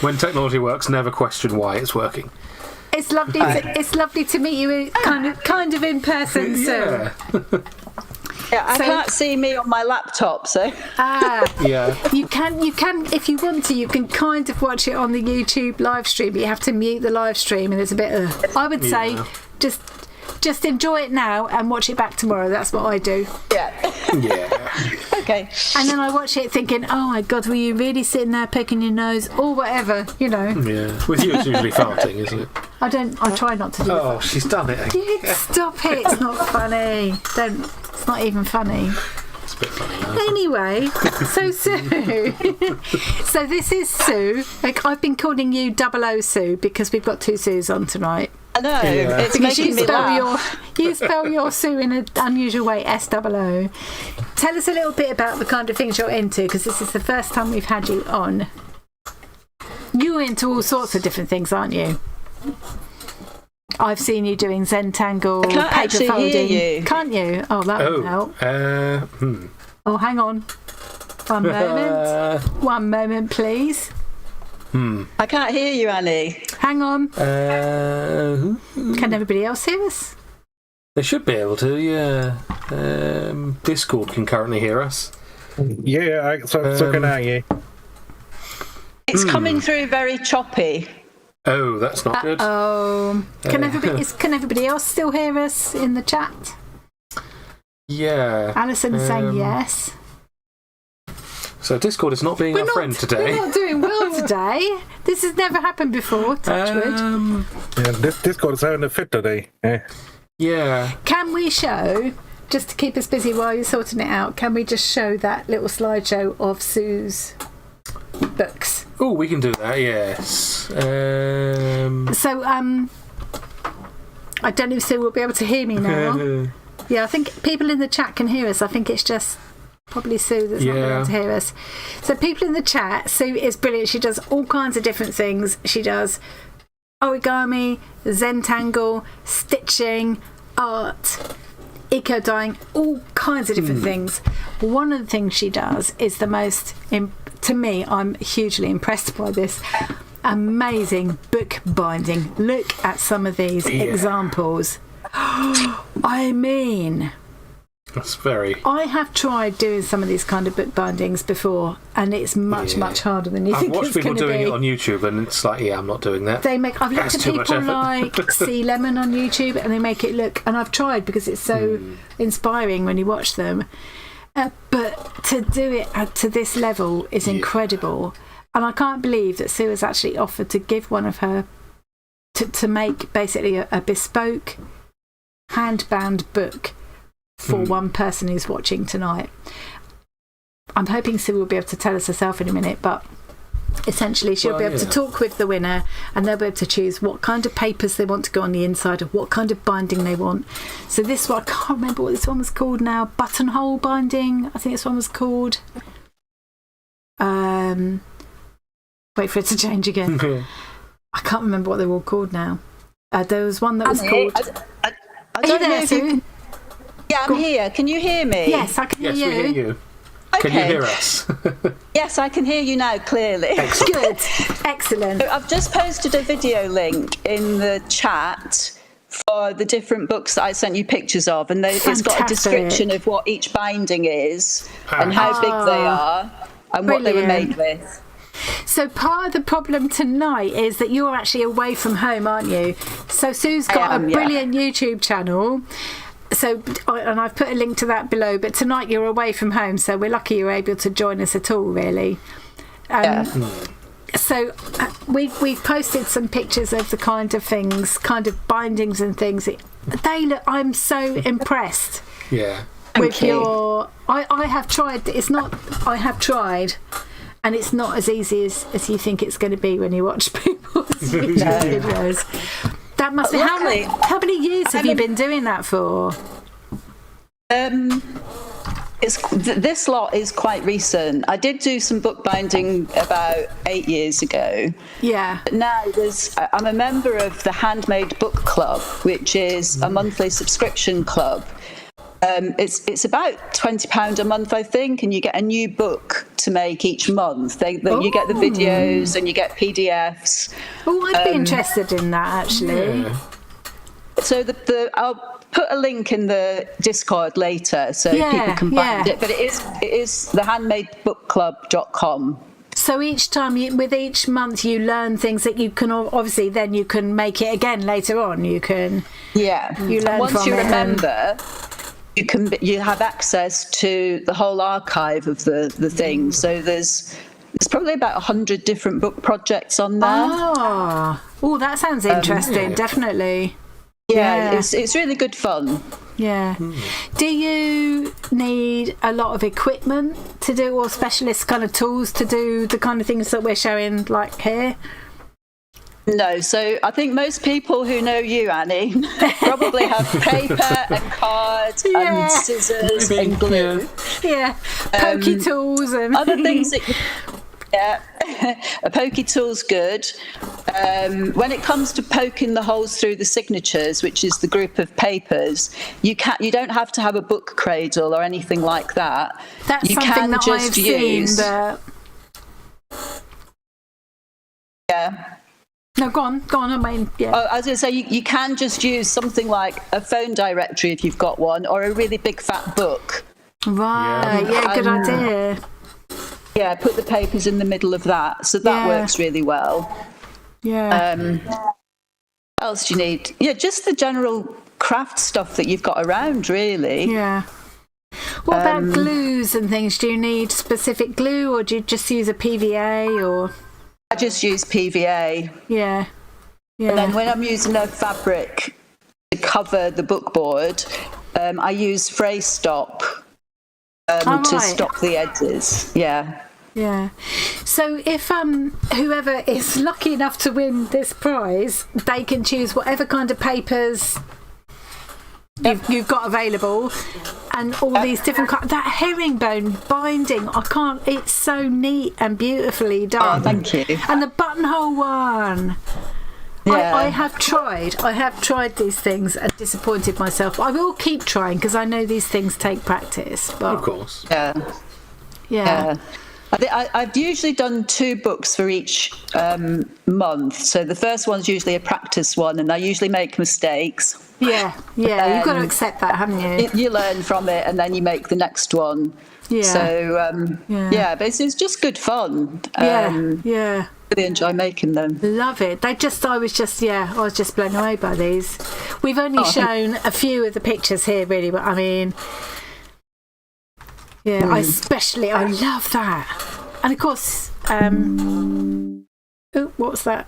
When technology works, never question why it's working. It's lovely. It's lovely to meet you, kind of in person, Sue. Yeah. Yeah, I So- can't see me on my laptop, so Yeah. You can, if you want to, you can kind of watch it on the YouTube live stream, but you have to mute the live stream, and it's a bit. I would say Yeah. just enjoy it now and watch it back tomorrow. That's what I do. yeah. Yeah. Okay. And then I watch it thinking, oh my God, were you really sitting there picking your nose or whatever? You know. Yeah. With you, it's usually farting, isn't it? I try not to do Oh, she's done it. that. Stop it! It's not funny. Don't. It's not even funny. It's a bit funny. Now. Anyway, so Sue. So this is Sue. Like, I've been calling you 00 Sue because we've got two Sues on tonight. I know, Yeah. it's Because making me laugh. you spell your Sue in an unusual way, SOO. Tell us a little bit about the kind of things you're into, because this is the first time we've had you on. You're into all sorts of different things, aren't you? I've seen you doing Zentangle, I can't paper actually folding. hear you. Can't you? Oh, that would help. Oh, hang on. One moment. One moment, please. I can't hear you, Annie. Hang on. Can everybody else hear us? They should be able to, yeah. Discord can currently hear us. Yeah, so can I, yeah. It's coming through very choppy. Oh, that's not good. Oh, can everybody else still hear us in the chat? Yeah. Alison's saying yes. So Discord is not being our friend today. We're not doing well today. This has never happened before, touch wood. Yeah, Discord is having a fit today. Yeah. Can we show, just to keep us busy while you're sorting it out, can we just show that little slideshow of Sue's books? Oh, we can do that, yes. So, I don't know if Sue will be able to hear me now. Yeah, I think people in the chat can hear us. I think it's just probably Sue that's not able to hear us. So people in the chat, Sue is brilliant. She does all kinds of different things. She does origami, Zentangle, stitching, art, eco dyeing, all kinds of different things. One of the things she does is the most, to me, I'm hugely impressed by this, amazing bookbinding. Look at some of these examples. I mean, that's very. I have tried doing some of these kind of bookbindings before, and it's much harder than you think it's going to be. I've watched people doing it on YouTube, and it's like, I'm not doing that. I've looked at people like Sea Lemon on YouTube, and they make it look. And I've tried because it's so inspiring when you watch them. But to do it to this level is incredible, and I can't believe that Sue has actually offered to give one of her to make basically a bespoke hand-bound book for one person who's watching tonight. I'm hoping Sue will be able to tell us herself in a minute, but essentially she'll be able to talk with the winner, and they'll be able to choose what kind of papers they want to go on the inside of what kind of binding they want. So this one, I can't remember what this one was called now, buttonhole binding, I think this one was called. Wait for it to change again. I can't remember what they're all called now. There was one that was called... I don't know if you... Yeah, I'm here. Can you hear me? Yes, I can hear you. Yes, we hear you. Okay. Can you hear us? Yes, I can hear you now clearly. Good. Excellent. So I've just posted a video link in the chat for the different books that I sent you pictures of, and it's got a description of what each binding is and how big they are and what they were made with. So part of the problem tonight is that you're actually away from home, aren't you? So Sue's got a brilliant YouTube channel. So, and I've put a link to that below, but tonight you're away from home, so we're lucky you're able to join us at all, really. So we've posted some pictures of the kind of things, kind of bindings and things. They look, I'm so impressed. Yeah. With your, I have tried. It's not. I have tried, and it's not as easy as you think it's going to be when you watch people's videos. That must be how many years have you been doing that for? This lot is quite recent. I did do some bookbinding about 8 years ago. Yeah. But now I'm a member of the Handmade Book Club, which is a monthly subscription club. It's about £20 a month, I think, and you get a new book to make each month. You get the videos and you get PDFs. Oh, I'd be interested in that, actually. Yeah. So I'll put a link in the Discord later so people can find it. But it is the handmadebookclub.com. So each time, with each month, you learn things that you can obviously then you can make it again later on. You can you learn once from you it remember. You have access to the whole archive of the thing. So there's probably about 100 different book projects on there. Oh, that sounds interesting. Definitely. Yeah, it's really good fun. Yeah. Do you need a lot of equipment to do, or specialist kind of tools to do the kind of things that we're showing, like here? No, so I think most people who know you, Annie, probably have paper and cards and scissors and glue. Yeah, pokey tools and other things that a pokey tool's good. When it comes to poking the holes through the signatures, which is the group of papers, you don't have to have a book cradle or anything like that. That's you something can that just I've use. seen. Yeah. No, go on. I mean, yeah. Oh, I was going to say, you can just use something like a phone directory if you've got one, or a really big fat book. Right, yeah, good idea. Yeah, put the papers in the middle of that. So that works really well. Yeah. What else do you need? Yeah, just the general craft stuff that you've got around, really. Yeah. What about glues and things? Do you need specific glue, or do you just use a PVA, or...? I just use PVA. Yeah. And then when I'm using a fabric to cover the bookboard, I use fray stop to stop the edges. Yeah. Yeah. So if whoever is lucky enough to win this prize, they can choose whatever kind of papers you've got available, and all these different kinds. That herringbone binding, it's so neat and beautifully done. Oh, thank you. And the buttonhole one. Yeah. I have tried these things and disappointed myself. I will keep trying because I know these things take practice. But Of course. yeah. I've usually done 2 books for each month. So the first one's usually a practice one, and I usually make mistakes. Yeah. You've got to accept that, haven't you? You learn from it, and then you make the next one. Yeah. So, but it's just good fun. Yeah. Really enjoy making them. Love it. I was just blown away by these. We've only shown a few of the pictures here, really, but I mean... Yeah, I love that. And of course, what was that?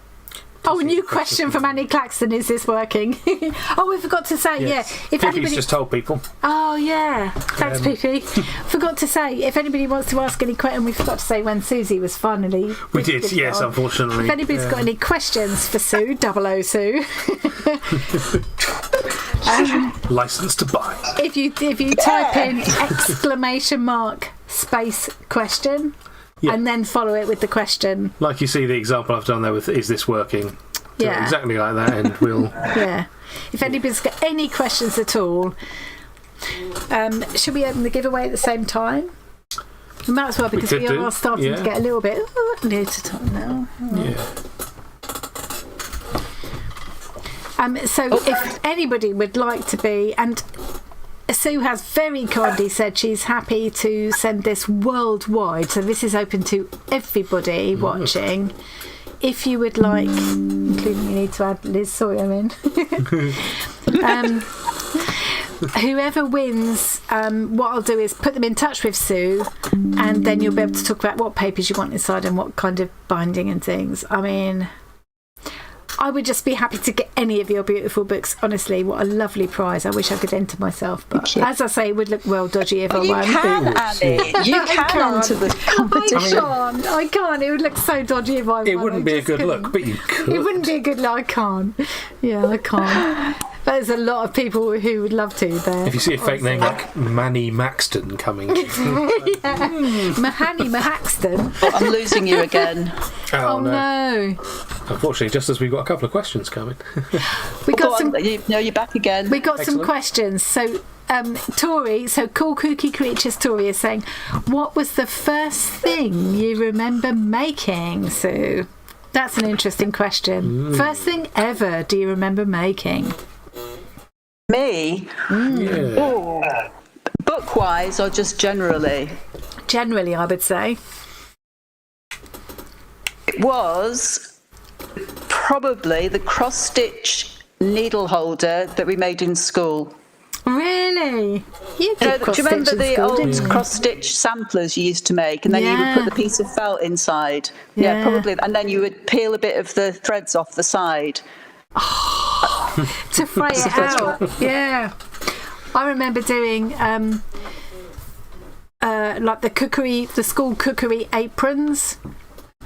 Oh, a new question from Annie Claxton. Is this working? Oh, we forgot to say, if anybody just told people. Oh, yeah. Thanks, Pippi. Forgot to say, if anybody wants to ask any questions, we forgot to say when Susie was finally... We did, yes, unfortunately. If anybody's got any questions for Sue, 00 Sue... License to buy. If you type in ! question and then follow it with the question. Like you see the example I've done there with "Is this working?" Do it Yeah. exactly like that, and we'll. Yeah. If anybody's got any questions at all, should we open the giveaway at the same time? We might as well, because we are starting to get a little bit near to time now. Yeah. So if anybody would like to be, and Sue has very kindly said she's happy to send this worldwide, so this is open to everybody watching. If you would like, including you need to add Liz Sawyer in. Whoever wins, what I'll do is put them in touch with Sue, and then you'll be able to talk about what papers you want inside and what kind of binding and things. I mean... I would just be happy to get any of your beautiful books. Honestly, what a lovely prize. I wish I could enter myself. But as I say, it would look well dodgy if I won. You can, Annie. You can enter the competition. I can't. It would look so dodgy if I won. It wouldn't be a good look, but you could. It wouldn't be a good look. I can't. Yeah, I can't. There's a lot of people who would love to there. If you see a fake name like Manny Maxton coming. Mahani Mahaxton. Oh, I'm losing you again. Oh no. Unfortunately, just as we've got a couple of questions coming. We got some. You're back again. We got Excellent. some questions. So, Tori, Cool Kooky Creatures Tori is saying, what was the first thing you remember making, Sue? That's an interesting question. First thing ever do you remember making? Me? Yeah. Oh. Book-wise or just generally? Generally, I would say. It was probably the cross-stitch needle holder that we made in school. Really? You Do you remember the old didn't you? cross-stitch samplers you used to make, and then you would put the piece of felt inside? Yeah. Probably. And then you would peel a bit of the threads off the side. To fray it out. Yeah. I remember doing like the school cookery aprons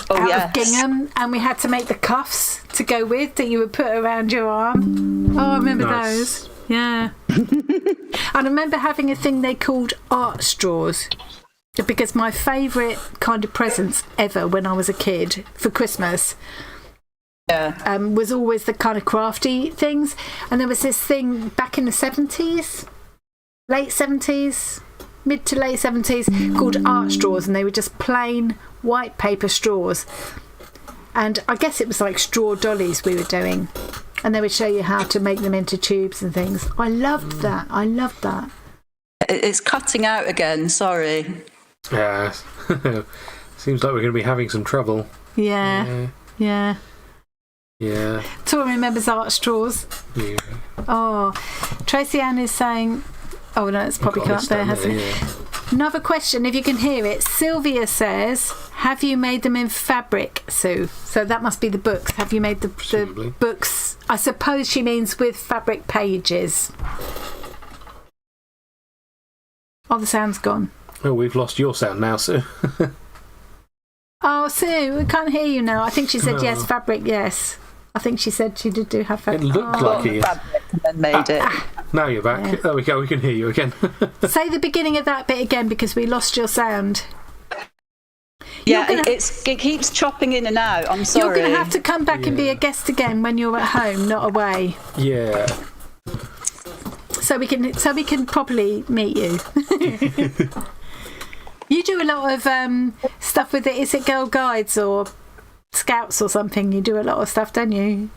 out of gingham, and we had to make the cuffs to go with that you would put around your arm. Oh, I remember those. Yeah. And I remember having a thing they called art straws. because my favourite kind of presents ever when I was a kid for Christmas was always the kind of crafty things. And there was this thing back in the 70s, late 70s, mid to late 70s, called art straws, and they were just plain white paper straws. And I guess it was like straw dollies we were doing. And they would show you how to make them into tubes and things. I loved that. It's cutting out again, sorry. Yeah. Seems like we're going to be having some trouble. Yeah. Tor remembers art straws. Yeah. Oh, Tracy Ann is saying... Oh, no, it's probably come up there, hasn't it? Yeah. Another question, if you can hear it. Sylvia says, have you made them in fabric, Sue? So that must be the books. Have you made the books? I suppose she means with fabric pages. Oh, the sound's gone. Oh, we've lost your sound now, Sue. Oh, Sue, we can't hear you now. I think she said yes, fabric, yes. I think she said she did have fabric. It looked like it. Fabric and then made it. Now you're back. Yeah. There we go, we can hear you again. Say the beginning of that bit again because we lost your sound. Yeah, it keeps chopping in and out. I'm sorry. You're going to have to come back and be a guest again when you're at home, not away. Yeah. So we can properly meet you. You do a lot of stuff with it. Is it Girl Guides or Scouts or something? You do a lot of stuff, don't you?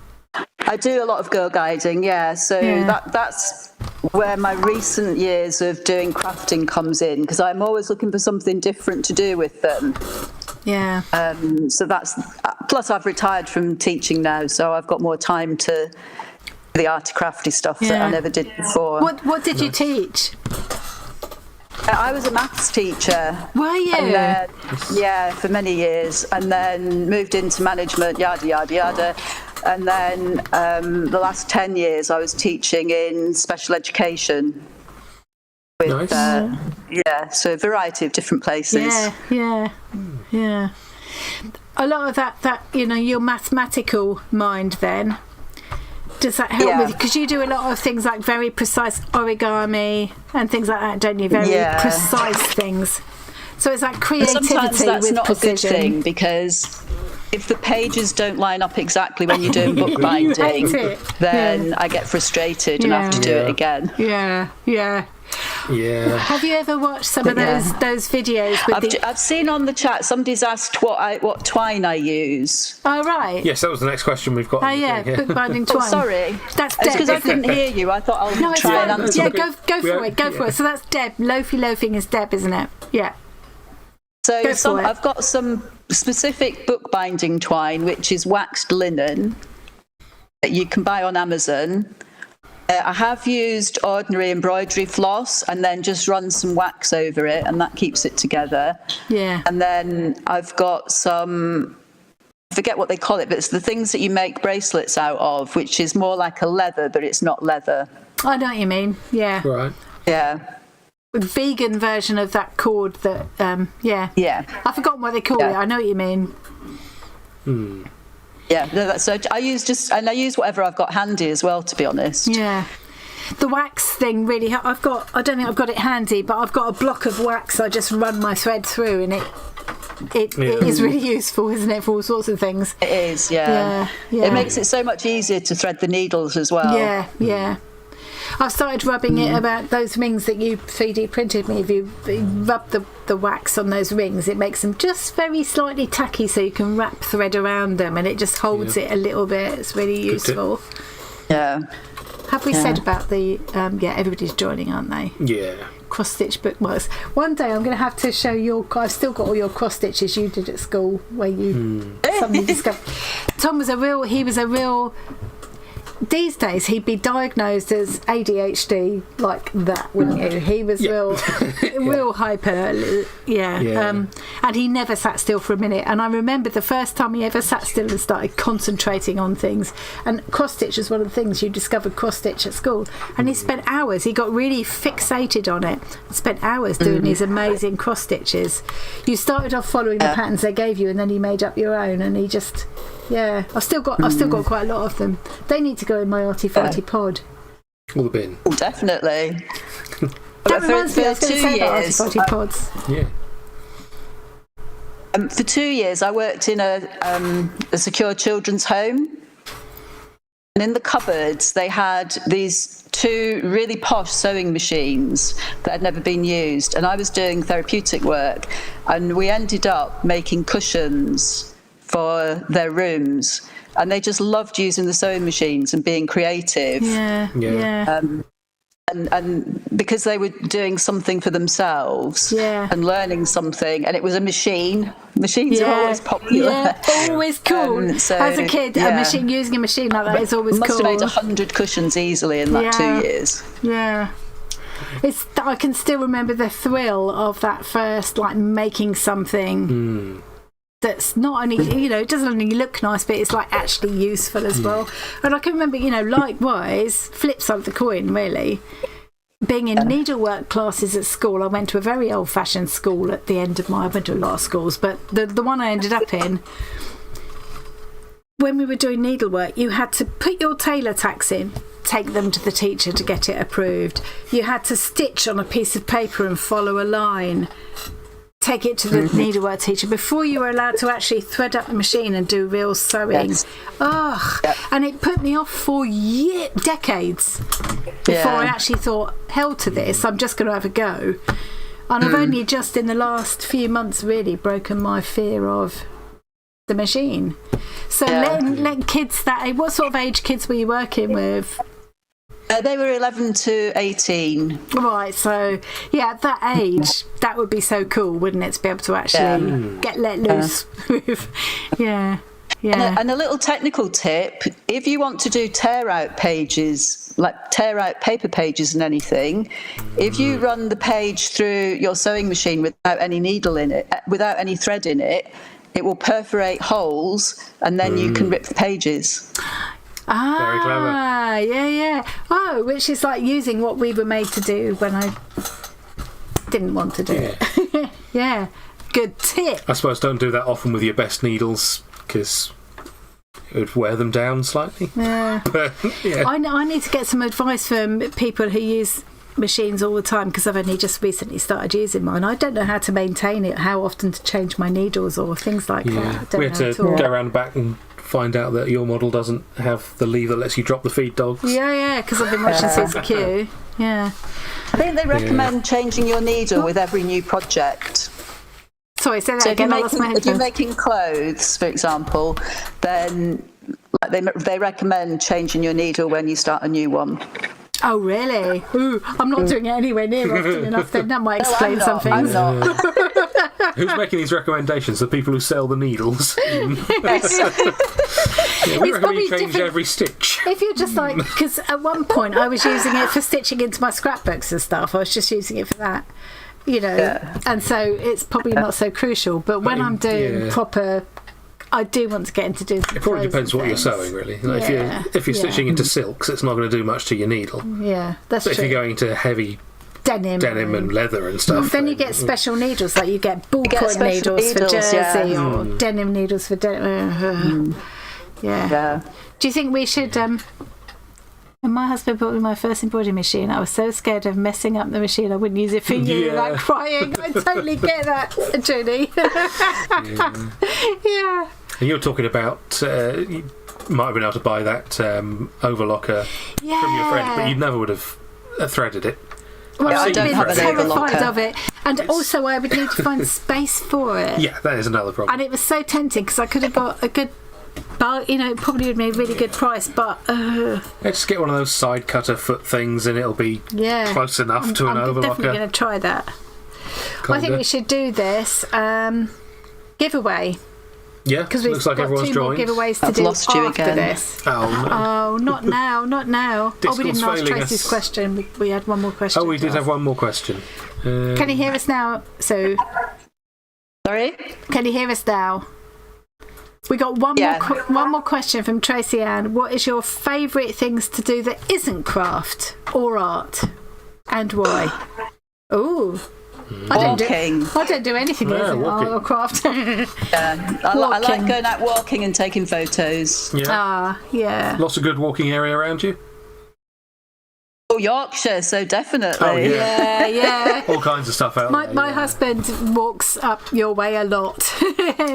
I do a lot of girl guiding, yeah. So that's where my recent years of doing crafting comes in, because I'm always looking for something different to do with them. Yeah. So that's... Plus, I've retired from teaching now, so I've got more time to the arty crafty stuff that I never did before. What did you teach? I was a maths teacher. Were you? And then, for many years, and then moved into management, yada, yada, yada. And then the last 10 years I was teaching in special education. With, nice. So a variety of different places. Yeah. A lot of that, your mathematical mind then, does that help with, because you do a lot of things like very precise origami and things like that, don't you? Very precise things. So it's like creativity. Sometimes that's with not precision. A good thing, because if the pages don't line up exactly when you're doing bookbinding, then I get frustrated and have to do it again. Yeah. Have you ever watched some of those videos? I've seen on the chat somebody's asked what twine I use. Oh, right. Yes, that was the next question we've got. Oh, yeah, bookbinding twine. Oh, sorry. That's Deb. It's because I couldn't hear you. I thought I'll try and answer. Yeah, go for it. So that's Deb. Loafing is Deb, isn't it? Yeah. So I've got some specific bookbinding twine, which is waxed linen that you can buy on Amazon. I have used ordinary embroidery floss and then just run some wax over it, and that keeps it together. Yeah. And then I've got some, I forget what they call it, but it's the things that you make bracelets out of, which is more like a leather, but it's not leather. I know what you mean. Yeah. Right. Yeah. Vegan version of that cord that, I've forgotten what they call it. I know what you mean. Yeah, so I use whatever I've got handy as well, to be honest. Yeah. The wax thing really, I don't think I've got it handy, but I've got a block of wax I just run my thread through, and it is really useful, isn't it, for all sorts of things. It is, yeah. It makes it so much easier to thread the needles as well. Yeah. I've started rubbing it about those rings that you 3D printed me. If you rub the wax on those rings, it makes them just very slightly tacky, so you can wrap thread around them, and it just holds it a little bit. It's really useful. Yeah. Have we said about the everybody's joining, aren't they? Yeah. Cross stitch bookmarks. One day I'm going to have to show I've still got all your cross stitches you did at school, where you suddenly discovered. Tom was a real. These days he'd be diagnosed as ADHD like that, wouldn't you? He was real hyper, and he never sat still for a minute. And I remember the first time he ever sat still and started concentrating on things, and cross stitch was one of the things you discovered cross stitch at school, and he spent hours, he got really fixated on it, spent hours doing these amazing cross stitches. You started off following the patterns they gave you, and then you made up your own, and he just I've still got quite a lot of them. They need to go in my Arty Farty pod. Or the bin. Oh, definitely. That reminds me, I was going to say about Arty Farty pods. Yeah. For 2 years, I worked in a secure children's home. And in the cupboards, they had these 2 really posh sewing machines that had never been used. And I was doing therapeutic work. And we ended up making cushions for their rooms. And they just loved using the sewing machines and being creative. Yeah. And because they were doing something for themselves and learning something, and it was a machine. Machines are always popular. Yeah, always cool. So, as a kid, using a machine like that is always must cool. Must have made 100 cushions easily in that 2 years. Yeah. I can still remember the thrill of that first, like, making something that's not only, it doesn't only look nice, but it's, like, actually useful as well. And I can remember, likewise, flip side of the coin, really, being in needlework classes at school. I went to a very old-fashioned school at the end of I went to a lot of schools, but the one I ended up in, when we were doing needlework, you had to put your tailor tacks in, take them to the teacher to get it approved. You had to stitch on a piece of paper and follow a line, take it to the needlework teacher before you were allowed to actually thread up the machine and do real sewing. And it put me off for decades before I actually thought, hell to this, I'm just going to have a go. And I've only just in the last few months really broken my fear of the machine. So letting kids what sort of age kids were you working with? They were 11 to 18. Right, so at that age, that would be so cool, wouldn't it, to be able to actually get let loose with, And a little technical tip, if you want to do tear out pages, like tear out paper pages and anything, if you run the page through your sewing machine without any needle in it, without any thread in it, it will perforate holes and then you can rip the pages. Very clever. Yeah. Oh, which is like using what we were made to do when I didn't want to do it. Yeah, good tip. I suppose don't do that often with your best needles because it would wear them down slightly. Yeah. But, I need to get some advice from people who use machines all the time because I've only just recently started using mine. I don't know how to maintain it, how often to change my needles or things like that. We had to go around back and find out that your model doesn't have the lever that lets you drop the feed dogs. Yeah, because I've been watching CQ. Yeah. I think they recommend changing your needle with every new project. Sorry, say that again. If you're making clothes, for example, then they recommend changing your needle when you start a new one. Oh, really? Ooh, I'm not doing it anywhere near often enough, then that might explain some things. I'm not. Who's making these recommendations? The people who sell the needles. We recommend you change every stitch. If you're just like, because at one point I was using it for stitching into my scrapbooks and stuff. I was just using it for that, and so it's probably not so crucial. But when I'm doing proper, I do want to get into doing. It probably depends what you're sewing, really. Like if you're stitching into silks, it's not going to do much to your needle. Yeah, that's true. But if you're going to heavy denim and leather and stuff, then you get special needles, like you get ballpoint needles for jersey or denim needles for denim. Yeah. Do you think we should? When my husband bought me my first embroidery machine, I was so scared of messing up the machine I wouldn't use it for you, like crying. I totally get that, Judy. Yeah. And you're talking about you might have been able to buy that overlocker from your friend, but you never would have threaded it. Well, I don't have an terrified overlocker of it, and also I would need to find space for it. Yeah, that is another problem. And it was so tempting because I could have got a good, it probably would have made a really good price, but just get one of those side cutter foot things, and it'll be close enough to an overlocker. I'm definitely going to try that. I think we should do this giveaway. Yeah, because it looks like everyone's joined. Giveaways to do after this. Oh, no. Oh, not now. Discord's We didn't ask Tracy's us. question. We had one more question. Oh, we did have one more question. Can you hear us now, Sue? Sorry? Can you hear us now? We got one more question from Tracy Ann. What is your favourite things to do that isn't craft or art, and why? Oh. I don't do anything that isn't art or craft. I like going out walking and taking photos. Yeah. Yeah. Lots of good walking area around you? Oh Oh, Yorkshire, so definitely. Oh, yeah. Yeah. All kinds of stuff out there. My husband walks up your way a lot.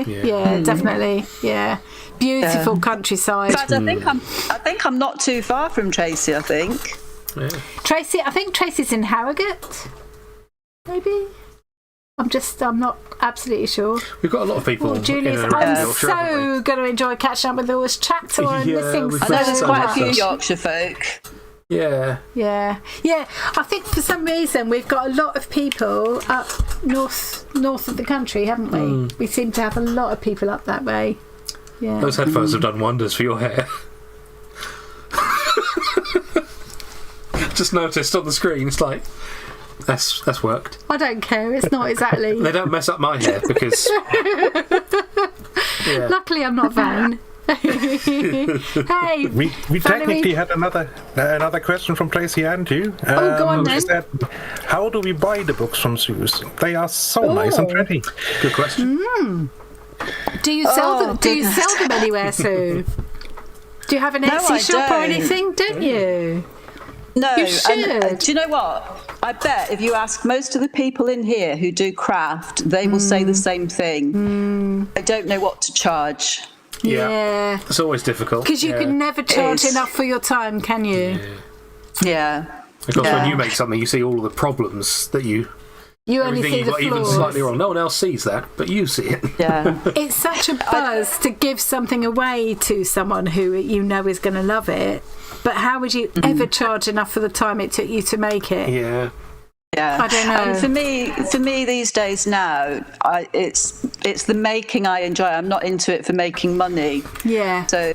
Yeah, definitely. Yeah. Beautiful countryside. In fact, I think I'm not too far from Tracy, I think. Yeah. I think Tracy's in Harrogate. Maybe. I'm not absolutely sure. We've got a lot of people. Julius, in and around I'm Yorkshire, haven't we? so going to enjoy catching up with all this chat. I'm Yeah, missing we've I so know there's so quite a much few stuff. Yorkshire folk. Yeah. Yeah. I think for some reason we've got a lot of people up north of the country, haven't we? We seem to have a lot of people up that way. Yeah. Those headphones have done wonders for your hair. Just noticed on the screen, it's like, that's worked. I don't care. It's not exactly. They don't mess up my hair because. Yeah. Luckily, I'm not vain. Hey, We Valerie. technically had another question from Tracy and you. Go on She then. said, how do we buy the books from Suze? They are so nice and pretty. Good question. Do you sell them? Do you goodness. sell them anywhere, Sue? Do you have an Etsy I shop or don't. anything? Don't you? No, You and, should. do you know what? I bet if you ask most of the people in here who do craft, they will say the same thing. I don't know what to charge. Yeah. It's always difficult. Because you can never charge is. enough for your time, can you? Yeah. Of course, Yeah. when you make something, you see all of the problems that you. You only Everything see you've the got even flaws. slightly wrong. No one else sees that, but you see it. Yeah. It's such a buzz to give something away to someone who you know is going to love it. But how would you ever charge enough for the time it took you to make it? Yeah. Yeah, I don't know. And for me these days now, it's the making I enjoy. I'm not into it for making money. Yeah. So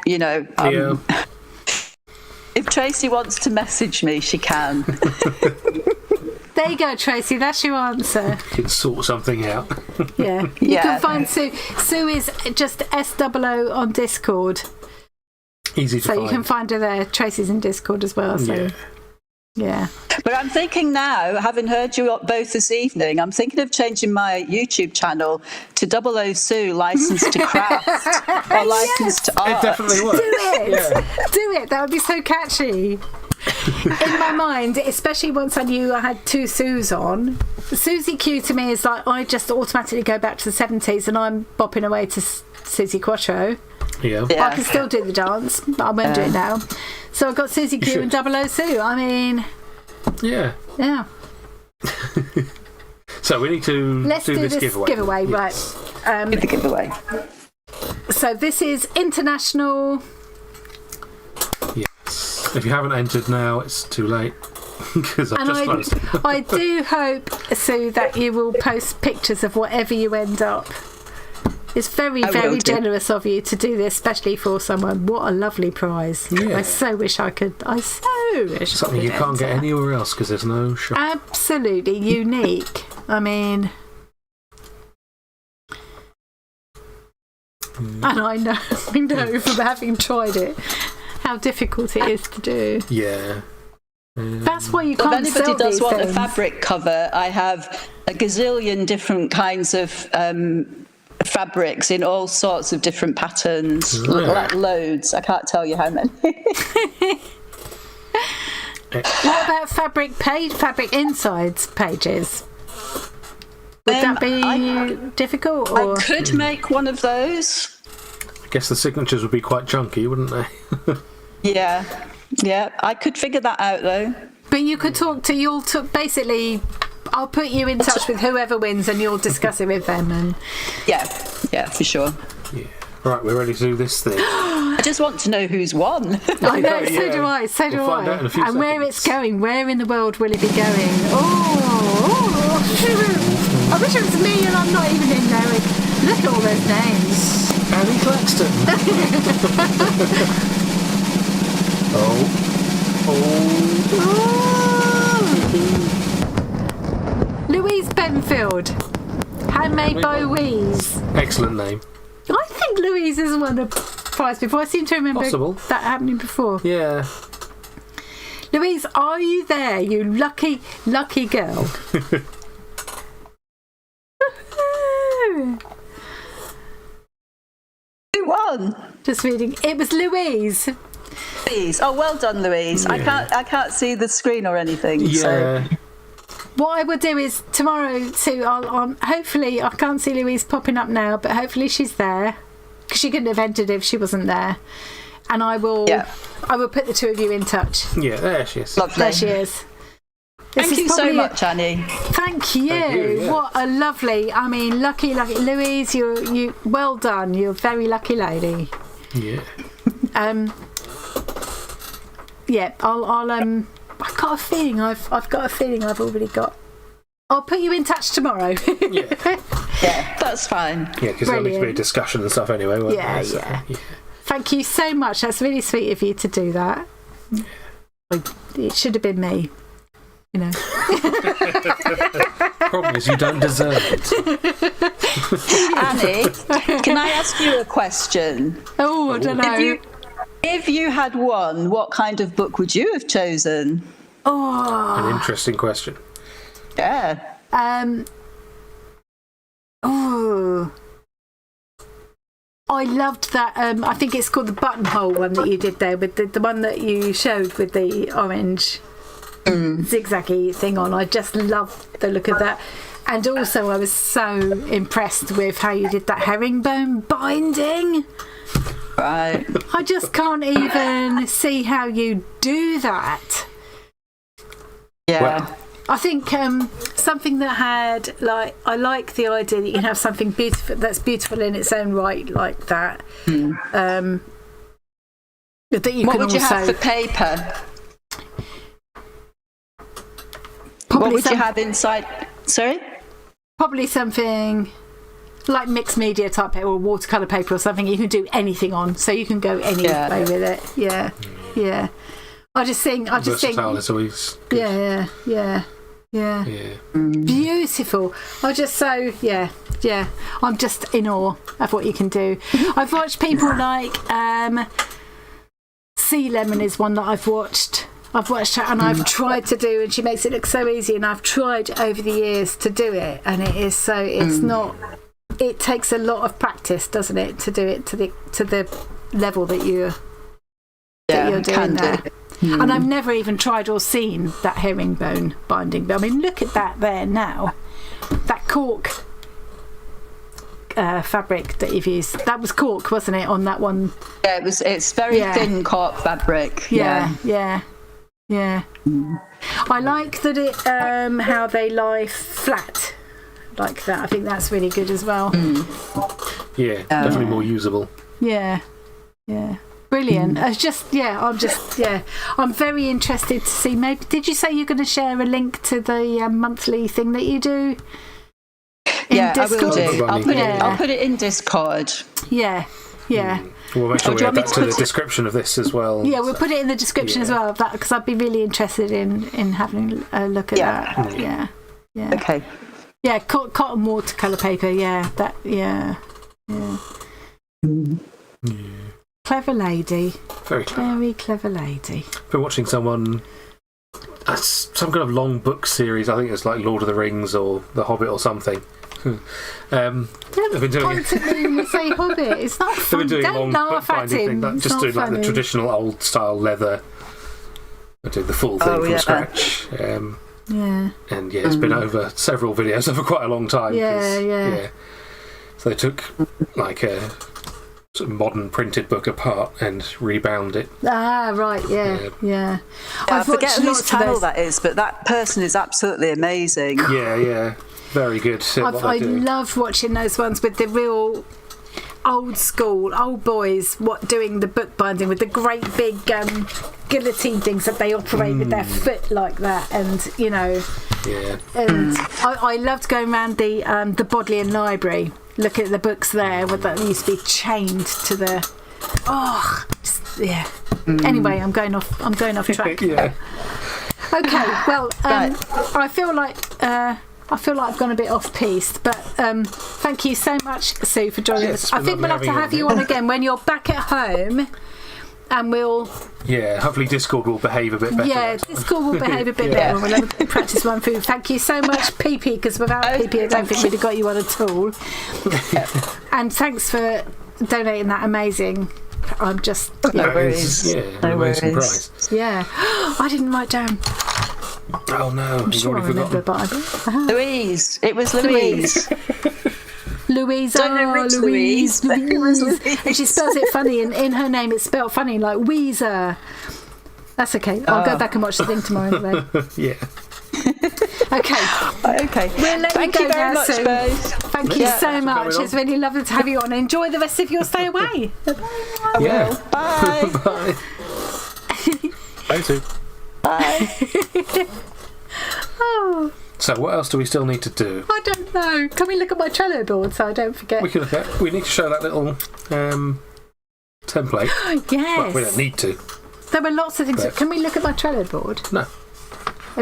Yeah. if Tracy wants to message me, she can. There you go, Tracy. That's your answer. You can sort something out. Yeah. You Yeah. can find Sue. Sue is just SOO on Discord. Easy to So find. you can find her there. Tracy's in Discord as well. So, yeah. But I'm thinking now, having heard you both this evening, I'm thinking of changing my YouTube channel to 00 Sue licensed to craft or licensed to art. It definitely works. Do it. Yeah. Do it. That would be so catchy. In my mind, especially once I knew I had two Sues on, Susie Q to me is like I just automatically go back to the 70s and I'm bopping away to Susie Quattro. Yeah. Yeah. I can still do the dance, but I won't do it now. So I've got Susie Q should. and 00 Sue. I mean, Yeah. yeah. So we need to Let's do this giveaway. Yes. Right. The giveaway. So this is international. Yes. If you haven't entered now, it's too late. Because I've And just closed. I do hope, Sue, that you will post pictures of whatever you end up. It's very, I will very do. generous of you to do this, especially for someone. What a lovely prize. Yeah. I so wish I could. I so wish Something I you could can't get enter. anywhere else because there's no shop. Absolutely unique. I mean... And I know from having tried it how difficult it is to do. Yeah. That's why you Well, if can't anybody sell does these want things. a fabric cover, I have a gazillion different kinds of fabrics in all sorts of different patterns. Like loads. I can't tell you how many. What about fabric insides pages? Would that be difficult? Or? I could make one of those. I guess the signatures would be quite chunky, wouldn't they? Yeah. I could figure that out though. But you could basically, I'll put you in touch with whoever wins and you'll discuss it with them. And Yeah, for sure. Yeah. Right, we're ready to do this thing. I just want to know who's won. I know, so Yeah. do I, We'll find out in a few And where seconds. it's going, where in the world will it be going? I wish it was me and I'm not even in there. Look at all those names. Annie Claxton. Louise Benfield. Handmade by Louise. Excellent name. I think Louise has won a prize before. I seem to remember Possible. that happening before. Yeah. Louise, are you there, you lucky, lucky girl? Who won? Just reading. It was Louise. Louise. Oh, well done, Louise. Yeah. I can't see the screen or anything. Yeah. So. What I will do is tomorrow, Sue, I'll hopefully, I can't see Louise popping up now, but hopefully she's there, because she couldn't have entered if she wasn't there. And I will put the two of you in touch. Yeah, there she is. Lovely. There she is. Thank you so much, Annie. Thank you. Yeah. What a lovely, I mean, lucky Louise, you well done. You're a very lucky lady. Yeah. Yeah, I've got a feeling I've already got. I'll put you in touch tomorrow. Yeah, that's fine. Yeah, because there'll need to be a discussion and stuff anyway. Won't there? So, yeah. Thank you so much. That's really sweet of you to do that. It should have been me. You know. Problem is, you don't deserve it. Annie, can I ask you a question? Oh, I don't know. If you had won, what kind of book would you have chosen? An interesting question. Yeah. I loved that. I think it's called the buttonhole one that you did there, with the one that you showed with the orange zigzaggy thing on. I just loved the look of that. And also I was so impressed with how you did that herringbone binding. Right. I just can't even see how you do that. Yeah. Well, I think something that had, like, I like the idea that you can have something beautiful that's beautiful in its own right, like that. That you what can would you also, have for paper? probably What would you have inside? Sorry? Probably something like mixed media type paper or watercolour paper or something you can do anything on, so you can go any way with it. Yeah. I just think versatile is always good. Yeah. Beautiful. I'm just I'm just in awe of what you can do. I've watched people like Sea Lemon is one that I've watched her and I've tried to do, and she makes it look so easy, and I've tried over the years to do it, and it is so, it's not, it takes a lot of practice, doesn't it, to do it to the level that you're doing there. And I've never even tried or seen that herringbone binding, but I mean, look at that there now. That cork fabric that you've used, that was cork, wasn't it, on that one? Yeah, it's very thin cork fabric. Yeah. I like that it how they lie flat like that. I think that's really good as well. Yeah, definitely more usable. Yeah. Brilliant. I'm very interested to see. Maybe, did you say you're going to share a link to the monthly thing that you do? Yeah, Discord? I will do. I'll put it in Discord. Yeah. We'll make sure we add that to the description of this as well. Yeah, we'll put it in the description as well of that, because I'd be really interested in having a look at that. Yeah. Okay. Yeah, cotton watercolour paper. Yeah. Clever lady. Very clever. Very clever lady. Been watching some kind of long book series. I think it's like Lord of the Rings or The Hobbit or something. I've been doing constantly say Hobbit. It's not fun. They've been doing Don't long laugh bookbinding at thing, him. just doing like the traditional old style leather. I do the full thing from scratch. And it's been over several videos over quite a long time. So they took like a sort of modern printed book apart and rebound it. Ah, right, yeah. I forget whose channel that is, but that person is absolutely amazing. Yeah. Very good. I love watching those ones with the real old school, old boys doing the bookbinding with the great big guillotine things that they operate with their foot like that, and and I loved going around the Bodleian Library, looking at the books there that used to be chained to the anyway, I'm going off track. Okay, well, I feel like I've gone a bit off piste, but thank you so much, Sue, for joining us. I think we'll have to have you on again when you're back at home, and we'll... Yeah, hopefully Discord will behave a bit better. Yeah, Discord will behave a bit better. We'll have a practice one through. Thank you so much, PP, because without PP I don't think we'd have got you on at all. And thanks for donating that amazing I'm just... No Yeah. worries. Yeah, No an amazing worries. prize. Yeah. I didn't write down. Oh no, I'm you've sure I already remember, forgotten. but I don't. Louise. It was Louise. Louise. Don't know Rick's Louise, but it was Louise. And she spells it funny, and in her name it's spelled funny, like Weezer. That's okay. I'll go back and watch the thing tomorrow anyway. Yeah. Okay. Okay. We'll let Thank you you go very now, much, Sue. both. Thank you Yeah. so Thanks for much. coming It's on. really lovely to have you on. Enjoy the rest of your stay away. I Yeah. will. Bye. Bye. Bye, Sue. Bye. Oh, So what else do we still need to do? I don't know. Can we look at my Trello board so I don't forget? We could look at. We need to show that little template. Yes. Well, we don't need to. There were lots of things. But- Can we look at my Trello board? No.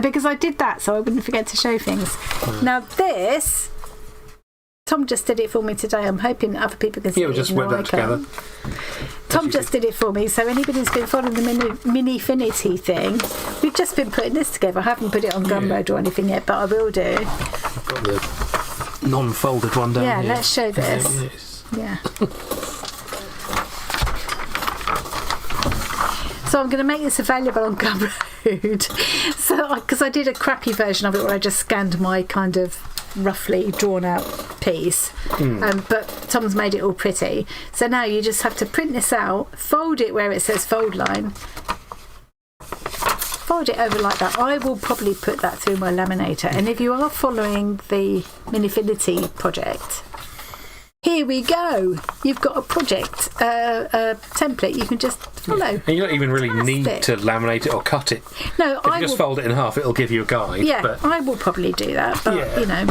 Because I did that so I wouldn't forget to show things. Now this, Tom just did it for me today. I'm hoping that other people can see Yeah, it. we'll just even whip though that I can't. together. Tom just did it for me. So anybody who's been following the Minifinity thing, we've just been putting this together. I haven't put it on Gumroad or anything yet, but I will do. I've got the non-folded one down Yeah, here. let's show this. Yes. Yeah. So I'm going to make this available on Gumroad. So, because I did a crappy version of it where I just scanned my kind of roughly drawn out piece, but Tom's made it all pretty. So now you just have to print this out, fold it where it says fold line, fold it over like that. I will probably put that through my laminator. And if you are following the Minifinity project, here we go. You've got a project, a template you can just follow. And you don't even really need Fantastic. to laminate it or cut it. No, If I you just will. fold it in half, it'll give you a guide. Yeah, But I will probably do that. But Yeah. you know,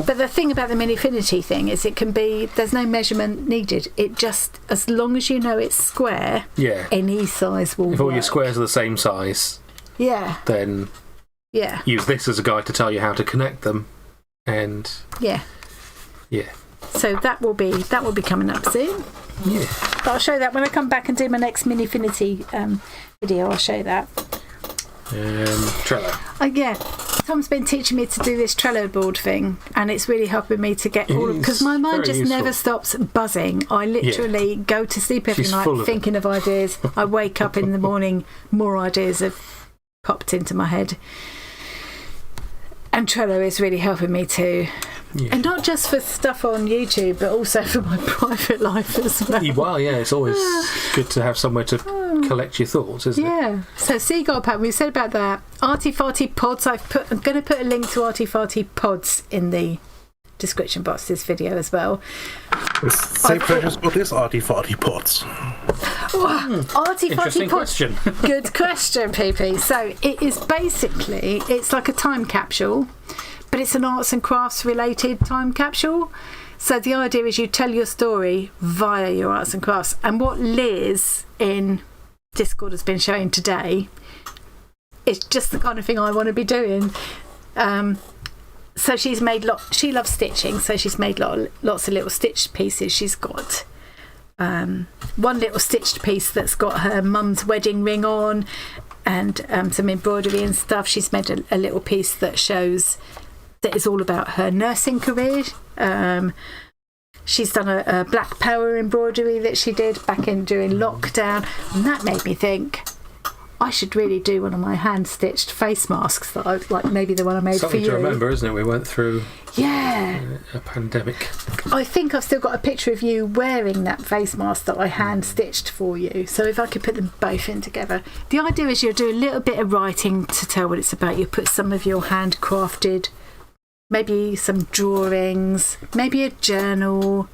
but the thing about the Minifinity thing is, it can be. There's no measurement needed. It just, as long as you know it's square, yeah, any size will if all work. your squares are the same size, Yeah, then yeah, use this as a guide to tell you how to connect them. And yeah. yeah, So that will be coming up soon. yeah. But I'll show that when I come back and do my next Minifinity video. I'll show that. Trello. Yeah, Tom's been teaching me to do this Trello board thing, and it's really helping me to get all of, because my mind very just useful. never stops buzzing. I literally go to sleep every She's night full of it. thinking of ideas. I wake up in the morning, more ideas have popped into my head. And Trello is really helping me too. Yeah. And not just for stuff on YouTube, but also for my private life as well. Well, yeah, it's always good to have somewhere to collect your thoughts, isn't it? Yeah. So Seagull Pack, we said about that. Arty Farty Pods. I'm going to put a link to Arty Farty Pods in the description box of this video as well. Say precious what is Arty Farty Pods? Arty Interesting Farty Pods. question. Good question, PP. So it is basically, it's like a time capsule, but it's an arts and crafts related time capsule. So the idea is you tell your story via your arts and crafts. And what Liz in Discord has been showing today is just the kind of thing I want to be doing. So she's made she loves stitching, so she's made lots of little stitched pieces. She's got one little stitched piece that's got her mum's wedding ring on, and some embroidery and stuff. She's made a little piece that shows that is all about her nursing career. She's done a Black Power embroidery that she did back during lockdown, and that made me think I should really do one of my hand-stitched face masks that I like, maybe the one I made Something for you. to remember, isn't it? We went through Yeah. a pandemic. I think I've still got a picture of you wearing that face mask that I hand-stitched for you. So if I could put them both in together. The idea is you'll do a little bit of writing to tell what it's about. You put some of your handcrafted, maybe some drawings, maybe a journal,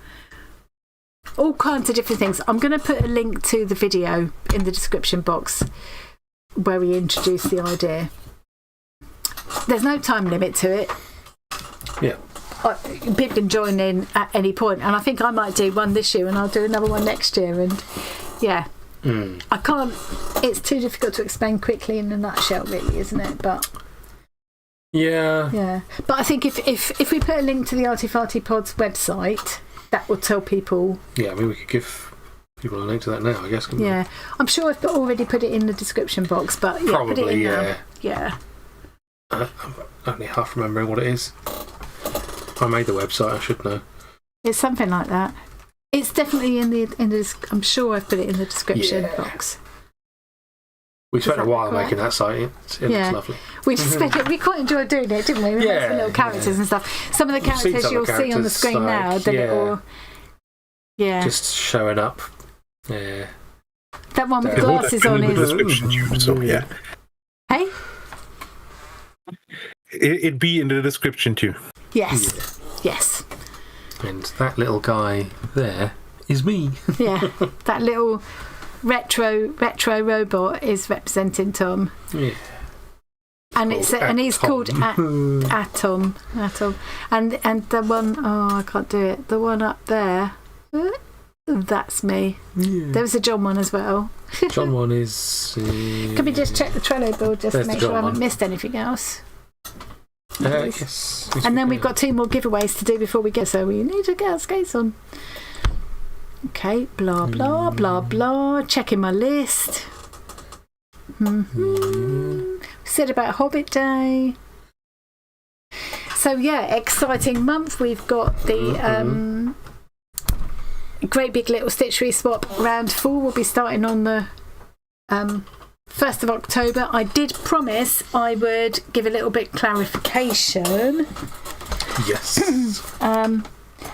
all kinds of different things. I'm going to put a link to the video in the description box where we introduce the idea. There's no time limit to it. Yeah. People can join in at any point, and I think I might do one this year and I'll do another one next year. And yeah, I can't, it's too difficult to explain quickly in a nutshell, really, isn't it? But Yeah. but I think if we put a link to the Arty Farty Pods website, that will tell people. Yeah, I mean, we could give people a link to that now, I guess. Couldn't we? Yeah, I'm sure I've already put it in the description box, but yeah, put it Probably, in yeah. now. Yeah. I'm only half remembering what it is. I made the website, I should know. It's something like that. It's definitely in the. I'm sure I've put it in the description box. We spent a while correct? making that site. It looks lovely. We spent it. We quite enjoyed doing it, didn't we? We made some little characters and stuff. Some of the characters you'll see on the screen now. The little. Yeah. Just showing up. Yeah. That one with glasses on in the is. description too, so yeah. Hey. It'd be in the description too. Yes. Yes. And that little guy there is me. Yeah. That little retro robot is representing Tom. Yeah. And he's called Atom. And the one, I can't do it. The one up there, that's me. Yeah. There was a John one as well. John one is. Can we just check the Trello board just to make sure I haven't missed anything else? Yes. And then we've got 2 more giveaways to do before we go, so we need to get our skates on. Okay, blah blah blah blah. Checking my list. Said about Hobbit Day. So yeah, exciting month. We've got the Great Big Little Stitchery Swap round 4 will be starting on the 1st of October. I did promise I would give a little bit clarification. Yes.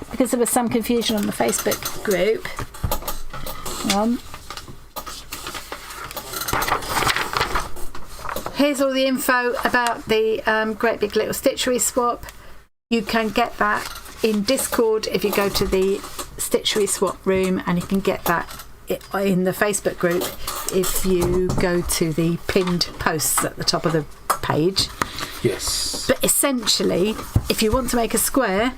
Because there was some confusion on the Facebook group. Here's all the info about the Great Big Little Stitchery Swap. You can get that in Discord if you go to the Stitchery Swap room, and you can get that in the Facebook group if you go to the pinned posts at the top of the page. Yes. But essentially, if you want to make a square,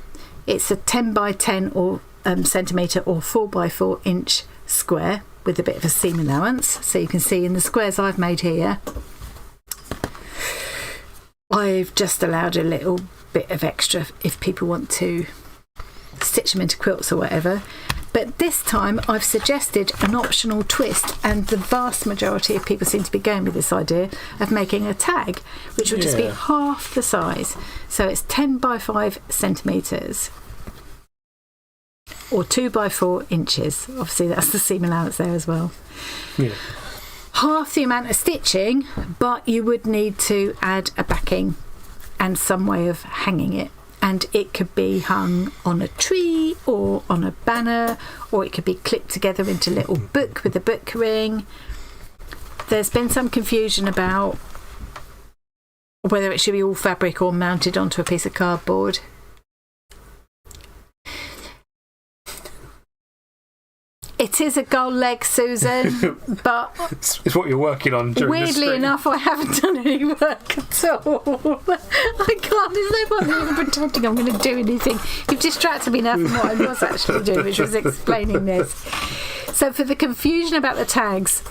it's a 10 by 10 or centimetre or 4 by 4 inch square with a bit of a seam allowance. So you can see in the squares I've made here, I've just allowed a little bit of extra if people want to stitch them into quilts or whatever. But this time I've suggested an optional twist, and the vast majority of people seem to be going with this idea of making a tag, which will just be half the size. So it's 10 by 5 centimetres or 2 by 4 inches. Obviously that's the seam allowance there as well. Yeah. Half the amount of stitching, but you would need to add a backing and some way of hanging it. And it could be hung on a tree or on a banner, or it could be clipped together into a little book with a book ring. There's been some confusion about whether it should be all fabric or mounted onto a piece of cardboard. It is a gold leg, Susan, but it's what you're working on during the weirdly stream. enough, I haven't done any work at all. I can't. There's no point even pretending I'm going to do anything. You've distracted me now from what I was actually doing, which was explaining this. So for the confusion about the tags,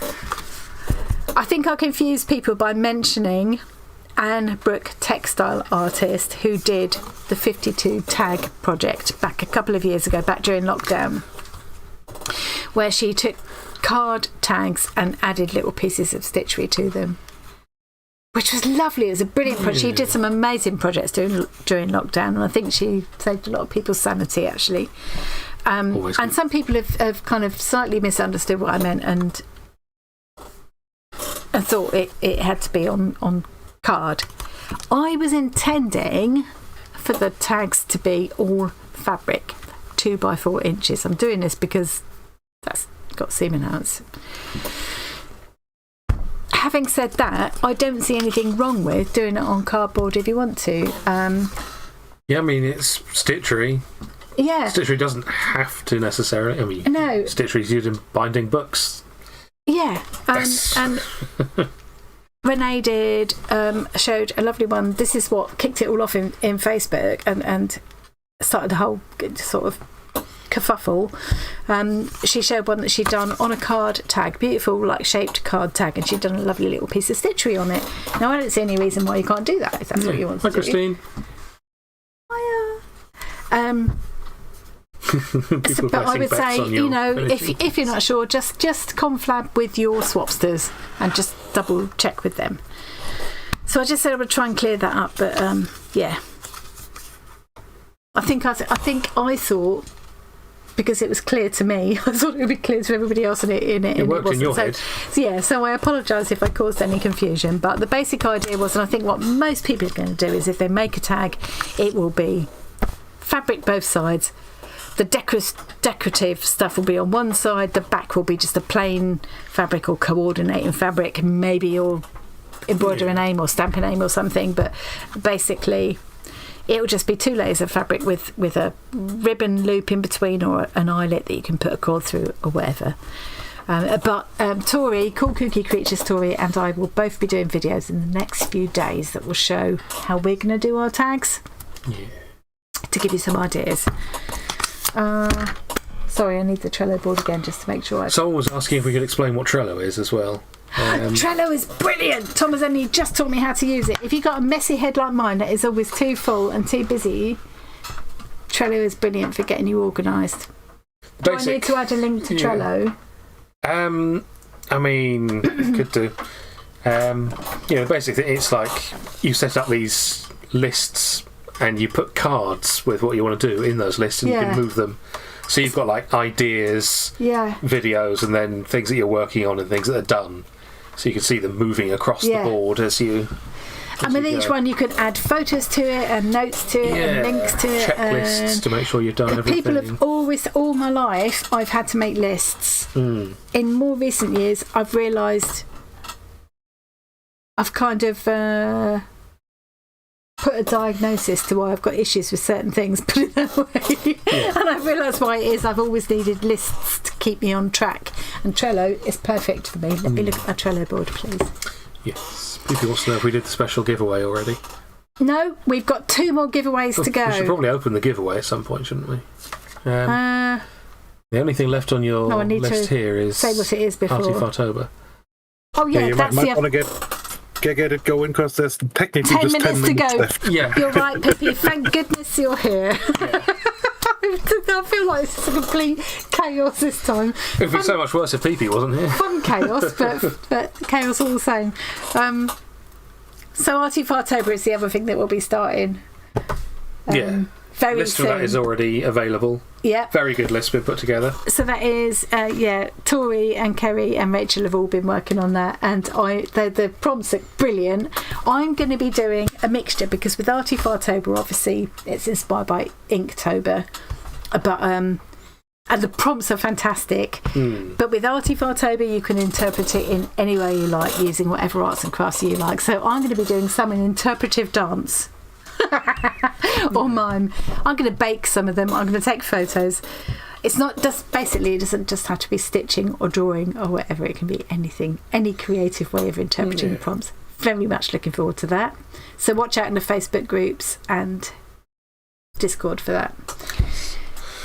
I think I confused people by mentioning Anne Brooke, textile artist, who did the 52 tag project back a couple of years ago, back during lockdown, where she took card tags and added little pieces of stitchery to them, which was lovely. It was a brilliant project. She did some amazing projects during lockdown, and I think she saved a lot of people's sanity, actually. And some people have kind of slightly misunderstood what I meant and thought it had to be on card. I was intending for the tags to be all fabric, 2 by 4 inches. I'm doing this because that's got seam allowance. Having said that, I don't see anything wrong with doing it on cardboard if you want to. Yeah, I mean, it's Stitchery. Yeah. Stitchery doesn't have to necessarily. I mean, no. Stitchery's used in binding books. Yeah. And Renee showed a lovely one. This is what kicked it all off in Facebook and started the whole sort of kerfuffle. She showed one that she'd done on a card tag, beautiful like shaped card tag, and she'd done a lovely little piece of stitchery on it. Now I don't see any reason why you can't do that if that's what you want to do. Christine. But I would say, if you're not sure, just conflab with your swapsters and just double check with them. So I just said I would try and clear that up, but yeah. I think I thought because it was clear to me. I thought it would be clear to everybody else It worked in your head. So I apologise if I caused any confusion. But the basic idea was, and I think what most people are going to do is if they make a tag, it will be fabric both sides. The decorative stuff will be on one side. The back will be just a plain fabric or coordinating fabric. Maybe you'll embroider a name or stamp a name or something. But basically, it will just be 2 layers of fabric with a ribbon loop in between or an eyelet that you can put a cord through or whatever. But Tori, Cool Kooky Creatures Tori, and I will both be doing videos in the next few days that will show how we're going to do our tags. Yeah. To give you some ideas. Sorry, I need the Trello board again just to make sure. Someone was asking if we could explain what Trello is as well. Trello is brilliant. Tom has only just taught me how to use it. If you've got a messy head like mine that is always too full and too busy, Trello is brilliant for getting you organised. Do I need to add a link to Trello? I mean, could do. Basically, it's like you set up these lists and you put cards with what you want to do in those lists, and you can move them. So you've got like ideas, videos, and then things that you're working on and things that are done. So you can see them moving across the board as you. And with each one, you can add photos to it and notes to it and links to it. Checklists to make sure you've done everything. People have always, all my life, I've had to make lists. In more recent years, I've realised I've kind of put a diagnosis to why I've got issues with certain things, put it that way. And I've realised why it is. I've always needed lists to keep me on track. And Trello is perfect for me. Let me look at my Trello board, please. Yes. People wants to know if we did the special giveaway already. No, we've got 2 more giveaways to go. We should probably open the giveaway at some point, shouldn't we? The only thing left on your list here is say what it is before. Arty Fartober. Oh yeah, you that's might the want to get it going because there's technically 10 just 10 minutes to minutes go. left. Yeah. You're right, Pippi. Thank goodness you're here. I feel like it's a complete chaos this time. It would be so much worse if Pippi wasn't here. Fun chaos, but chaos all the same. So Arty Fartober is the other thing that will be starting. Very list soon. for that is already available. Yeah. Very good list been put together. So that is, Tori and Kerry and Rachel have all been working on that, and the prompts are brilliant. I'm going to be doing a mixture because with Arty Fartober, obviously, it's inspired by Inktober, but and the prompts are fantastic. But with Arty Fartober, you can interpret it in any way you like, using whatever arts and crafts you like. So I'm going to be doing some in interpretive dance. Or mime. I'm going to bake some of them. I'm going to take photos. It's not just basically, it doesn't just have to be stitching or drawing or whatever. It can be anything, any creative way of interpreting the prompts. Very much looking forward to that. So watch out in the Facebook groups and Discord for that.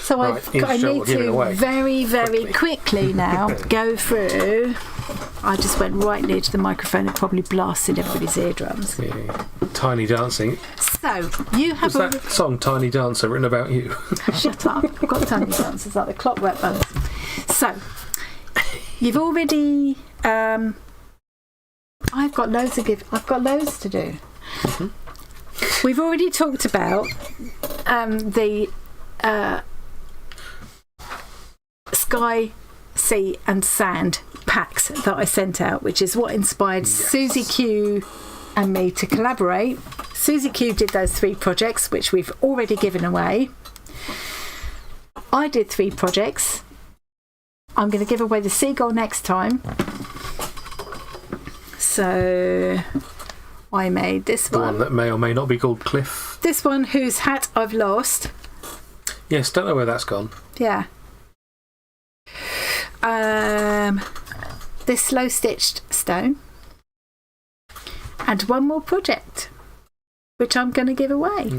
So I need to very, very quickly now go through. I just went right near to the microphone and probably blasted everybody's eardrums. Yeah. Tiny Dancing. So, you have... Was that song Tiny Dancer written about you? Shut up. I've got Tiny Dancers like the Clockwork Brothers. So, you've already... I've got loads to do. We've already talked about the Sky, Sea and Sand packs that I sent out, which is what inspired Susie Q and me to collaborate. Susie Q did those 3 projects, which we've already given away. I did 3 projects. I'm going to give away the seagull next time. So I made this one. The one that may or may not be called Cliff. This one, whose hat I've lost. Yes, don't know where that's gone. Yeah. This slow stitched stone, and one more project which I'm going to give away.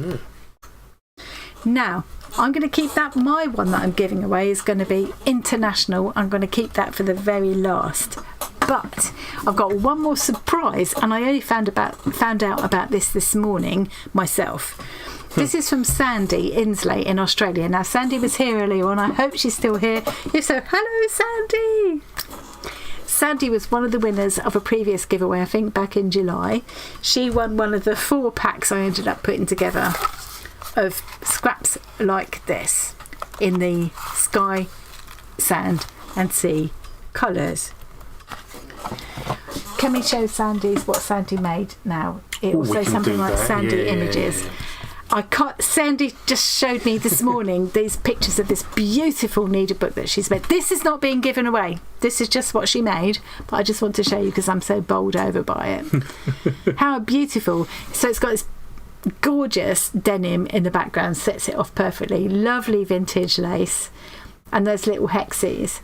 Now I'm going to keep that. My one that I'm giving away is going to be international. I'm going to keep that for the very last, but I've got one more surprise, and I only found out about this morning myself. This is from Sandy Insley in Australia. Now, Sandy was here earlier on. I hope she's still here. If so, hello, Sandy. Sandy was one of the winners of a previous giveaway, I think back in July. She won one of the 4 packs I ended up putting together of scraps like this. in the sky, sand and sea colours. Can we show what Sandy made now? It will say something like Sandy Images. Sandy just showed me this morning these pictures of this beautiful needlebook that she's made. This is not being given away. This is just what she made, but I just want to show you because I'm so bowled over by it. How beautiful. So it's got this gorgeous denim in the background, sets it off perfectly. Lovely vintage lace and those little hexes.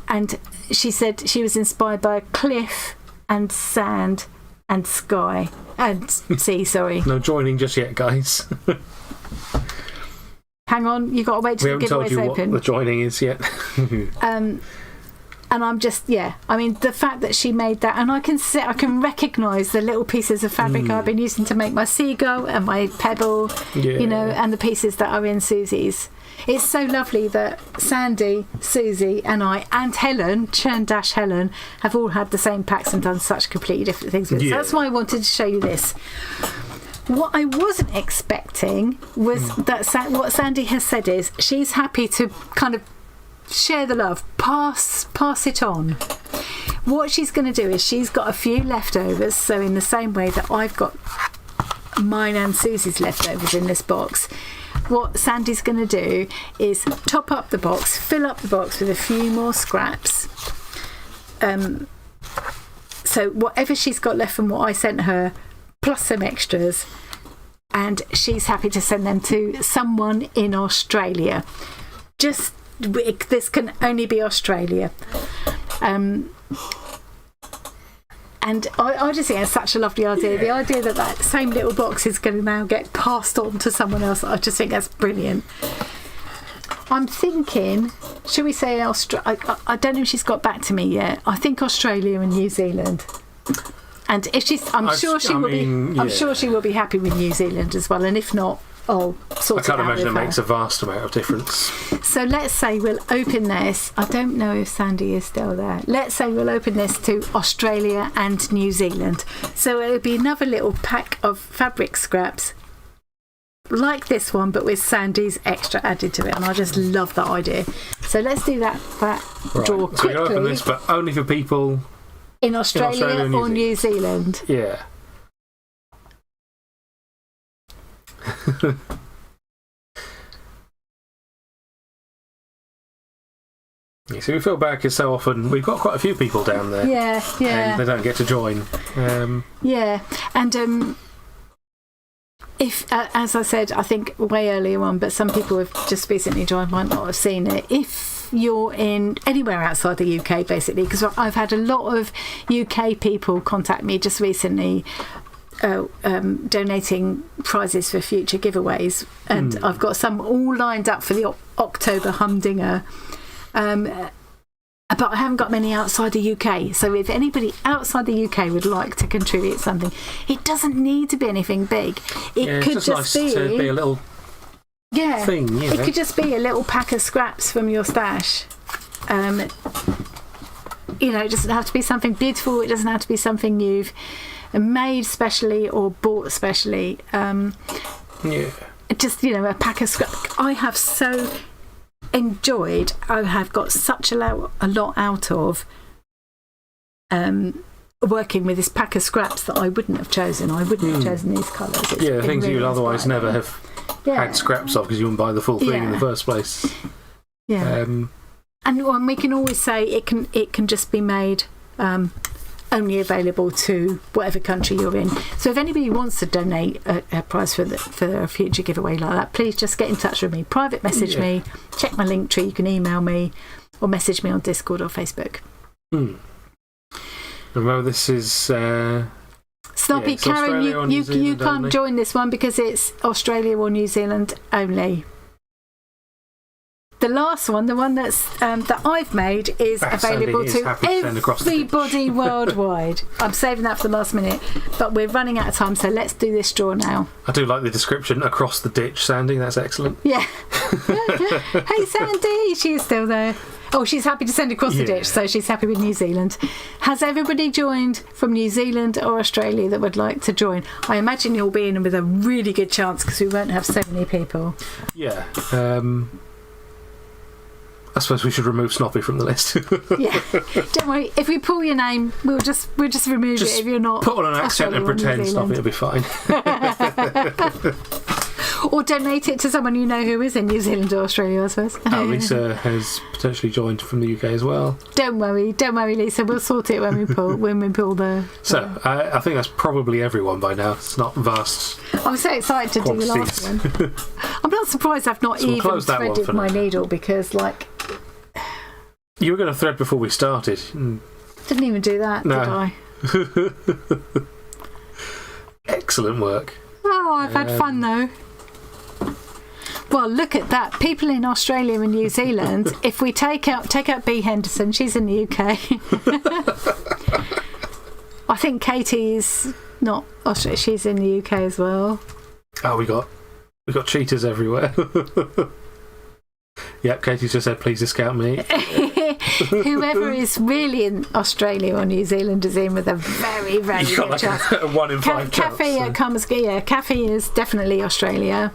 And she said she was inspired by a cliff and sand and sky and sea, sorry. No joining just yet, guys. Hang on, you've got to wait till the giveaway's open. We haven't told you what the joining is yet. And I'm just, I mean, the fact that she made that, and I can recognise the little pieces of fabric I've been using to make my seagull and my pebble, and the pieces that are in Susie's. It's so lovely that Sandy, Susie and I and Helen, Churn-Helen, have all had the same packs and done such completely different things with it. So that's why I wanted to show you this. What I wasn't expecting was that what Sandy has said is she's happy to kind of share the love, pass it on. What she's going to do is she's got a few leftovers, so in the same way that I've got mine and Susie's leftovers in this box, what Sandy's going to do is top up the box, fill up the box with a few more scraps. So whatever she's got left from what I sent her, plus some extras, and she's happy to send them to someone in Australia. This can only be Australia. And I just think it's such a lovely idea. The idea that same little box is going to now get passed on to someone else, I just think that's brilliant. I'm thinking, should we say I don't know if she's got back to me yet. I think Australia and New Zealand. And if I'm sure she will be happy with New Zealand as well. And if not, I'll sort it out. I can't imagine it makes a vast amount of difference. So let's say we'll open this. I don't know if Sandy is still there. Let's say we'll open this to Australia and New Zealand. So it'll be another little pack of fabric scraps like this one, but with Sandy's extra added to it. And I just love that idea. So let's do that draw quickly. So you'll open this, but only for people in Australia or New Zealand. Yeah. So we feel bad because so often we've got quite a few people down there. Yeah. And they don't get to join. And if, as I said, I think way earlier on, but some people have just recently joined, might not have seen it. If you're in anywhere outside the UK, basically, because I've had a lot of UK people contact me just recently. Donating prizes for future giveaways, and I've got some all lined up for the October humdinger, but I haven't got many outside the UK. So if anybody outside the UK would like to contribute something, it doesn't need to be anything big. It could just nice to be a little thing. It could just be a little pack of scraps from your stash. It doesn't have to be something beautiful. It doesn't have to be something you've made specially or bought specially. Just a pack of scraps. I have so enjoyed. I have got such a lot out of working with this pack of scraps that I wouldn't have chosen. I wouldn't have chosen these colours. Things really you'd otherwise never have had scraps of because you wouldn't buy the full thing in the first place. And we can always say it can just be made. Only available to whatever country you're in. So if anybody wants to donate a prize for a future giveaway like that, please just get in touch with me. Private message me, check my link tree, you can email me or message me on Discord or Facebook. Remember, this is Snoppy, Karen, you can't join this one because it's Australia or New Zealand only. The last one, the one that's that I've made, is available to everybody worldwide. I'm saving that for the last minute, but we're running out of time, so let's do this draw now. I do like the description, across the ditch, Sandy. That's excellent. Yeah. Hey, Sandy, she is still there. Oh, she's happy to send across the ditch, so she's happy with New Zealand. Has everybody joined from New Zealand or Australia that would like to join? I imagine you'll be in with a really good chance because we won't have so many people. Yeah. I suppose we should remove Snoppy from the list. Yeah, don't worry. If we pull your name, we'll just remove it if you're not. Put on an accent and pretend Snoppy will be fine. Or donate it to someone you know who is in New Zealand or Australia, I suppose. Lisa has potentially joined from the UK as well. Don't worry, Lisa. We'll sort it when we pull the. So I think that's probably everyone by now. It's not vast. I'm so excited to do the last one. I'm not surprised I've not even threaded my needle because, like, you were going to thread before we started. Didn't even do that, did I? Excellent work. Oh, I've had fun though. Well, look at that. People in Australia and New Zealand, if we take out B. Henderson, she's in the UK. I think Katie's not Australia, she's in the UK as well. Oh, we got cheaters everywhere. Yep, Katie's just said, please discount me. Whoever is really in Australia or New Zealand is in with a very, very good chance. A 1 in 5 chance. Kathy is definitely Australia.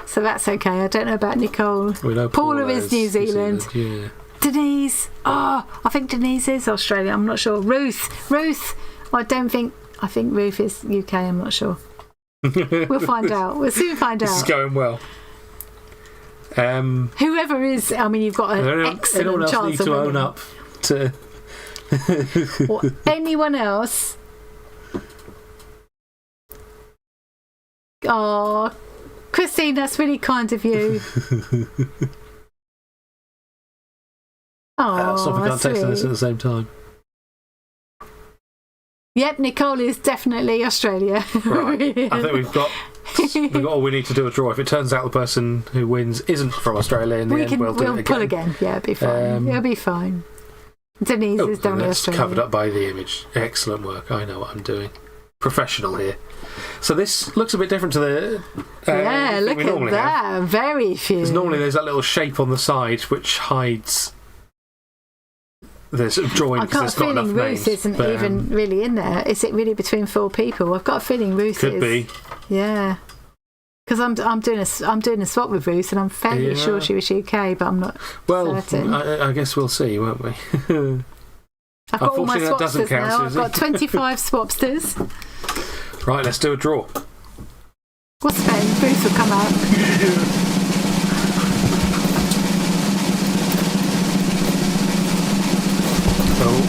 So that's okay. I don't know about Nicole. We know Paula is New Zealand. Yeah. Denise. Oh, I think Denise is Australia. I'm not sure. Ruth. I think Ruth is UK. I'm not sure. We'll find out. We'll soon find out. This is going well. Whoever is, I mean, you've got an excellent chance need to own up to. Or anyone else. Oh, Christine, that's really kind of you. Oh, stop, we can't text this at the same time. Yep, Nicole is definitely Australia. Right. I think we've got all we need to do a draw. If it turns out the person who wins isn't from Australia in the end, we'll do it again. Pull again. Yeah, it'll be fine. It'll be fine. Denise is definitely Australia. Covered up by the image. Excellent work. I know what I'm doing. Professional here. So this looks a bit different to the look at that. Very few. Because normally there's that little shape on the side which hides the sort of drawing. I've got a feeling Ruth isn't even really in there. Is it really between 4 people? I've got a feeling Ruth could be. Yeah. Because I'm doing a swap with Ruth, and I'm fairly sure she was UK, but I'm not certain. I guess we'll see, won't we? I've got all my that doesn't swapsters count, now. I've got 25 swapsters. Right, let's do a draw. What's the name? Ruth will come out. Oh.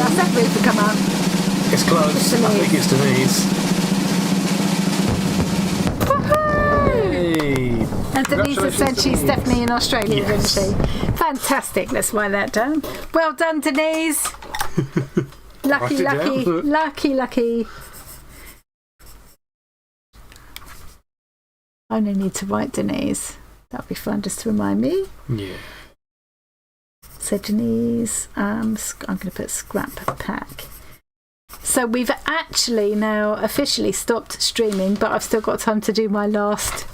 I said Ruth will come out. It's close. I think it's Denise. Hey. And Denise has said she's definitely in Australia, isn't she? Fantastic. Let's write that down. Well done, Denise. Lucky. I only need to write Denise. That'll be fun just to remind me. Yeah. So Denise, I'm going to put scrap pack. So we've actually now officially stopped streaming, but I've still got time to do my last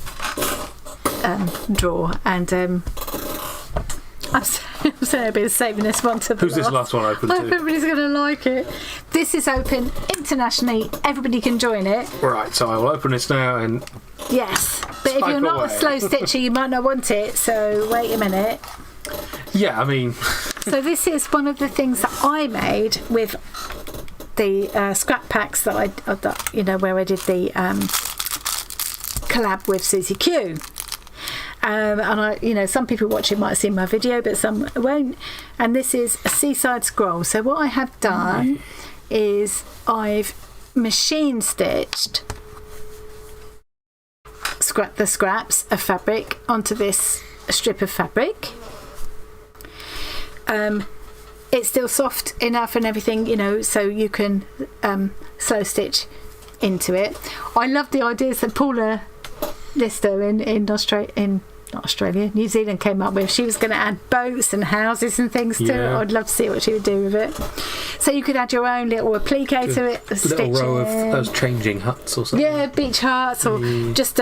draw, and I'm saying I've been saving this one to the Who's this last one open to? Everybody's going to like it. This is open internationally. Everybody can join it. Right, so I will open this now and... Yes, but if you're not a slow stitcher, you might not want it, so wait a minute. Yeah, I mean... So this is one of the things that I made with the scrap packs that where I did the collab with Susie Q. And some people watching might have seen my video, but some won't. And this is a seaside scroll. So what I have done is I've machine stitched the scraps of fabric onto this strip of fabric. It's still soft enough and everything, so you can slow stitch into it. I love the ideas that Paula Lister in New Zealand came up with. She was going to add boats and houses and things to it. I'd love to see what she would do with it. So you could add your own little applique to it. A little row of those changing huts or something. Yeah, beach huts or just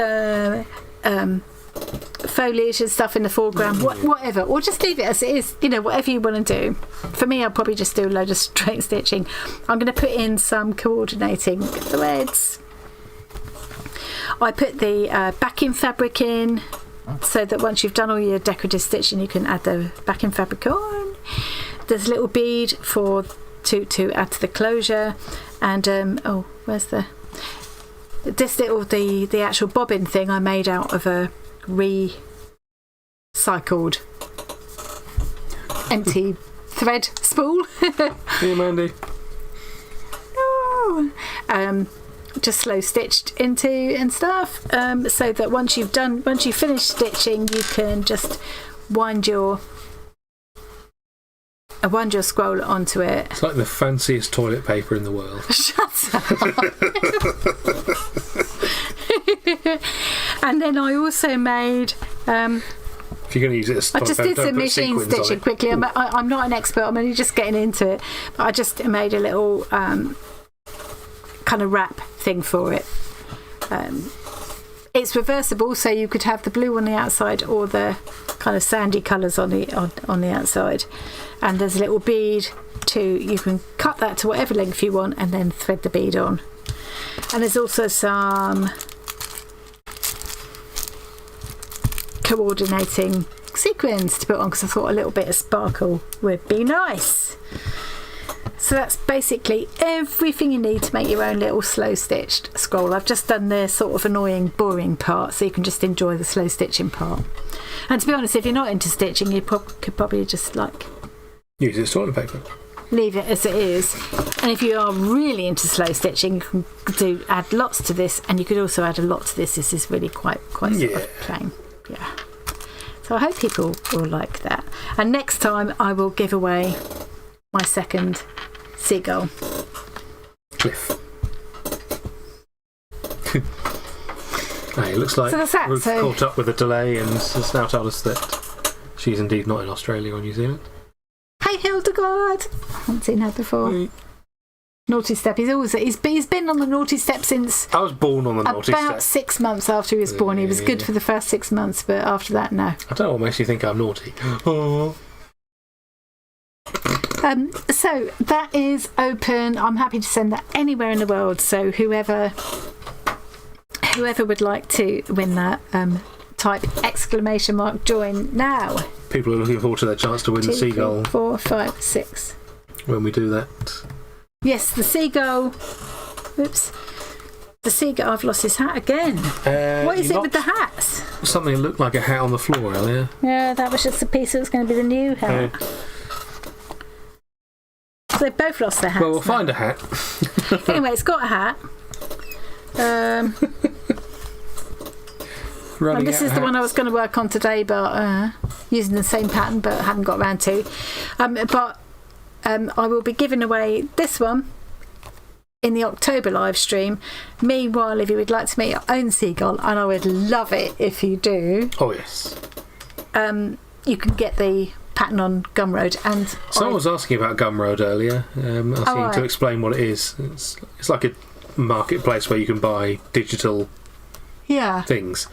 foliage and stuff in the foreground, whatever, or just leave it as it is, whatever you want to do. For me, I'll probably just do a load of straight stitching. I'm going to put in some coordinating threads. I put the backing fabric in so that once you've done all your decorative stitching, you can add the backing fabric on. There's a little bead to add to the closure, and where's the actual bobbin thing I made out of a recycled empty thread spool. Here, Mandy. Just slow stitched into and stuff, so that once you've finished stitching, you can just wind your scroll onto it. It's like the fanciest toilet paper in the world. Shut up. And then I also made if you're going to use it as I just did some machine stitching quickly. I'm not an expert, I'm only just getting into it, but I just made a little kind of wrap thing for it. It's reversible, so you could have the blue on the outside or the kind of sandy colours on the outside, and there's a little bead you can cut that to whatever length you want and then thread the bead on. And there's also some coordinating sequins to put on, because I thought a little bit of sparkle would be nice. So that's basically everything you need to make your own little slow stitched scroll. I've just done the sort of annoying, boring part, so you can just enjoy the slow stitching part. And to be honest, if you're not into stitching, you could probably just use it as toilet paper. Leave it as it is. And if you are really into slow stitching, you can add lots to this, and you could also add a lot to this. This is really quite sort of plain. Yeah. So I hope people will like that. And next time I will give away my second seagull. Cliff. It looks like Ruth caught up with a delay and has now told us that she's indeed not in Australia or New Zealand. Hey, Hildegard! I haven't seen her before. Hey. Naughty step. He's been on the naughty step since I was born on the naughty step. About 6 months after he was born. He was good for the first 6 months, but after that, no. I don't know what makes you think I'm naughty. Oh. So that is open. I'm happy to send that anywhere in the world. So whoever would like to win that, type ! Join now. People are looking forward to their chance to win the seagull. 4, 5, 6. When we do that. Yes, the seagull. Oops. The seagull. I've lost his hat again. What is it with the hats? Something that looked like a hat on the floor earlier. Yeah, that was just a piece that was going to be the new hat. So they've both lost their hats. Well, we'll find a hat. Anyway, it's got a hat. And this is the one I was going to work on today, but using the same pattern, but haven't got around to. I will be giving away this one in the October live stream. Meanwhile, if you would like to make your own seagull, and I would love it if you do. Oh yes. You can get the pattern on Gumroad, and someone was asking about Gumroad earlier, asking to explain what it is. It's like a marketplace where you can buy digital things.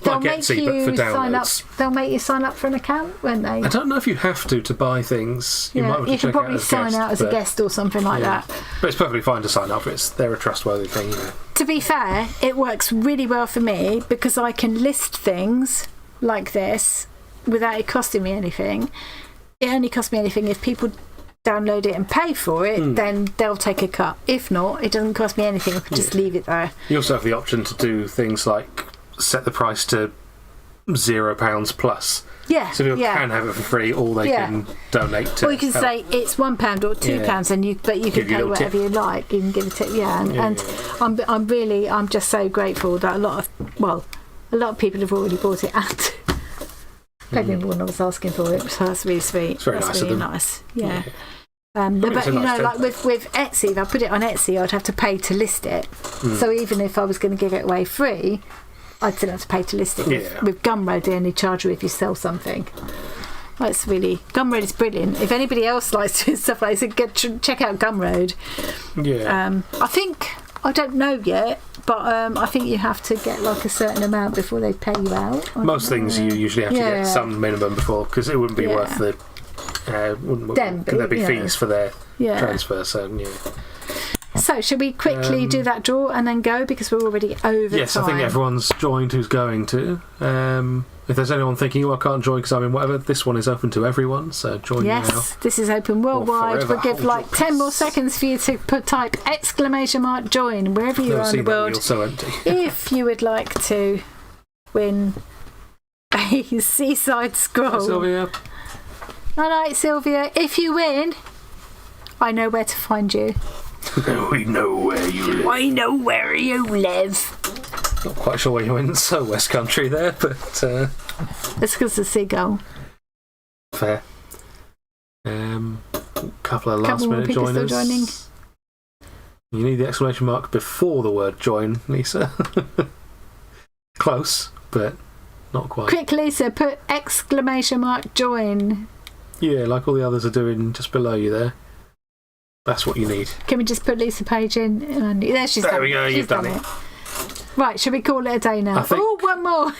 They'll like Etsy, but for downloads. They'll make you sign up for an account, won't they? I don't know if you have to buy things. You might have to you can probably sign out as a guest or something like that. But it's perfectly fine to sign up. They're a trustworthy thing. To be fair, it works really well for me because I can list things like this without it costing me anything. It only costs me anything if people download it and pay for it, then they'll take a cut. If not, it doesn't cost me anything. I can just leave it there. You also have the option to do things like set the price to £0 plus. Yeah. So people can have it for free, or they can donate to. Or you can say it's £1 or £2, and you can pay whatever you like. You can give a tip, and I'm just so grateful that a lot of people have already bought it and maybe when I was asking for it, so that's really sweet. It's very nice. Really nice. Yeah. But like with Etsy, if I put it on Etsy, I'd have to pay to list it. So even if I was going to give it away free, I'd still have to pay to list it. With Gumroad, they only charge you if you sell something. Gumroad is brilliant. If anybody else likes doing stuff like this, check out Gumroad. Yeah. I don't know yet, but I think you have to get like a certain amount before they pay you out. Most things you usually have to get some minimum before, because it wouldn't be worth the. There'd be fees for their transfer. So should we quickly do that draw and then go, because we're already over time? I think everyone's joined who's going to. if there's anyone thinking, I can't join because I'm in whatever, this one is open to everyone, so join now. Yes, this is open worldwide. forever We'll give hold like your 10 more peace. seconds for you to type *join wherever you Never are in the seen that world. wheel so empty. If you would like to win a seaside scroll. Sylvia. Night, Sylvia. If you win, I know where to find you. We know where you live. I know where you live. Not quite sure where you went, so West Country there, but It's because the seagull. fair. Couple of last Couple more minute people still joiners. joining. You need the exclamation mark before the word join, Lisa. Close, but not quite. Quick, Lisa, put !join. Yeah, like all the others are doing just below you there. That's what you need. Can we just put Lisa Page in? And there she's There done we go, She's you've done it. Right, should we call it a day now? I think- Oh, one more.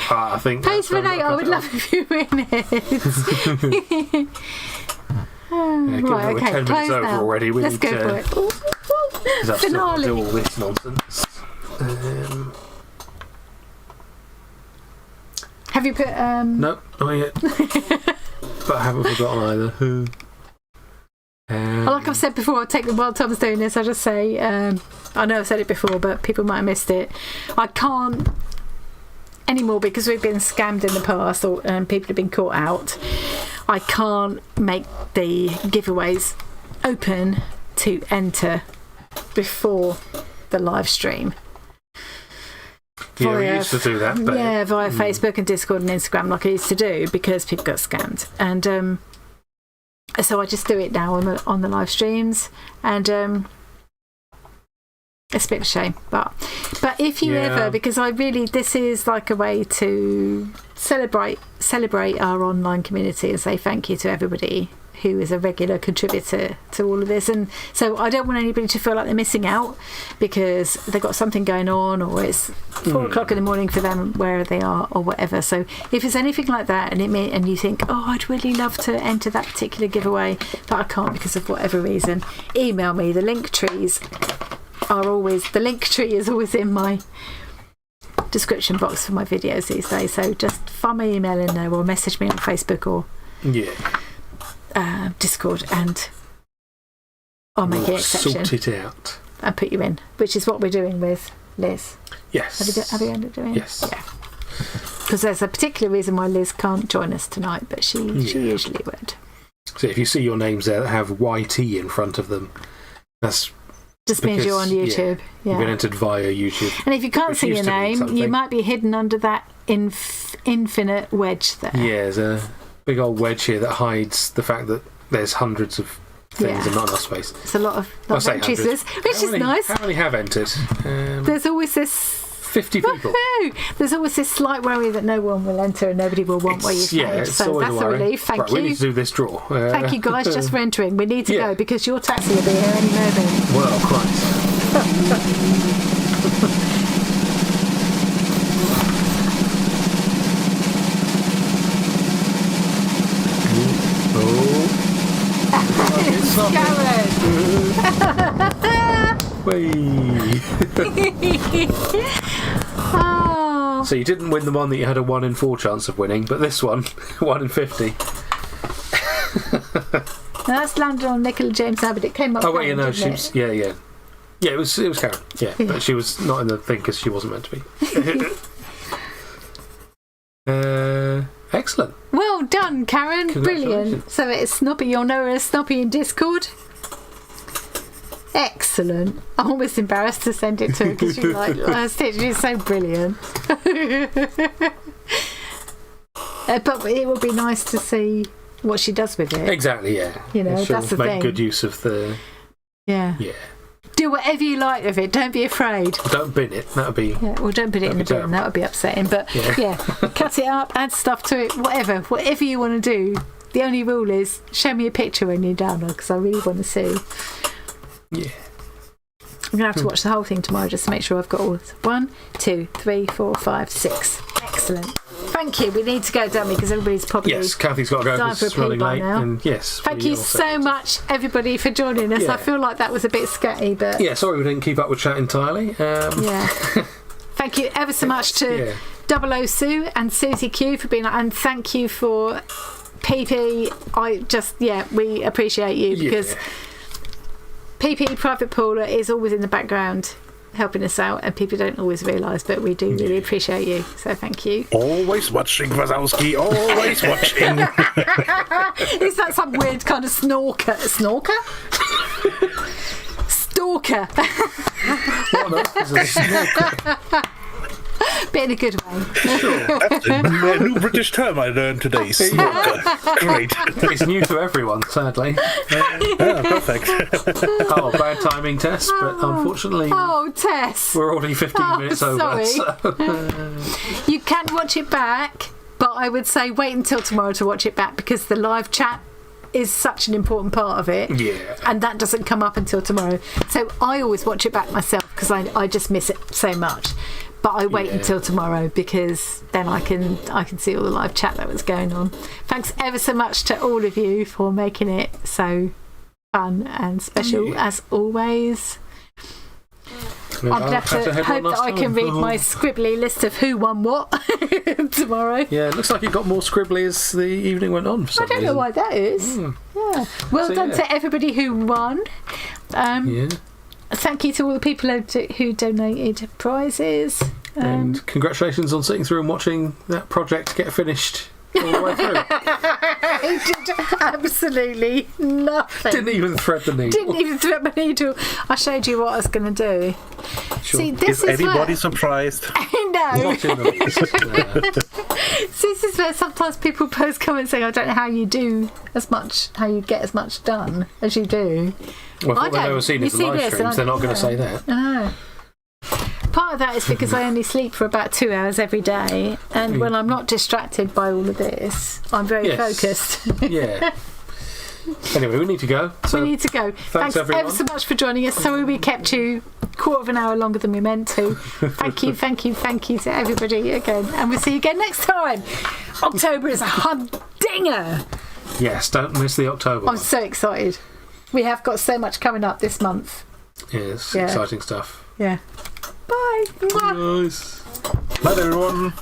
I think. Page that's Renee, I would love if you win it. Given right, we're okay, 10 minutes close over now. already. We Let's need go to. for it. Ooh, ooh, ooh. Because I've still got to do Finale. all this nonsense. Have you put Nope, not yet. But I haven't forgotten either. like I've said before, while Tom's doing this, I'll just say, I know I've said it before, but people might have missed it. I can't anymore because we've been scammed in the past or people have been caught out. I can't make the giveaways open to enter before the live stream. Yeah, we used to do that. But Via Facebook and Discord and Instagram, like I used to do, because people got scammed. And so I just do it now on the live streams, and it's a bit of a shame. But if you ever, because this is like a way to celebrate our online community and say thank you to everybody who is a regular contributor to all of this. And so I don't want anybody to feel like they're missing out because they've got something going on, or it's 4 o'clock in the morning for them where they are, or whatever. So if it's anything like that, and you think, I'd really love to enter that particular giveaway, but I can't because of whatever reason, email me. The link trees the link tree is always in my description box for my videos these days. So just find my email in there, or message me on Facebook or Discord, and I'll make an exception. Sort it out. And put you in, which is what we're doing with Liz. Yes. Have you ended up doing? Yes. Yeah. Because there's a particular reason why Liz can't join us tonight, but she usually would. So if you see your names there that have YT in front of them, that's just means you're on YouTube. You've been entered via YouTube. And if you can't Which see your used to mean name, you something. might be hidden under that infinite wedge there. Yeah, there's a big old wedge here that hides the fact that there's hundreds of things and not enough space. It's a lot of say entries, hundreds. which is nice. How many have entered? There's always this 50 people. Woohoo! There's always this slight worry that no one will enter and nobody will want what you've made. It's So always that's a a worry. relief. Thank Right, you. we need to do this draw. Thank you guys just for entering. We need to go because your taxi will be here any moment. Well, Christ. Oh. So you didn't win the one that you had a 1 in 4 chance of winning, but this one, 1 in 50. That's landed on Nicola James now, but it came up. Oh wait, Karen, no, didn't she it? was, yeah, it was Karen, but she was not in the thing because she wasn't meant to be. Excellent. Well done, Karen. Brilliant. Congratulations. So it's Snoppy. You'll know her as Snoppy in Discord. Excellent. I'm almost embarrassed to send it to her because she's like, she's so brilliant. But it would be nice to see what she does with it. Exactly, yeah. You know, She'll that's the make thing. good use of the. Yeah. Do whatever you like with it. Don't be afraid. Don't bin it. That'd be. Yeah, well, don't put it in the bin. That would be upsetting. But yeah, cut it up, add stuff to it, whatever you want to do. The only rule is show me a picture when you're down there because I really want to see. Yeah. I'm going to have to watch the whole thing tomorrow just to make sure I've got all 1, 2, 3, 4, 5, 6. Excellent. Thank you. We need to go, don't we? Because everybody's probably. Yes, Kathy's got to go dying because it's for a pee running by late. now. And yes. Thank we you also so need to- much, everybody, for joining us. Yeah. I feel like that was a bit scatty, but Yeah, sorry we didn't keep up with chat entirely. yeah. Thank you ever so much to 00 Sue and Susie Q for being, and thank you for PP. We appreciate you because PP Private Pooler is always in the background helping us out, and people don't always realise, but we do really appreciate you, so thank you. Always watching, Wazowski, always watching. Is that some weird kind of snorker? Stalker? What on earth is a snorker? But in a good way. That's a new British term I learned today. Snorker. Great. It's new to everyone, sadly. Yeah, perfect. Bad timing, Tess, but unfortunately Tess, we're already 15 minutes over. Sorry. So. You can watch it back, but I would say wait until tomorrow to watch it back because the live chat is such an important part of it. Yeah. And that doesn't come up until tomorrow. So I always watch it back myself because I just miss it so much. But I wait until tomorrow because then I can see all the live chat that was going on. Thanks ever so much to all of you for making it so fun and special as always. I'm going to have to hope that I can read my scribbly list of who won what tomorrow. Yeah, it looks like it got more scribbly as the evening went on for some I don't know why that is. Yeah. Well done to everybody who won. Thank you to all the people who donated prizes. And congratulations on sitting through and watching that project get finished all the way through. I did absolutely nothing. Didn't even thread the needle. I showed you what I was going to do. Sure. See, this is anybody surprised? I know. Not in the least. So this is where sometimes people post comments saying, I don't know how you get as much done as you do. Well, what they've never seen is the live streams. They're not going to say that. No. Part of that is because I only sleep for about 2 hours every day, and when I'm not distracted by all of this, I'm very focused. Yeah. Anyway, we need to go. So we need to go. Thanks ever so much for joining us. Sorry we kept you a quarter of an hour longer than we meant to. Thank you to everybody again, and we'll see you again next time. October is a humdinger. Yes, don't miss the October one. I'm so excited. We have got so much coming up this month. Yes, exciting stuff. Yeah. Bye. Nice. Bye, everyone.